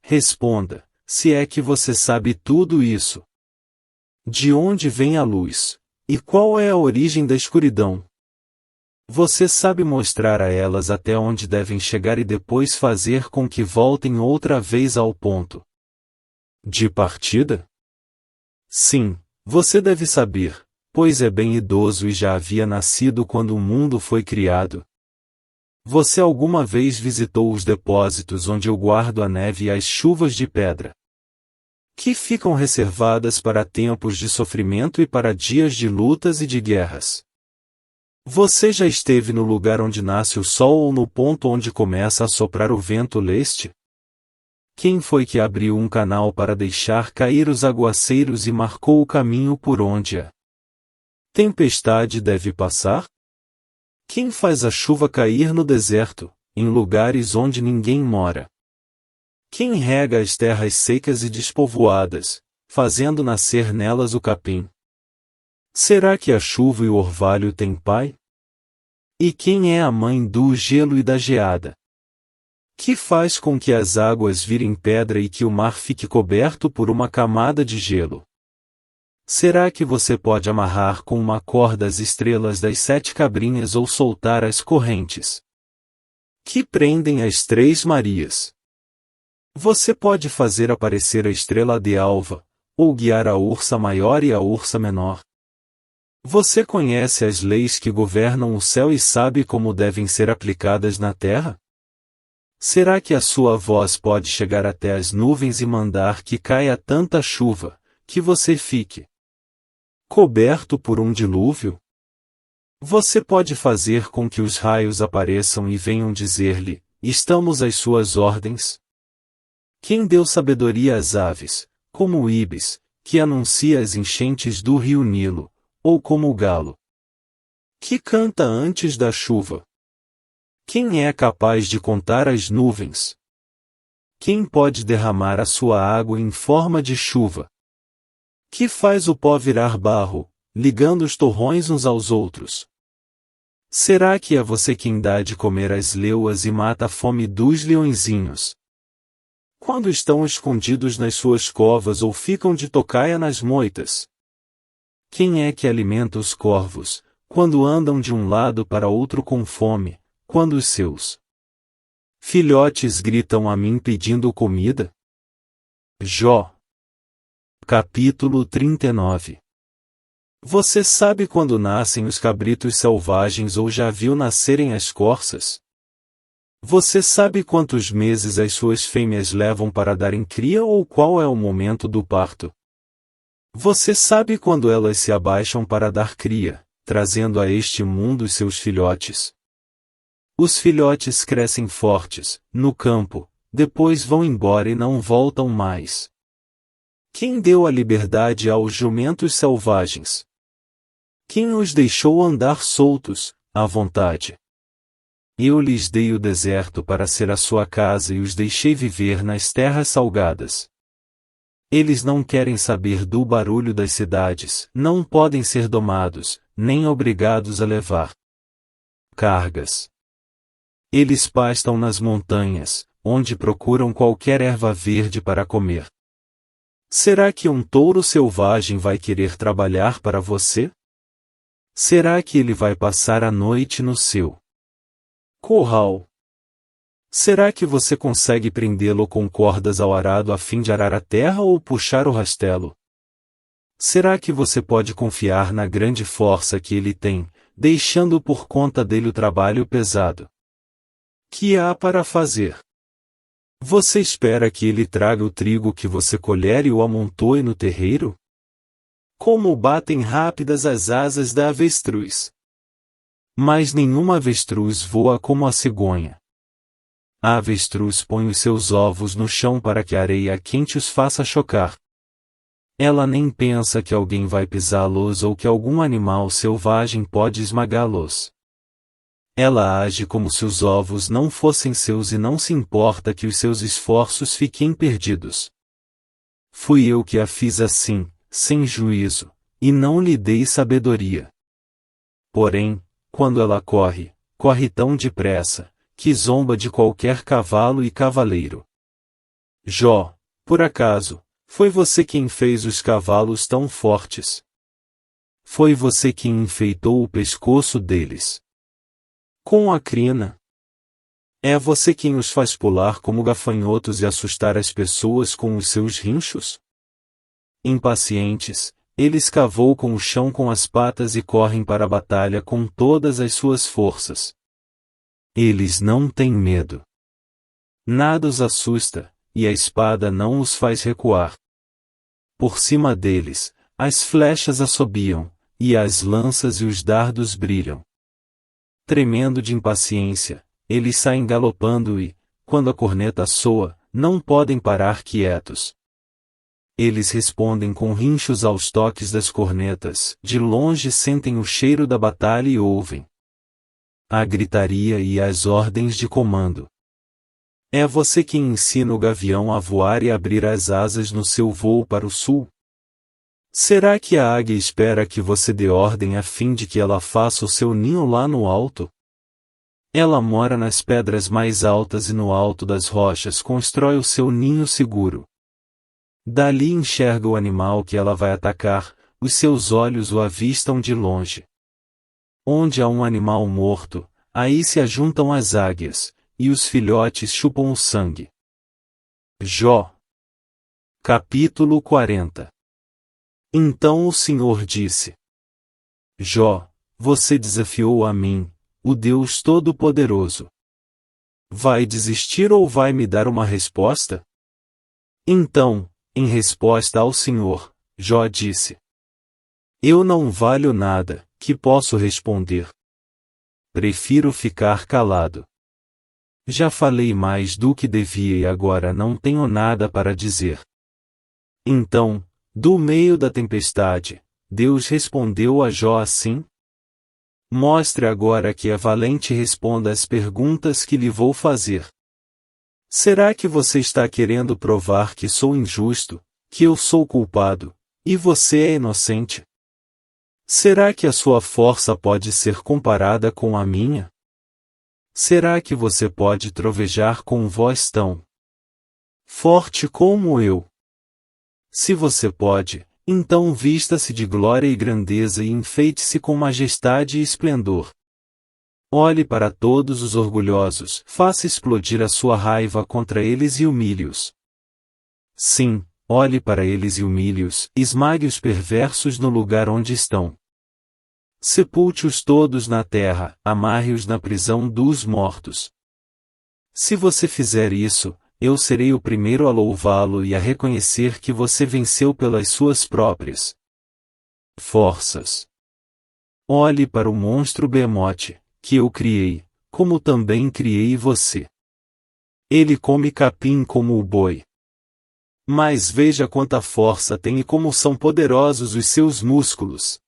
S1: Responda, se é que você sabe tudo isso. De onde vem a luz? E qual é a origem da escuridão? Você sabe mostrar a elas até onde devem chegar e depois fazer com que voltem outra vez ao ponto de partida? Sim, você deve saber, pois é bem idoso e já havia nascido quando o mundo foi criado. Você alguma vez visitou os depósitos onde eu guardo a neve e as chuvas de pedra, que ficam reservadas para tempos de sofrimento e para dias de lutas e de guerras? Você já esteve no lugar onde nasce o sol ou no ponto onde começa a soprar o vento leste? Quem foi que abriu um canal para deixar cair os aguaceiros e marcou o caminho por onde a tempestade deve passar? Quem faz a chuva cair no deserto, em lugares onde ninguém mora? Quem rega as terras secas e despovoadas, fazendo nascer nelas o capim? Será que a chuva e o orvalho têm pai? E quem é a mãe do gelo e da geada? Que faz com que as águas virem pedra e que o mar fique coberto por uma camada de gelo? Será que você pode amarrar com uma corda as estrelas das 7 cabrinhas ou soltar as correntes que prendem as 3 Marias? Você pode fazer aparecer a estrela de alva, ou guiar a ursa maior e a ursa menor? Você conhece as leis que governam o céu e sabe como devem ser aplicadas na terra? Será que a sua voz pode chegar até as nuvens e mandar que caia tanta chuva, que você fique coberto por um dilúvio? Você pode fazer com que os raios apareçam e venham dizer-lhe: estamos às suas ordens? Quem deu sabedoria às aves, como o íbis, que anuncia as enchentes do rio Nilo, ou como o galo, que canta antes da chuva? Quem é capaz de contar as nuvens? Quem pode derramar a sua água em forma de chuva? Que faz o pó virar barro, ligando os torrões uns aos outros? Será que é você quem dá de comer às leoas e mata a fome dos leõezinhos, quando estão escondidos nas suas covas ou ficam de tocaia nas moitas? Quem é que alimenta os corvos, quando andam de um lado para outro com fome, quando os seus filhotes gritam a mim pedindo comida? Jó. Capítulo 39. Você sabe quando nascem os cabritos selvagens ou já viu nascerem as corças? Você sabe quantos meses as suas fêmeas levam para darem cria ou qual é o momento do parto? Você sabe quando elas se abaixam para dar cria, trazendo a este mundo os seus filhotes? Os filhotes crescem fortes, no campo, depois vão embora e não voltam mais. Quem deu a liberdade aos jumentos selvagens? Quem os deixou andar soltos, à vontade? Eu lhes dei o deserto para ser a sua casa e os deixei viver nas terras salgadas. Eles não querem saber do barulho das cidades, não podem ser domados, nem obrigados a levar cargas. Eles pastam nas montanhas, onde procuram qualquer erva verde para comer. Será que um touro selvagem vai querer trabalhar para você? Será que ele vai passar a noite no seu curral? Será que você consegue prendê-lo com cordas ao arado a fim de arar a terra ou puxar o rastelo? Será que você pode confiar na grande força que ele tem, deixando por conta dele o trabalho pesado que há para fazer? Você espera que ele traga o trigo que você colher e o amontoe no terreiro? Como batem rápidas as asas da avestruz! Mas nenhuma avestruz voa como a cegonha. A avestruz põe os seus ovos no chão para que a areia quente os faça chocar. Ela nem pensa que alguém vai pisá-los ou que algum animal selvagem pode esmagá-los. Ela age como se os ovos não fossem seus e não se importa que os seus esforços fiquem perdidos. Fui eu que a fiz assim, sem juízo, e não lhe dei sabedoria. Porém, quando ela corre, corre tão depressa, que zomba de qualquer cavalo e cavaleiro. Jó, por acaso, foi você quem fez os cavalos tão fortes? Foi você quem enfeitou o pescoço deles com a crina? É você quem os faz pular como gafanhotos e assustar as pessoas com os seus rinchos? Impacientes, eles cavoucam o chão com as patas e correm para a batalha com todas as suas forças. Eles não têm medo. Nada os assusta, e a espada não os faz recuar. Por cima deles, as flechas assobiam, e as lanças e os dardos brilham. Tremendo de impaciência, eles saem galopando e, quando a corneta soa, não podem parar quietos. Eles respondem com rinchos aos toques das cornetas, de longe sentem o cheiro da batalha e ouvem a gritaria e as ordens de comando. É você quem ensina o gavião a voar e abrir as asas no seu voo para o sul? Será que a águia espera que você dê ordem a fim de que ela faça o seu ninho lá no alto? Ela mora nas pedras mais altas e no alto das rochas constrói o seu ninho seguro. Dali enxerga o animal que ela vai atacar, os seus olhos o avistam de longe. Onde há um animal morto, aí se ajuntam as águias, e os filhotes chupam o sangue. Jó. Capítulo 40. Então o Senhor disse: Jó, você desafiou a mim, o Deus Todo-Poderoso. Vai desistir ou vai me dar uma resposta? Então, em resposta ao Senhor, Jó disse: Eu não valho nada, que posso responder? Prefiro ficar calado. Já falei mais do que devia e agora não tenho nada para dizer. Então, do meio da tempestade, Deus respondeu a Jó assim: Mostre agora que é valente e responda às perguntas que lhe vou fazer. Será que você está querendo provar que sou injusto, que eu sou culpado, e você é inocente? Será que a sua força pode ser comparada com a minha? Será que você pode trovejar com voz tão forte como eu? Se você pode, então vista-se de glória e grandeza e enfeite-se com majestade e esplendor. Olhe para todos os orgulhosos, faça explodir a sua raiva contra eles e humilhe-os. Sim, olhe para eles e humilhe-os, esmague os perversos no lugar onde estão. Sepulte-os todos na terra, amarre-os na prisão dos mortos. Se você fizer isso, eu serei o primeiro a louvá-lo e a reconhecer que você venceu pelas suas próprias forças. Olhe para o monstro Behemoth, que eu criei, como também criei você. Ele come capim como o boi. Mas veja quanta força tem e como são poderosos os seus músculos.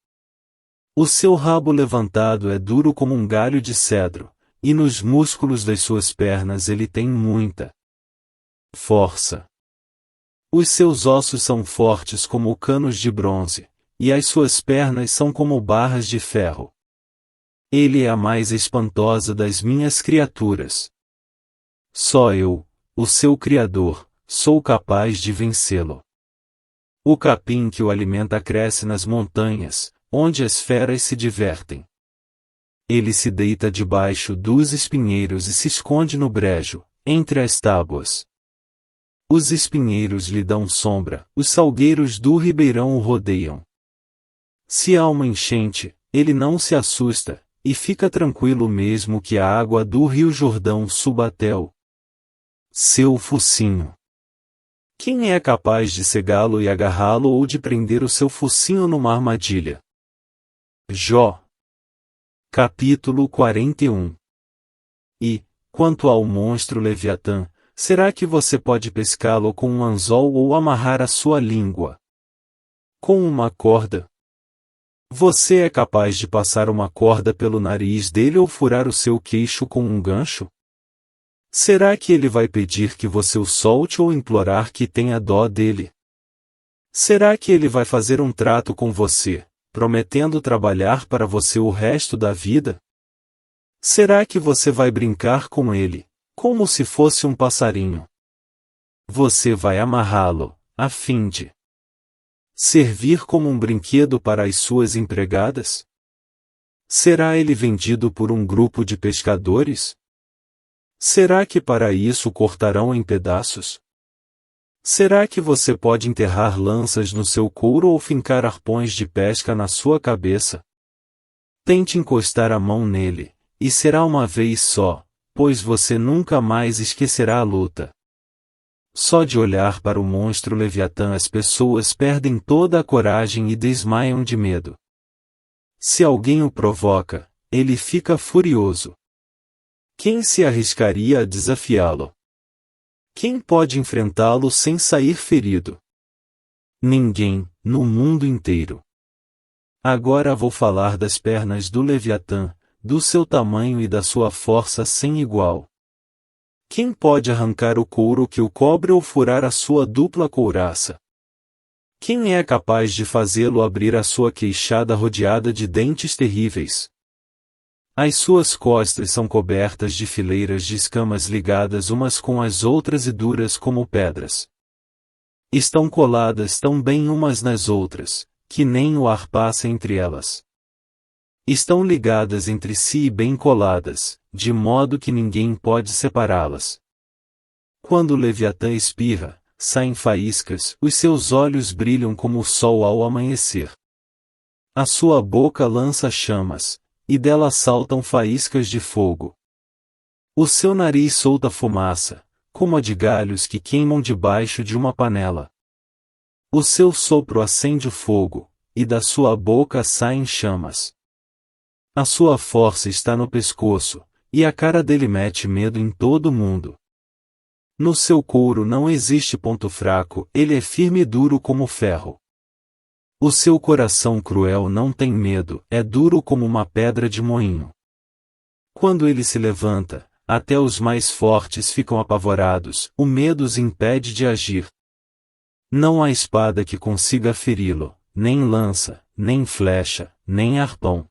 S1: O seu rabo levantado é duro como um galho de cedro, e nos músculos das suas pernas ele tem muita força. Os seus ossos são fortes como canos de bronze, e as suas pernas são como barras de ferro. Ele é a mais espantosa das minhas criaturas. Só eu, o seu Criador, sou capaz de vencê-lo. O capim que o alimenta cresce nas montanhas, onde as feras se divertem. Ele se deita debaixo dos espinheiros e se esconde no brejo, entre as tábuas. Os espinheiros lhe dão sombra, os salgueiros do ribeirão o rodeiam. Se há uma enchente, ele não se assusta, e fica tranquilo mesmo que a água do rio Jordão suba até o seu focinho. Quem é capaz de cegá-lo e agarrá-lo ou de prender o seu focinho numa armadilha? Jó. Capítulo 41. E, quanto ao monstro Leviatã, será que você pode pescá-lo com um anzol ou amarrar a sua língua com uma corda? Você é capaz de passar uma corda pelo nariz dele ou furar o seu queixo com um gancho? Será que ele vai pedir que você o solte ou implorar que tenha dó dele? Será que ele vai fazer um trato com você, prometendo trabalhar para você o resto da vida? Será que você vai brincar com ele, como se fosse um passarinho? Você vai amarrá-lo, a fim de servir como um brinquedo para as suas empregadas? Será ele vendido por um grupo de pescadores? Será que para isso o cortarão em pedaços? Será que você pode enterrar lanças no seu couro ou fincar arpões de pesca na sua cabeça? Tente encostar a mão nele, e será uma vez só, pois você nunca mais esquecerá a luta. Só de olhar para o monstro Leviatã as pessoas perdem toda a coragem e desmaiam de medo. Se alguém o provoca, ele fica furioso. Quem se arriscaria a desafiá-lo? Quem pode enfrentá-lo sem sair ferido? Ninguém, no mundo inteiro. Agora vou falar das pernas do Leviatã, do seu tamanho e da sua força sem igual. Quem pode arrancar o couro que o cobre ou furar a sua dupla couraça? Quem é capaz de fazê-lo abrir a sua queixada rodeada de dentes terríveis? As suas costas são cobertas de fileiras de escamas ligadas umas com as outras e duras como pedras. Estão coladas tão bem umas nas outras, que nem o ar passa entre elas. Estão ligadas entre si e bem coladas, de modo que ninguém pode separá-las. Quando o Leviatã espirra, saem faíscas, os seus olhos brilham como o sol ao amanhecer. A sua boca lança chamas, e dela saltam faíscas de fogo. O seu nariz solta fumaça, como a de galhos que queimam debaixo de uma panela. O seu sopro acende o fogo, e da sua boca saem chamas. A sua força está no pescoço, e a cara dele mete medo em todo o mundo. No seu couro não existe ponto fraco, ele é firme e duro como ferro. O seu coração cruel não tem medo, é duro como uma pedra de moinho. Quando ele se levanta, até os mais fortes ficam apavorados, o medo os impede de agir. Não há espada que consiga feri-lo, nem lança, nem flecha, nem arpão.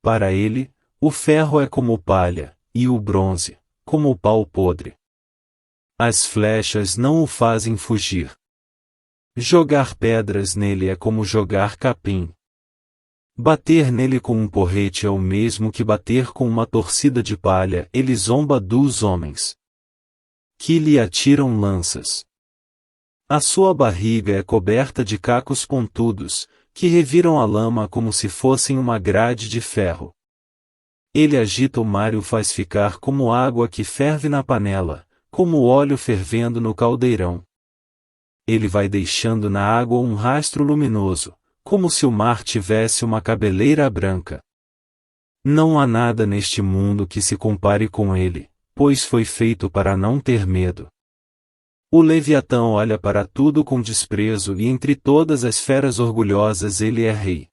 S1: Para ele, o ferro é como palha, e o bronze, como o pau podre. As flechas não o fazem fugir. Jogar pedras nele é como jogar capim. Bater nele com um porrete é o mesmo que bater com uma torcida de palha, ele zomba dos homens que lhe atiram lanças. A sua barriga é coberta de cacos pontudos, que reviram a lama como se fossem uma grade de ferro. Ele agita o mar e o faz ficar como água que ferve na panela, como óleo fervendo no caldeirão. Ele vai deixando na água um rastro luminoso, como se o mar tivesse uma cabeleira branca. Não há nada neste mundo que se compare com ele, pois foi feito para não ter medo. O Leviatã olha para tudo com desprezo e entre todas as feras orgulhosas ele é rei.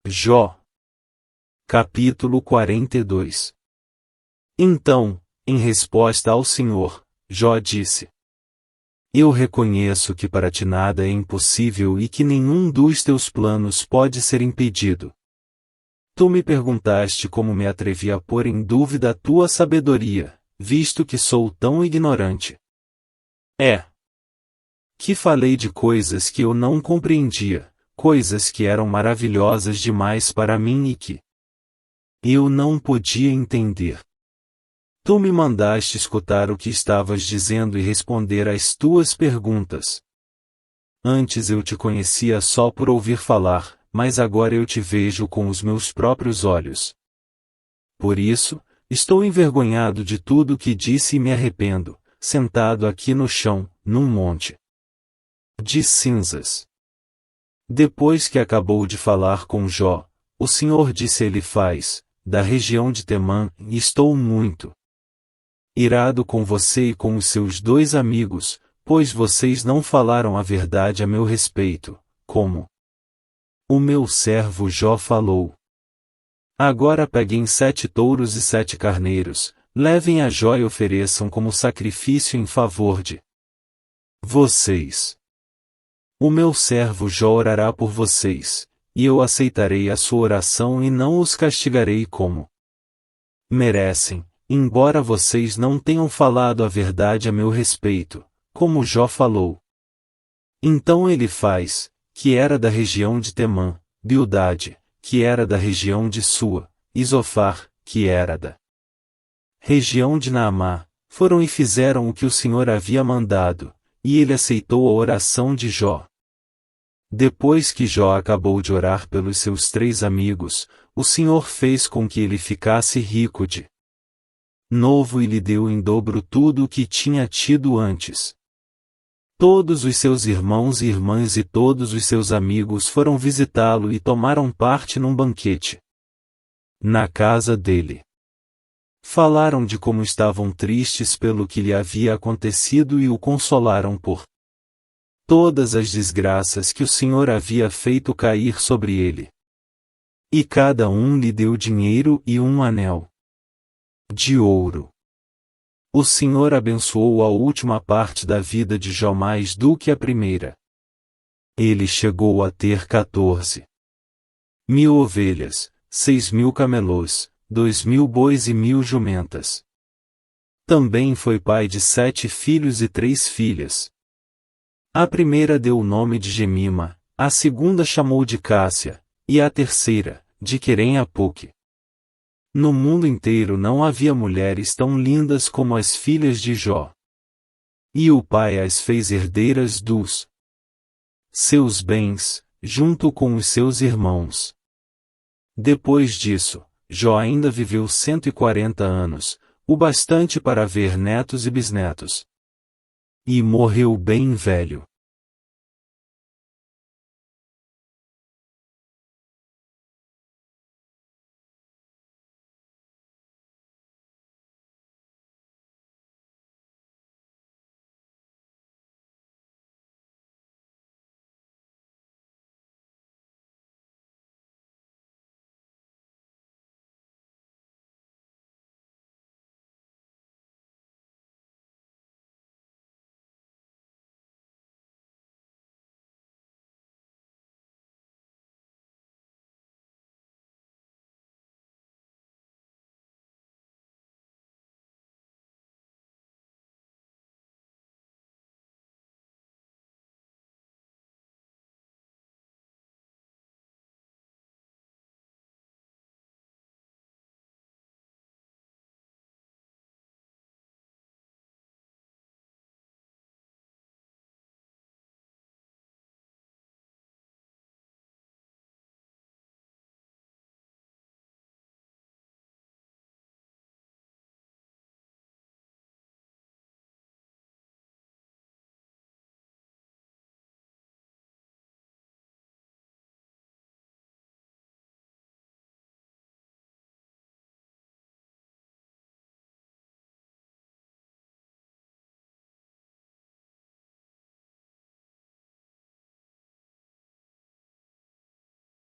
S1: Jó. Capítulo 42. Então, em resposta ao Senhor, Jó disse: Eu reconheço que para ti nada é impossível e que nenhum dos teus planos pode ser impedido. Tu me perguntaste como me atrevi a pôr em dúvida a tua sabedoria, visto que sou tão ignorante. Que falei de coisas que eu não compreendia, coisas que eram maravilhosas demais para mim e que eu não podia entender. Tu me mandaste escutar o que estavas dizendo e responder às tuas perguntas. Antes eu te conhecia só por ouvir falar, mas agora eu te vejo com os meus próprios olhos. Por isso, estou envergonhado de tudo que disse e me arrependo, sentado aqui no chão, num monte de cinzas. Depois que acabou de falar com Jó, o Senhor disse a Elifaz, da região de Temã: Estou muito irado com você e com os seus dois amigos, pois vocês não falaram a verdade a meu respeito, como o meu servo Jó falou. Agora peguem 7 touros e 7 carneiros, levem a Jó e ofereçam como sacrifício em favor de vocês. O meu servo Jó orará por vocês, e eu aceitarei a sua oração e não os castigarei como merecem, embora vocês não tenham falado a verdade a meu respeito, como Jó falou. Então Elifaz, que era da região de Temã, Bildade, que era da região de Sua, e Zofar, que era da região de Naamá, foram e fizeram o que o Senhor havia mandado, e ele aceitou a oração de Jó. Depois que Jó acabou de orar pelos seus 3 amigos, o Senhor fez com que ele ficasse rico de novo e lhe deu em dobro tudo o que tinha tido antes. Todos os seus irmãos e irmãs e todos os seus amigos foram visitá-lo e tomaram parte num banquete na casa dele. Falaram de como estavam tristes pelo que lhe havia acontecido e o consolaram por todas as desgraças que o Senhor havia feito cair sobre ele. E cada um lhe deu dinheiro e um anel de ouro. O Senhor abençoou a última parte da vida de Jó mais do que a primeira. Ele chegou a ter 14.000 ovelhas, 6.000 camelôs, 2.000 bois e 1.000 jumentas. Também foi pai de 7 filhos e 3 filhas. A primeira deu o nome de Gemima, a segunda chamou de Cássia, e a terceira, de Querem-Apuque. No mundo inteiro não havia mulheres tão lindas como as filhas de Jó. E o pai as fez herdeiras dos seus bens, junto com os seus irmãos. Depois disso, Jó ainda viveu 140 anos, o bastante para ver netos e bisnetos. E morreu bem velho.